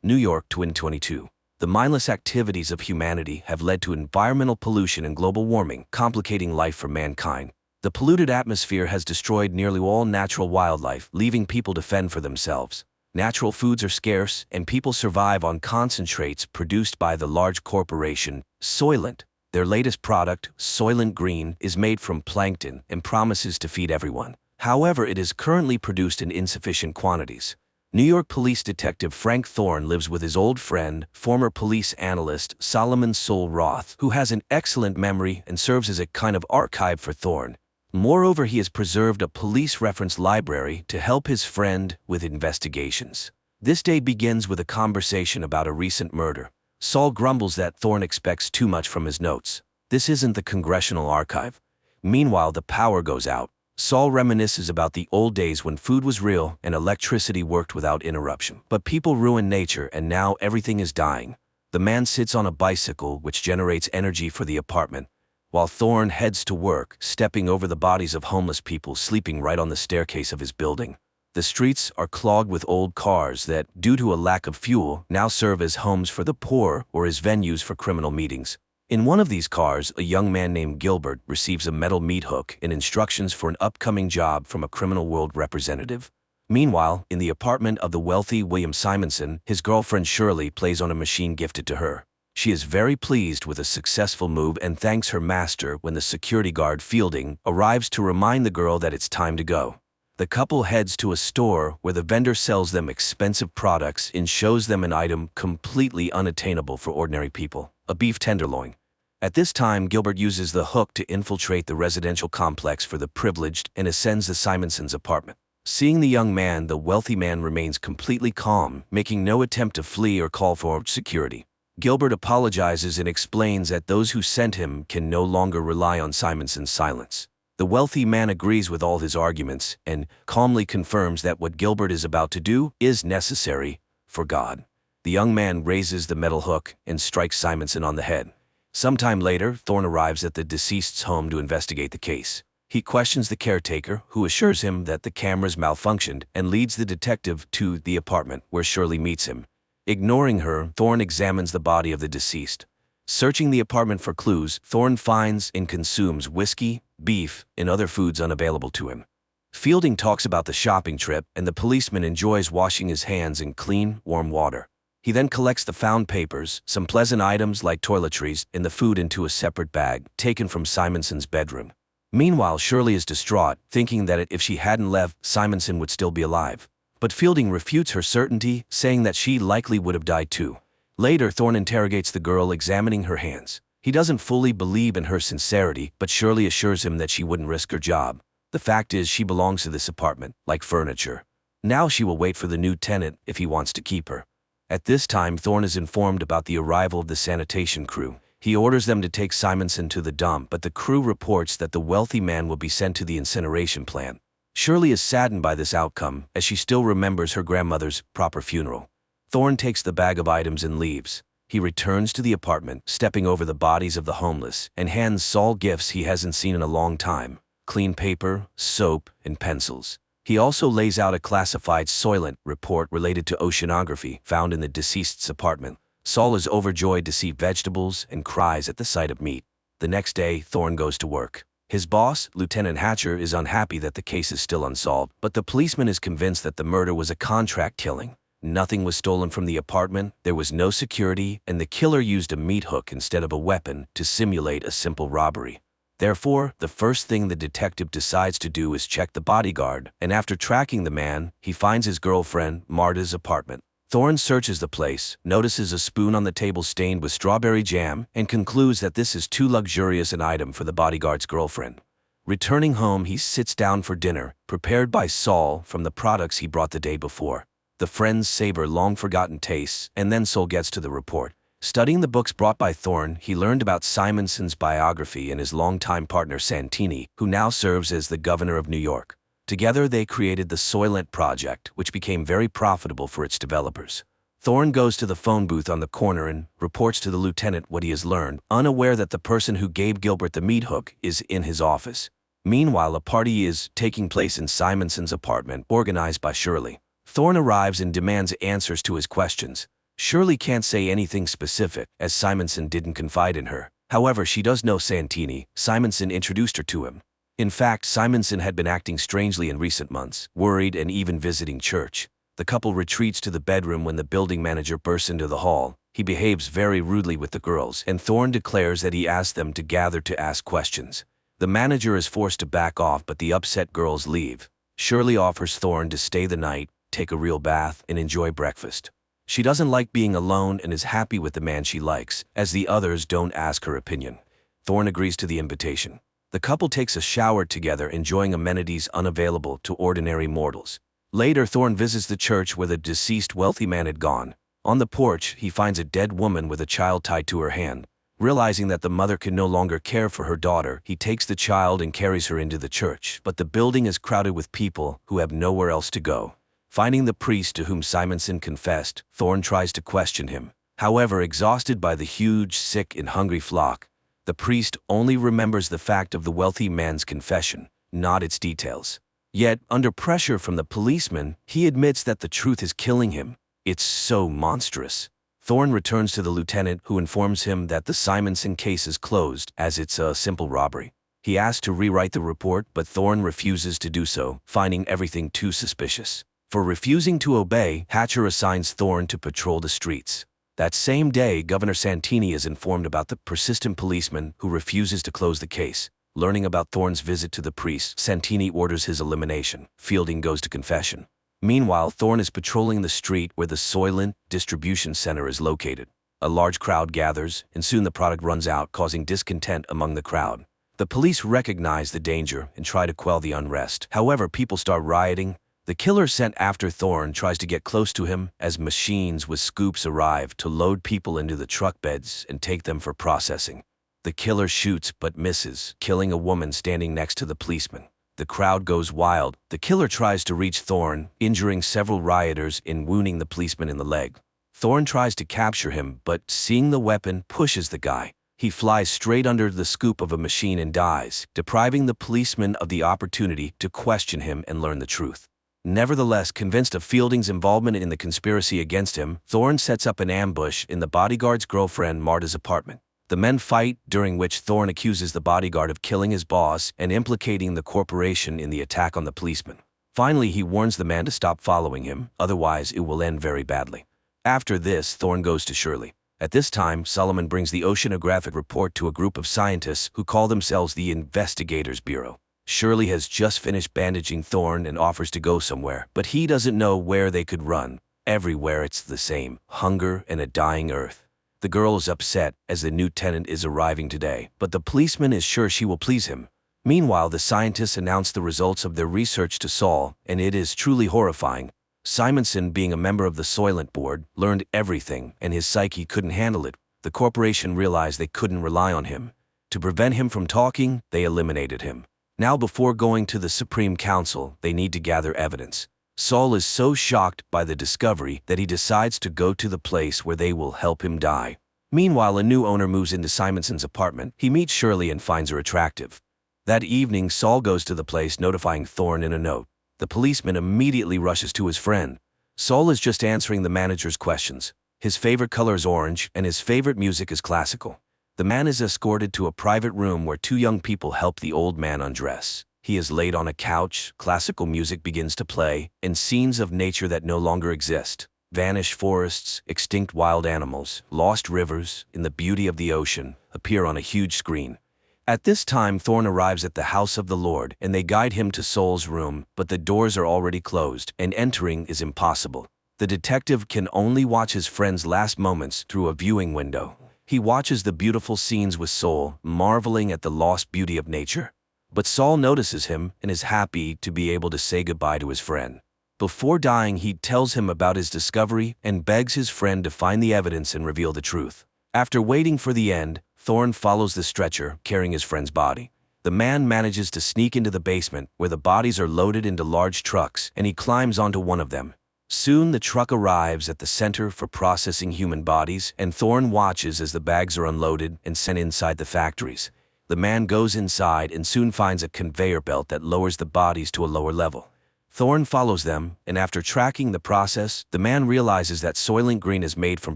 New York, 2022. The mindless activities of humanity have led to environmental pollution and global warming, complicating life for mankind. The polluted atmosphere has destroyed nearly all natural wildlife, leaving people to fend for themselves. Natural foods are scarce, and people survive on concentrates produced by the large corporation, Soylent. Their latest product, Soylent Green, is made from plankton and promises to feed everyone. However, it is currently produced in insufficient quantities. New York police detective Frank Thorne lives with his old friend, former police analyst Solomon Sol Roth, who has an excellent memory and serves as a kind of archive for Thorne. Moreover, he has preserved a police reference library to help his friend with investigations. This day begins with a conversation about a recent murder. Sol grumbles that Thorne expects too much from his notes. This isn't the Congressional Archive. Meanwhile, the power goes out. Sol reminisces about the old days when food was real and electricity worked without interruption. But people ruin nature and now everything is dying. The man sits on a bicycle which generates energy for the apartment, while Thorne heads to work, stepping over the bodies of homeless people sleeping right on the staircase of his building. The streets are clogged with old cars that, due to a lack of fuel, now serve as homes for the poor or as venues for criminal meetings. In one of these cars, a young man named Gilbert receives a metal meat hook and instructions for an upcoming job from a criminal world representative. Meanwhile, in the apartment of the wealthy William Simonson, his girlfriend Shirley plays on a machine gifted to her. She is very pleased with a successful move and thanks her master when the security guard Fielding arrives to remind the girl that it's time to go. The couple heads to a store where the vendor sells them expensive products and shows them an item completely unattainable for ordinary people, a beef tenderloin. At this time, Gilbert uses the hook to infiltrate the residential complex for the privileged and ascends the Simonsons' apartment. Seeing the young man, the wealthy man remains completely calm, making no attempt to flee or call for security. Gilbert apologizes and explains that those who sent him can no longer rely on Simonson's silence. The wealthy man agrees with all his arguments and calmly confirms that what Gilbert is about to do is necessary for God. The young man raises the metal hook and strikes Simonson on the head. Sometime later, Thorne arrives at the deceased's home to investigate the case. He questions the caretaker, who assures him that the cameras malfunctioned, and leads the detective to the apartment, where Shirley meets him. Ignoring her, Thorne examines the body of the deceased. Searching the apartment for clues, Thorne finds and consumes whiskey, beef, and other foods unavailable to him. Fielding talks about the shopping trip, and the policeman enjoys washing his hands in clean, warm water. He then collects the found papers, some pleasant items like toiletries, and the food into a separate bag, taken from Simonson's bedroom. Meanwhile, Shirley is distraught, thinking that if she hadn't left, Simonson would still be alive. But Fielding refutes her certainty, saying that she likely would have died too. Later, Thorne interrogates the girl, examining her hands. He doesn't fully believe in her sincerity, but Shirley assures him that she wouldn't risk her job. The fact is, she belongs to this apartment, like furniture. Now she will wait for the new tenant if he wants to keep her. At this time, Thorne is informed about the arrival of the sanitation crew. He orders them to take Simonson to the dump, but the crew reports that the wealthy man will be sent to the incineration plant. Shirley is saddened by this outcome, as she still remembers her grandmother's proper funeral. Thorne takes the bag of items and leaves. He returns to the apartment, stepping over the bodies of the homeless, and hands Saul gifts he hasn't seen in a long time: clean paper, soap, and pencils. He also lays out a classified Soylent report related to oceanography found in the deceased's apartment. Saul is overjoyed to see vegetables and cries at the sight of meat. The next day, Thorne goes to work. His boss, Lieutenant Hatcher, is unhappy that the case is still unsolved, but the policeman is convinced that the murder was a contract killing. Nothing was stolen from the apartment, there was no security, and the killer used a meat hook instead of a weapon to simulate a simple robbery. Therefore, the first thing the detective decides to do is check the bodyguard, and after tracking the man, he finds his girlfriend, Marta's apartment. Thorne searches the place, notices a spoon on the table stained with strawberry jam, and concludes that this is too luxurious an item for the bodyguard's girlfriend. Returning home, he sits down for dinner, prepared by Saul from the products he brought the day before. The friends savor long-forgotten tastes, and then Saul gets to the report. Studying the books brought by Thorne, he learned about Simonson's biography and his longtime partner Santini, who now serves as the governor of New York. Together they created the Soylent Project, which became very profitable for its developers. Thorne goes to the phone booth on the corner and reports to the lieutenant what he has learned, unaware that the person who gave Gilbert the meat hook is in his office. Meanwhile, a party is taking place in Simonson's apartment, organized by Shirley. Thorne arrives and demands answers to his questions. Shirley can't say anything specific, as Simonson didn't confide in her. However, she does know Santini. Simonson introduced her to him. In fact, Simonson had been acting strangely in recent months, worried and even visiting church. The couple retreats to the bedroom when the building manager bursts into the hall. He behaves very rudely with the girls, and Thorne declares that he asked them to gather to ask questions. The manager is forced to back off, but the upset girls leave. Shirley offers Thorne to stay the night, take a real bath, and enjoy breakfast. She doesn't like being alone and is happy with the man she likes, as the others don't ask her opinion. Thorne agrees to the invitation. The couple takes a shower together, enjoying amenities unavailable to ordinary mortals. Later, Thorne visits the church where the deceased wealthy man had gone. On the porch, he finds a dead woman with a child tied to her hand. Realizing that the mother can no longer care for her daughter, he takes the child and carries her into the church, but the building is crowded with people who have nowhere else to go. Finding the priest to whom Simonson confessed, Thorne tries to question him. However, exhausted by the huge, sick, and hungry flock, the priest only remembers the fact of the wealthy man's confession, not its details. Yet, under pressure from the policeman, he admits that the truth is killing him. It's so monstrous. Thorne returns to the lieutenant, who informs him that the Simonson case is closed, as it's a simple robbery. He asks to rewrite the report, but Thorne refuses to do so, finding everything too suspicious. For refusing to obey, Hatcher assigns Thorne to patrol the streets. That same day, Governor Santini is informed about the persistent policeman who refuses to close the case. Learning about Thorne's visit to the priest, Santini orders his elimination. Fielding goes to confession. Meanwhile, Thorne is patrolling the street where the Soylent distribution center is located. A large crowd gathers, and soon the product runs out, causing discontent among the crowd. The police recognize the danger and try to quell the unrest. However, people start rioting. The killer sent after Thorne tries to get close to him as machines with scoops arrive to load people into the truck beds and take them for processing. The killer shoots but misses, killing a woman standing next to the policeman. The crowd goes wild. The killer tries to reach Thorne, injuring several rioters and wounding the policeman in the leg. Thorne tries to capture him, but seeing the weapon, pushes the guy. He flies straight under the scoop of a machine and dies, depriving the policeman of the opportunity to question him and learn the truth. Nevertheless, convinced of Fielding's involvement in the conspiracy against him, Thorne sets up an ambush in the bodyguard's girlfriend Marta's apartment. The men fight, during which Thorne accuses the bodyguard of killing his boss and implicating the corporation in the attack on the policeman. Finally, he warns the man to stop following him, otherwise it will end very badly. After this, Thorne goes to Shirley. At this time, Solomon brings the oceanographic report to a group of scientists who call themselves the Investigators Bureau. Shirley has just finished bandaging Thorne and offers to go somewhere, but he doesn't know where they could run. Everywhere it's the same: hunger and a dying earth. The girl is upset as the new tenant is arriving today, but the policeman is sure she will please him. Meanwhile, the scientists announce the results of their research to Saul, and it is truly horrifying. Simonson, being a member of the Soylent board, learned everything, and his psyche couldn't handle it. The corporation realized they couldn't rely on him. To prevent him from talking, they eliminated him. Now, before going to the Supreme Council, they need to gather evidence. Saul is so shocked by the discovery that he decides to go to the place where they will help him die. Meanwhile, a new owner moves into Simonson's apartment. He meets Shirley and finds her attractive. That evening, Saul goes to the place, notifying Thorne in a note. The policeman immediately rushes to his friend. Saul is just answering the manager's questions. His favorite color is orange, and his favorite music is classical. The man is escorted to a private room where two young people help the old man undress. He is laid on a couch, classical music begins to play, and scenes of nature that no longer exist. Vanished forests, extinct wild animals, lost rivers, and the beauty of the ocean appear on a huge screen. At this time, Thorn arrives at the house of the Lord, and they guide him to Saul's room, but the doors are already closed, and entering is impossible. The detective can only watch his friend's last moments through a viewing window. He watches the beautiful scenes with Saul, marveling at the lost beauty of nature. But Saul notices him and is happy to be able to say goodbye to his friend. Before dying, he tells him about his discovery and begs his friend to find the evidence and reveal the truth. After waiting for the end, Thorn follows the stretcher, carrying his friend's body. The man manages to sneak into the basement, where the bodies are loaded into large trucks, and he climbs onto one of them. Soon the truck arrives at the center for processing human bodies, and Thorn watches as the bags are unloaded and sent inside the factories. The man goes inside and soon finds a conveyor belt that lowers the bodies to a lower level. Thorn follows them, and after tracking the process, the man realizes that Soylent Green is made from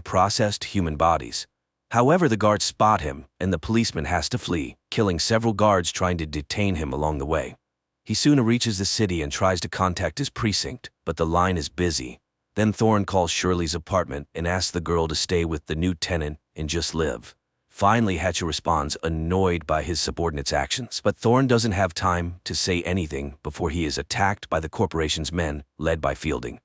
processed human bodies. However, the guards spot him, and the policeman has to flee, killing several guards trying to detain him along the way. He soon reaches the city and tries to contact his precinct, but the line is busy. Then Thorn calls Shirley's apartment and asks the girl to stay with the new tenant and just live. Finally, Hatcher responds, annoyed by his subordinate's actions, but Thorn doesn't have time to say anything before he is attacked by the corporation's men, led by Fielding.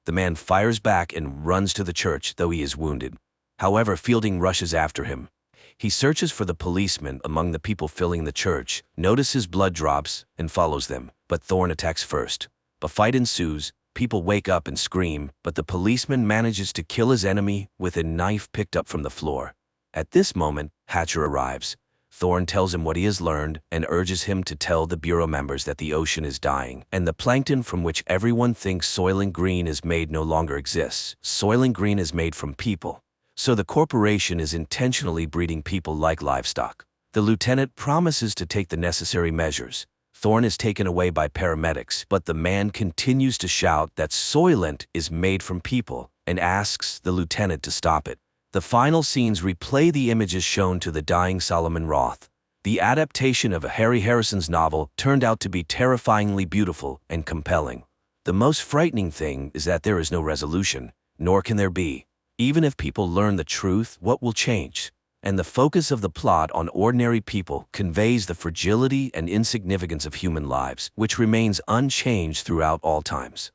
The man fires back and runs to the church, though he is wounded. However, Fielding rushes after him. He searches for the policeman among the people filling the church, notices blood drops, and follows them, but Thorn attacks first. A fight ensues, people wake up and scream, but the policeman manages to kill his enemy with a knife picked up from the floor. At this moment, Hatcher arrives. Thorn tells him what he has learned and urges him to tell the Bureau members that the ocean is dying, and the plankton from which everyone thinks Soylent Green is made no longer exists. Soylent Green is made from people. So the corporation is intentionally breeding people like livestock. The lieutenant promises to take the necessary measures. Thorn is taken away by paramedics, but the man continues to shout that Soylent is made from people and asks the lieutenant to stop it. The final scenes replay the images shown to the dying Solomon Roth. The adaptation of Harry Harrison's novel turned out to be terrifyingly beautiful and compelling. The most frightening thing is that there is no resolution, nor can there be. Even if people learn the truth, what will change? And the focus of the plot on ordinary people conveys the fragility and insignificance of human lives, which remains unchanged throughout all times.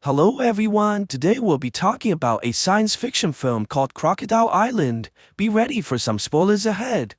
Hello everyone, today we'll be talking about a science fiction film called Crocodile Island. Be ready for some spoilers ahead.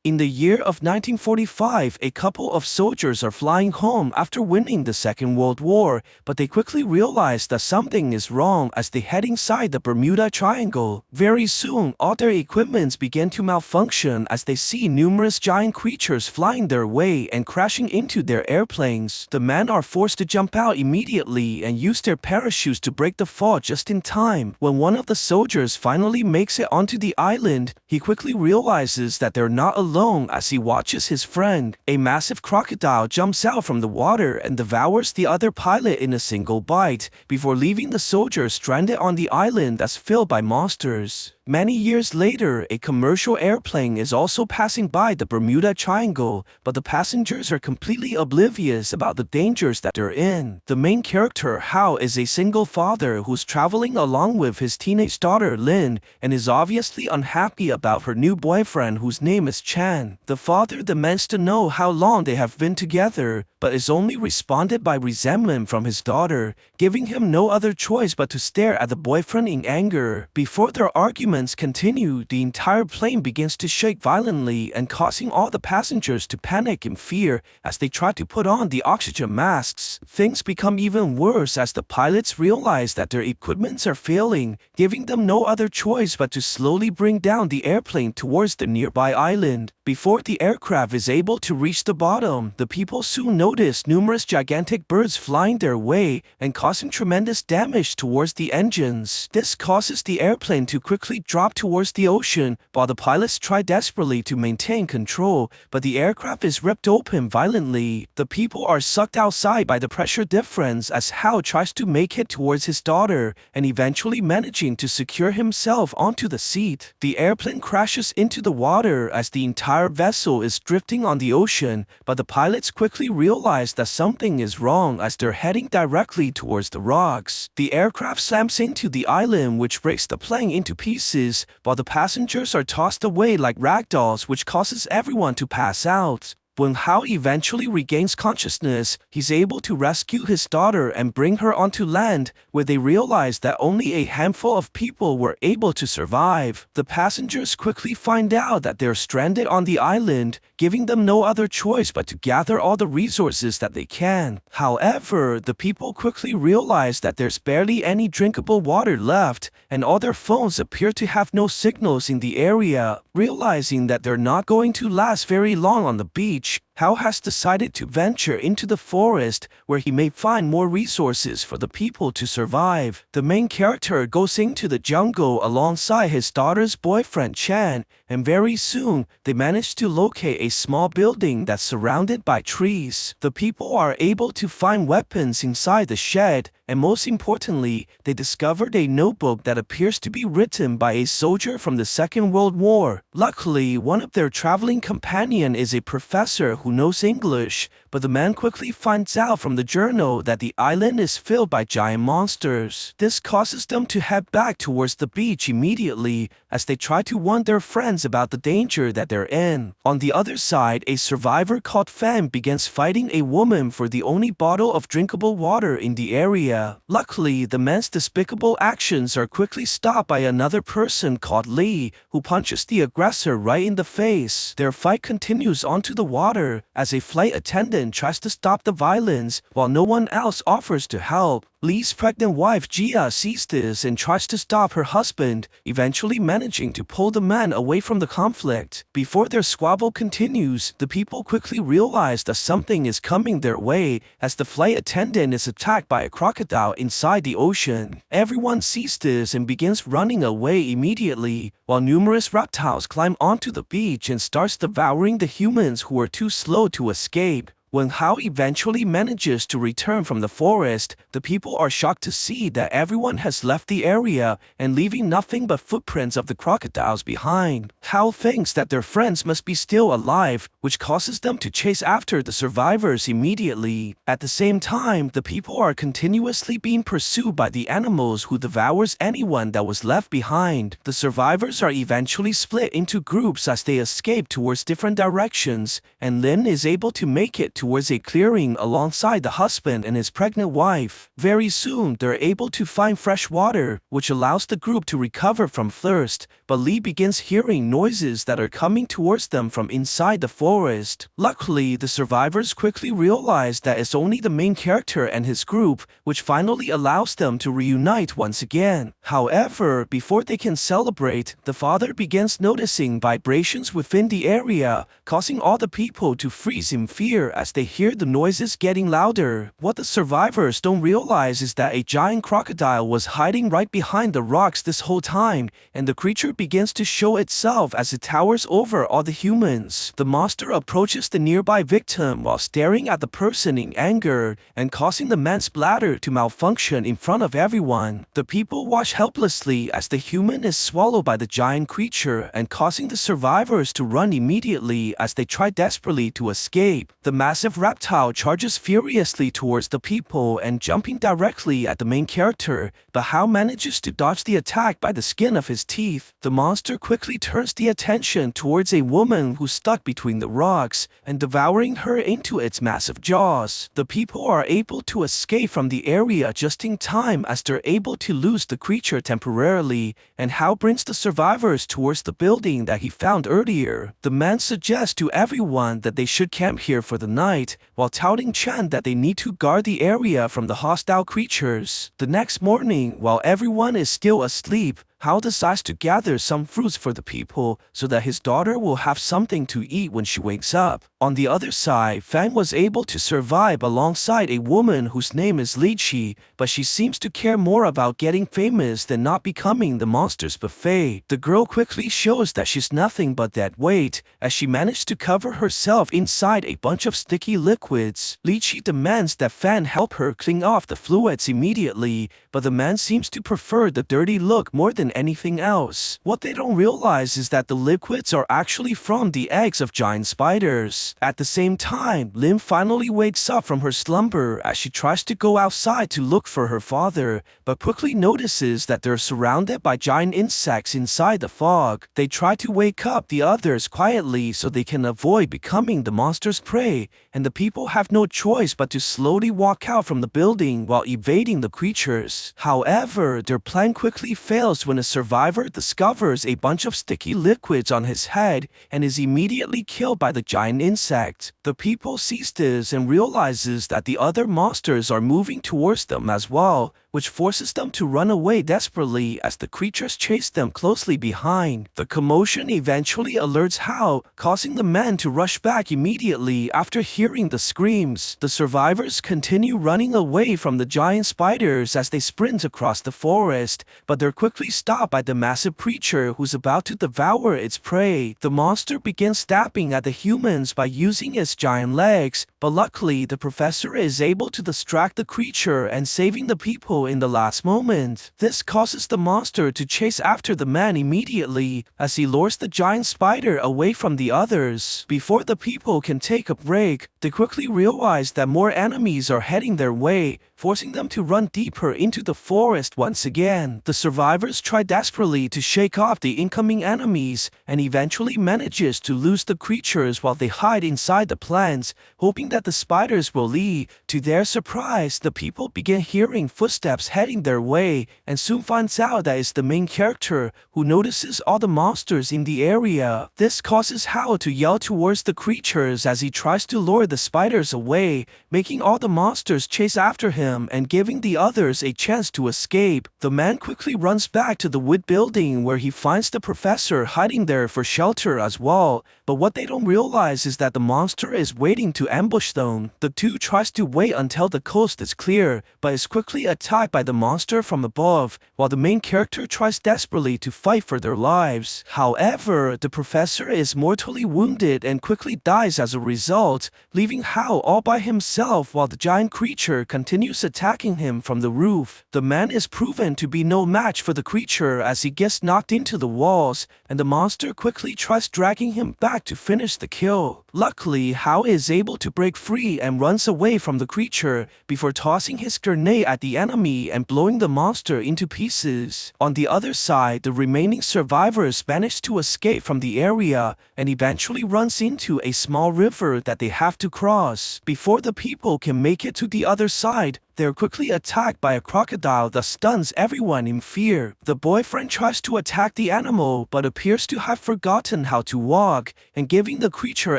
In the year of 1945, a couple of soldiers are flying home after winning the Second World War, but they quickly realize that something is wrong as they head inside the Bermuda Triangle. Very soon, all their equipments begin to malfunction as they see numerous giant creatures flying their way and crashing into their airplanes. The men are forced to jump out immediately and use their parachutes to break the fall just in time. When one of the soldiers finally makes it onto the island, he quickly realizes that they're not alone as he watches his friend. A massive crocodile jumps out from the water and devours the other pilot in a single bite, before leaving the soldiers stranded on the island that's filled by monsters. Many years later, a commercial airplane is also passing by the Bermuda Triangle, but the passengers are completely oblivious about the dangers that they're in. The main character, Hao, is a single father who's traveling along with his teenage daughter, Lin, and is obviously unhappy about her new boyfriend whose name is Chan. The father demands to know how long they have been together, but is only responded by resentment from his daughter, giving him no other choice but to stare at the boyfriend in anger. Before their argument continue, the entire plane begins to shake violently and causing all the passengers to panic in fear as they try to put on the oxygen masks. Things become even worse as the pilots realize that their equipments are failing, giving them no other choice but to slowly bring down the airplane towards the nearby island. Before the aircraft is able to reach the bottom, the people soon notice numerous gigantic birds flying their way and causing tremendous damage towards the engines. This causes the airplane to quickly drop towards the ocean, while the pilots try desperately to maintain control, but the aircraft is ripped open violently. The people are sucked outside by the pressure difference as Hal tries to make it towards his daughter, and eventually managing to secure himself onto the seat. The airplane crashes into the water as the entire vessel is drifting on the ocean, but the pilots quickly realize that something is wrong as they're heading directly towards the rocks. The aircraft slams into the island, which breaks the plane into pieces, while the passengers are tossed away like ragdolls, which causes everyone to pass out. When Hal eventually regains consciousness, he's able to rescue his daughter and bring her onto land, where they realize that only a handful of people were able to survive. The passengers quickly find out that they're stranded on the island, giving them no other choice but to gather all the resources that they can. However, the people quickly realize that there's barely any drinkable water left, and all their phones appear to have no signals in the area. Realizing that they're not going to last very long on the beach, Hal has decided to venture into the forest, where he may find more resources for the people to survive. The main character goes into the jungle alongside his daughter's boyfriend Chan, and very soon they manage to locate a small building that's surrounded by trees. The people are able to find weapons inside the shed, and most importantly, they discovered a notebook that appears to be written by a soldier from the Second World War. Luckily, one of their traveling companion is a professor who knows English, but the man quickly finds out from the journal that the island is filled by giant monsters. This causes them to head back towards the beach immediately as they try to warn their friends about the danger that they're in. On the other side, a survivor called Fan begins fighting a woman for the only bottle of drinkable water in the area. Luckily, the man's despicable actions are quickly stopped by another person called Lee, who punches the aggressor right in the face. Their fight continues onto the water as a flight attendant tries to stop the violence while no one else offers to help. Lee's pregnant wife Gia sees this and tries to stop her husband, eventually managing to pull the man away from the conflict. Before their squabble continues, the people quickly realize that something is coming their way as the flight attendant is attacked by a crocodile inside the ocean. Everyone sees this and begins running away immediately, while numerous reptiles climb onto the beach and starts devouring the humans who are too slow to escape. When Hal eventually manages to return from the forest, the people are shocked to see that everyone has left the area and leaving nothing but footprints of the crocodiles behind. Hal thinks that their friends must be still alive, which causes them to chase after the survivors immediately. At the same time, the people are continuously being pursued by the animals who devours anyone that was left behind. The survivors are eventually split into groups as they escape towards different directions, and Lin is able to make it towards a clearing alongside the husband and his pregnant wife. Very soon, they're able to find fresh water, which allows the group to recover from thirst, but Lee begins hearing noises that are coming towards them from inside the forest. Luckily, the survivors quickly realize that it's only the main character and his group, which finally allows them to reunite once again. However, before they can celebrate, the father begins noticing vibrations within the area, causing all the people to freeze in fear as they hear the noises getting louder. What the survivors don't realize is that a giant crocodile was hiding right behind the rocks this whole time, and the creature begins to show itself as it towers over all the humans. The monster approaches the nearby victim while staring at the person in anger and causing the man's bladder to malfunction in front of everyone. The people watch helplessly as the human is swallowed by the giant creature and causing the survivors to run immediately as they try desperately to escape. The massive reptile charges furiously towards the people and jumping directly at the main character, but Hal manages to dodge the attack by the skin of his teeth. The monster quickly turns the attention towards a woman who's stuck between the rocks and devouring her into its massive jaws. The people are able to escape from the area just in time as they're able to lose the creature temporarily, and Hal brings the survivors towards the building that he found earlier. The man suggests to everyone that they should camp here for the night, while touting Chan that they need to guard the area from the hostile creatures. The next morning, while everyone is still asleep, Hao decides to gather some fruits for the people so that his daughter will have something to eat when she wakes up. On the other side, Fang was able to survive alongside a woman whose name is Li Qi, but she seems to care more about getting famous than not becoming the monster's buffet. The girl quickly shows that she's nothing but that weight, as she managed to cover herself inside a bunch of sticky liquids. Li Qi demands that Fan help her clean off the fluids immediately, but the man seems to prefer the dirty look more than anything else. What they don't realize is that the liquids are actually from the eggs of giant spiders. At the same time, Lim finally wakes up from her slumber as she tries to go outside to look for her father, but quickly notices that they're surrounded by giant insects inside the fog. They try to wake up the others quietly so they can avoid becoming the monster's prey, and the people have no choice but to slowly walk out from the building while evading the creatures. However, their plan quickly fails when a survivor discovers a bunch of sticky liquids on his head and is immediately killed by the giant insect. The people sees this and realizes that the other monsters are moving towards them as well, which forces them to run away desperately as the creatures chase them closely behind. The commotion eventually alerts Hao, causing the man to rush back immediately after hearing the screams. The survivors continue running away from the giant spiders as they sprint across the forest, but they're quickly stopped by the massive creature who's about to devour its prey. The monster begins stabbing at the humans by using its giant legs, but luckily the professor is able to distract the creature and saving the people in the last moment. This causes the monster to chase after the man immediately as he lures the giant spider away from the others. Before the people can take a break, they quickly realize that more enemies are heading their way, forcing them to run deeper into the forest once again. The survivors try desperately to shake off the incoming enemies and eventually manages to lose the creatures while they hide inside the plants, hoping that the spiders will leave. To their surprise, the people begin hearing footsteps heading their way and soon finds out that it's the main character who notices all the monsters in the area. This causes Hao to yell towards the creatures as he tries to lure the spiders away, making all the monsters chase after him and giving the others a chance to escape. The man quickly runs back to the wood building where he finds the professor hiding there for shelter as well, but what they don't realize is that the monster is waiting to ambush them. The two tries to wait until the coast is clear, but is quickly attacked by the monster from above, while the main character tries desperately to fight for their lives. However, the professor is mortally wounded and quickly dies as a result, leaving Hao all by himself while the giant creature continues attacking him from the roof. The man is proven to be no match for the creature as he gets knocked into the walls, and the monster quickly tries dragging him back to finish the kill. Luckily, Hao is able to break free and runs away from the creature before tossing his grenade at the enemy and blowing the monster into pieces. On the other side, the remaining survivors manage to escape from the area and eventually runs into a small river that they have to cross. Before the people can make it to the other side, they're quickly attacked by a crocodile that stuns everyone in fear. The boyfriend tries to attack the animal but appears to have forgotten how to walk, and giving the creature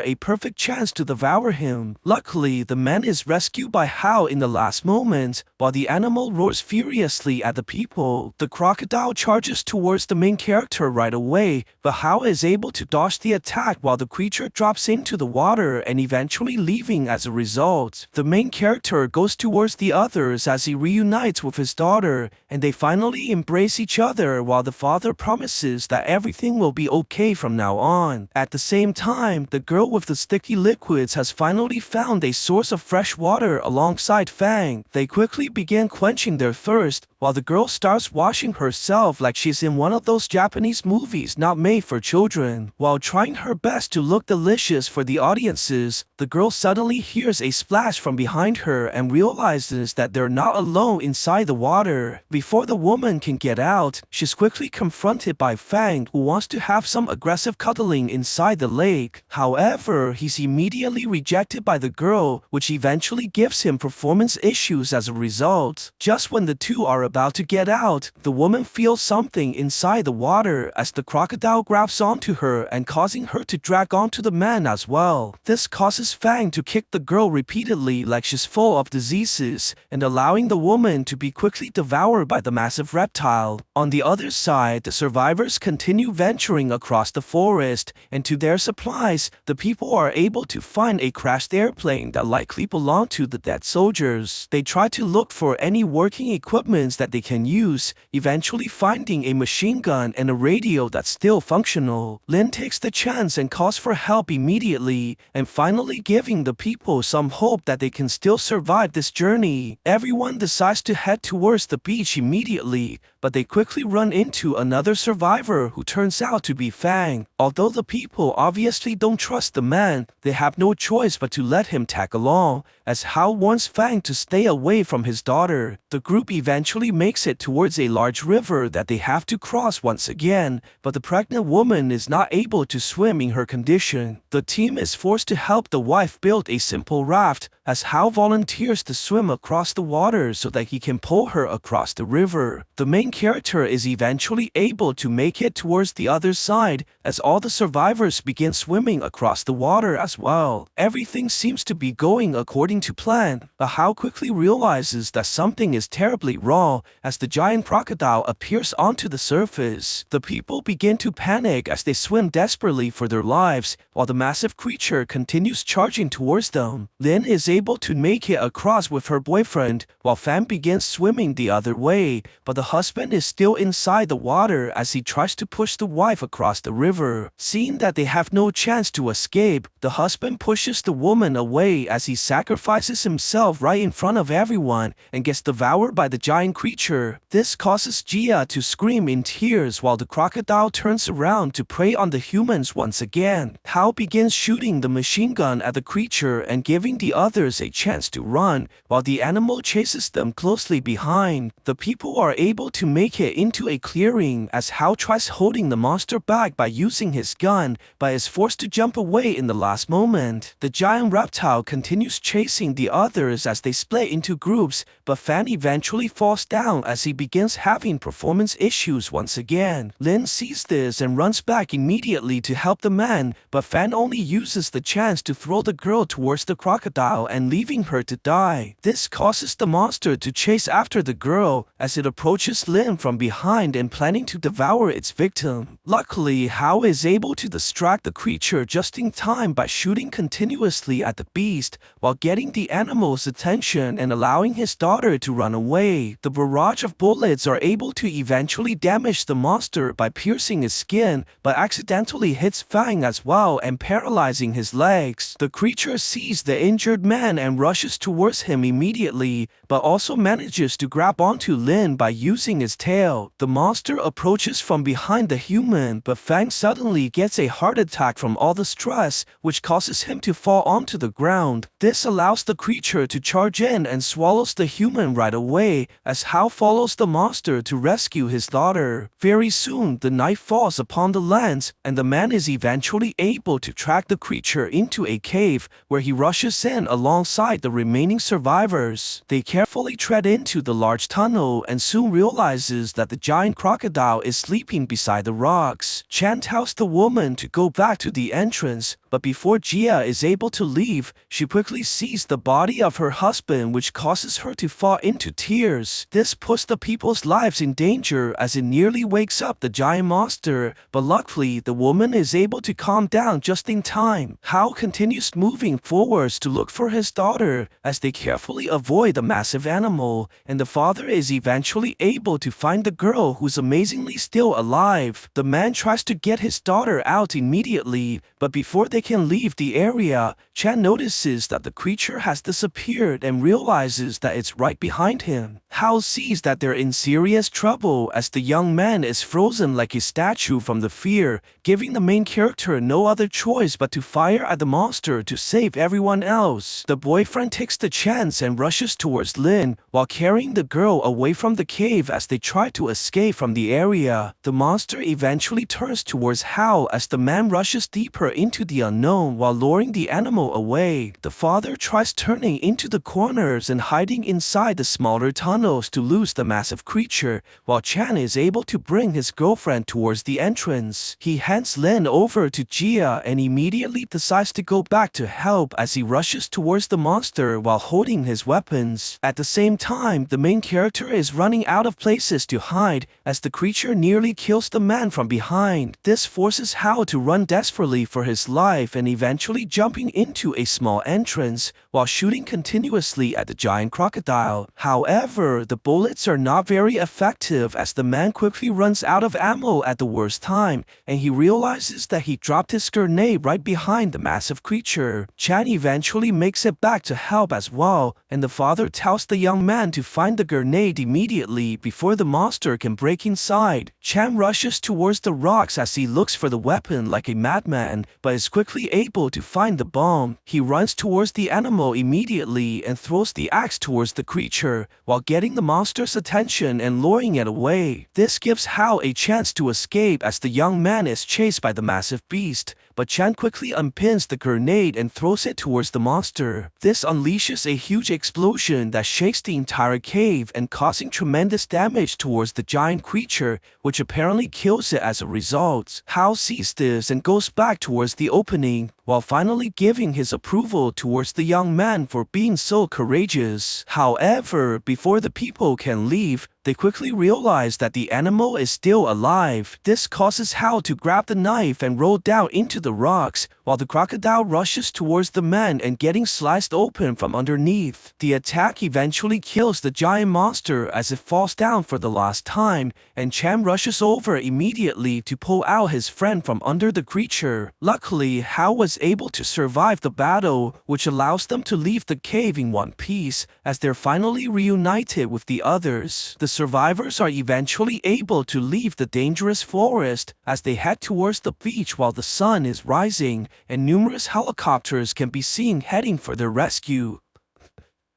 a perfect chance to devour him. Luckily, the man is rescued by Hao in the last moment, while the animal roars furiously at the people. The crocodile charges towards the main character right away, but Hao is able to dodge the attack while the creature drops into the water and eventually leaving as a result. The main character goes towards the others as he reunites with his daughter, and they finally embrace each other while the father promises that everything will be okay from now on. At the same time, the girl with the sticky liquids has finally found a source of fresh water alongside Fang. They quickly begin quenching their thirst, while the girl starts washing herself like she's in one of those Japanese movies not made for children. While trying her best to look delicious for the audiences, the girl suddenly hears a splash from behind her and realizes that they're not alone inside the water. Before the woman can get out, she's quickly confronted by Fang, who wants to have some aggressive cuddling inside the lake. However, he's immediately rejected by the girl, which eventually gives him performance issues as a result. Just when the two are about to get out, the woman feels something inside the water as the crocodile grabs onto her and causing her to drag onto the man as well. This causes causes Fang to kick the girl repeatedly like she's full of diseases, and allowing the woman to be quickly devoured by the massive reptile. On the other side, the survivors continue venturing across the forest, and to their surprise, the people are able to find a crashed airplane that likely belonged to the dead soldiers. They try to look for any working equipments that they can use, eventually finding a machine gun and a radio that's still functional. Lin takes the chance and calls for help immediately, and finally giving the people some hope that they can still survive this journey. Everyone decides to head towards the beach immediately, but they quickly run into another survivor who turns out to be Fang. Although the people obviously don't trust the man, they have no choice but to let him tag along, as Hao warns Fang to stay away from his daughter. The group eventually makes it towards a large river that they have to cross once again, but the pregnant woman is not able to swim in her condition. The team is forced to help the wife build a simple raft, as Hao volunteers to swim across the water so that he can pull her across the river. The main character is eventually able to make it towards the other side, as all the survivors begin swimming across the water as well. Everything seems to be going according to plan, but Hao quickly realizes that something is terribly wrong as the giant crocodile appears onto the surface. The people begin to panic as they swim desperately for their lives, while the massive creature continues charging towards them. Lin is able to make it across with her boyfriend, while Fan begins swimming the other way, but the husband is still inside the water as he tries to push the wife across the river. Seeing that they have no chance to escape, the husband pushes the woman away as he sacrifices himself right in front of everyone and gets devoured by the giant creature. This causes Jia to scream in tears while the crocodile turns around to prey on the humans once again. Hao begins shooting the machine gun at the creature and giving the others a chance to run, while the animal chases them closely behind. The people are able to make it into a clearing as Hao tries holding the monster back by using his gun, but is forced to jump away in the last moment. The giant reptile continues chasing the others as they split into groups, but Fan eventually falls down as he begins having performance issues once again. Lin sees this and runs back immediately to help the man, but Fan only uses the chance to throw the girl towards the crocodile and leaving her to die. This causes the monster to chase after the girl as it approaches Lin from behind and planning to devour its victim. Luckily, Hao is able to distract the creature just in time by shooting continuously at the beast while getting the animal's attention and allowing his daughter to run away. The barrage of bullets are able to eventually damage the monster by piercing his skin, but accidentally hits Fang as well and paralyzing his legs. The creature sees the injured man and rushes towards him immediately, but also manages to grab onto Lin by using his tail. The monster approaches from behind the human, but Fang suddenly gets a heart attack from all the stress, which causes him to fall onto the ground. This allows the creature to charge in and swallows the human right away, as Hao follows the monster to rescue his daughter. Very soon, the knife falls upon the lens, and the man is eventually able to track the creature into a cave, where he rushes in alongside the remaining survivors. They carefully tread into the large tunnel and soon realizes that the giant crocodile is sleeping beside the rocks. Chan tells the woman to go back to the entrance, but before Jia is able to leave, she quickly sees the body of her husband, which causes her to fall into tears. This puts the people's lives in danger as it nearly wakes up the giant monster, but luckily the woman is able to calm down just in time. Hao continues moving forwards to look for his daughter as they carefully avoid the massive animal, and the father is eventually able to find the girl who's amazingly still alive. The man tries to get his daughter out immediately, but before they can leave the area, Chan notices that the creature has disappeared and realizes that it's right behind him. Hao sees that they're in serious trouble as the young man is frozen like a statue from the fear, giving the main character no other choice but to fire at the monster to save everyone else. The boyfriend takes the chance and rushes towards Lin while carrying the girl away from the cave as they try to escape from the area. The monster eventually turns towards Hao as the man rushes deeper into the unknown while luring the animal away. The father tries turning into the corners and hiding inside the smaller tunnels to lose the massive creature, while Chan is able to bring his girlfriend towards the entrance. He hands Len over to Jia and immediately decides to go back to help as he rushes towards the monster while holding his weapons. At the same time, the main character is running out of places to hide as the creature nearly kills the man from behind. This forces Hao to run desperately for his life and eventually jumping into a small entrance while shooting continuously at the giant crocodile. However, the bullets are not very effective as the man quickly runs out of ammo at the worst time, and he realizes that he dropped his grenade right behind the massive creature. Chan eventually makes it back to help as well, and the father tells the young man to find the grenade immediately before the monster can break inside. Chan rushes towards the rocks as he looks for the weapon like a madman, but is quickly able to find the bomb. He runs towards the animal immediately and throws the axe towards the creature, while getting the monster's attention and luring it away. This gives Hao a chance to escape as the young man is chased by the massive beast, but Chan quickly unpins the grenade and throws it towards the monster. This unleashes a huge explosion that shakes the entire cave and causing tremendous damage towards the giant creature, which apparently kills it as a result. Hao sees this and goes back towards the opening, while finally giving his approval towards the young man for being so courageous. However, before the people can leave, they quickly realize that the animal is still alive. This causes Hao to grab the knife and roll down into the rocks, while the crocodile rushes towards the man and getting sliced open from underneath. The attack eventually kills the giant monster as it falls down for the last time, and Chan rushes over immediately to pull out his friend from under the creature. Luckily, Hao was able to survive the battle, which allows them to leave the cave in one piece as they're finally reunited with the others. The survivors are eventually able to leave the dangerous forest as they head towards the beach while the sun is rising, and numerous helicopters can be seen heading for their rescue.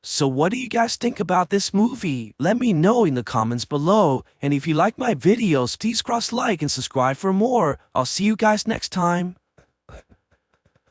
So what do you guys think about this movie? Let me know in the comments below, and if you like my videos, please cross like and subscribe for more. I'll see you guys next time.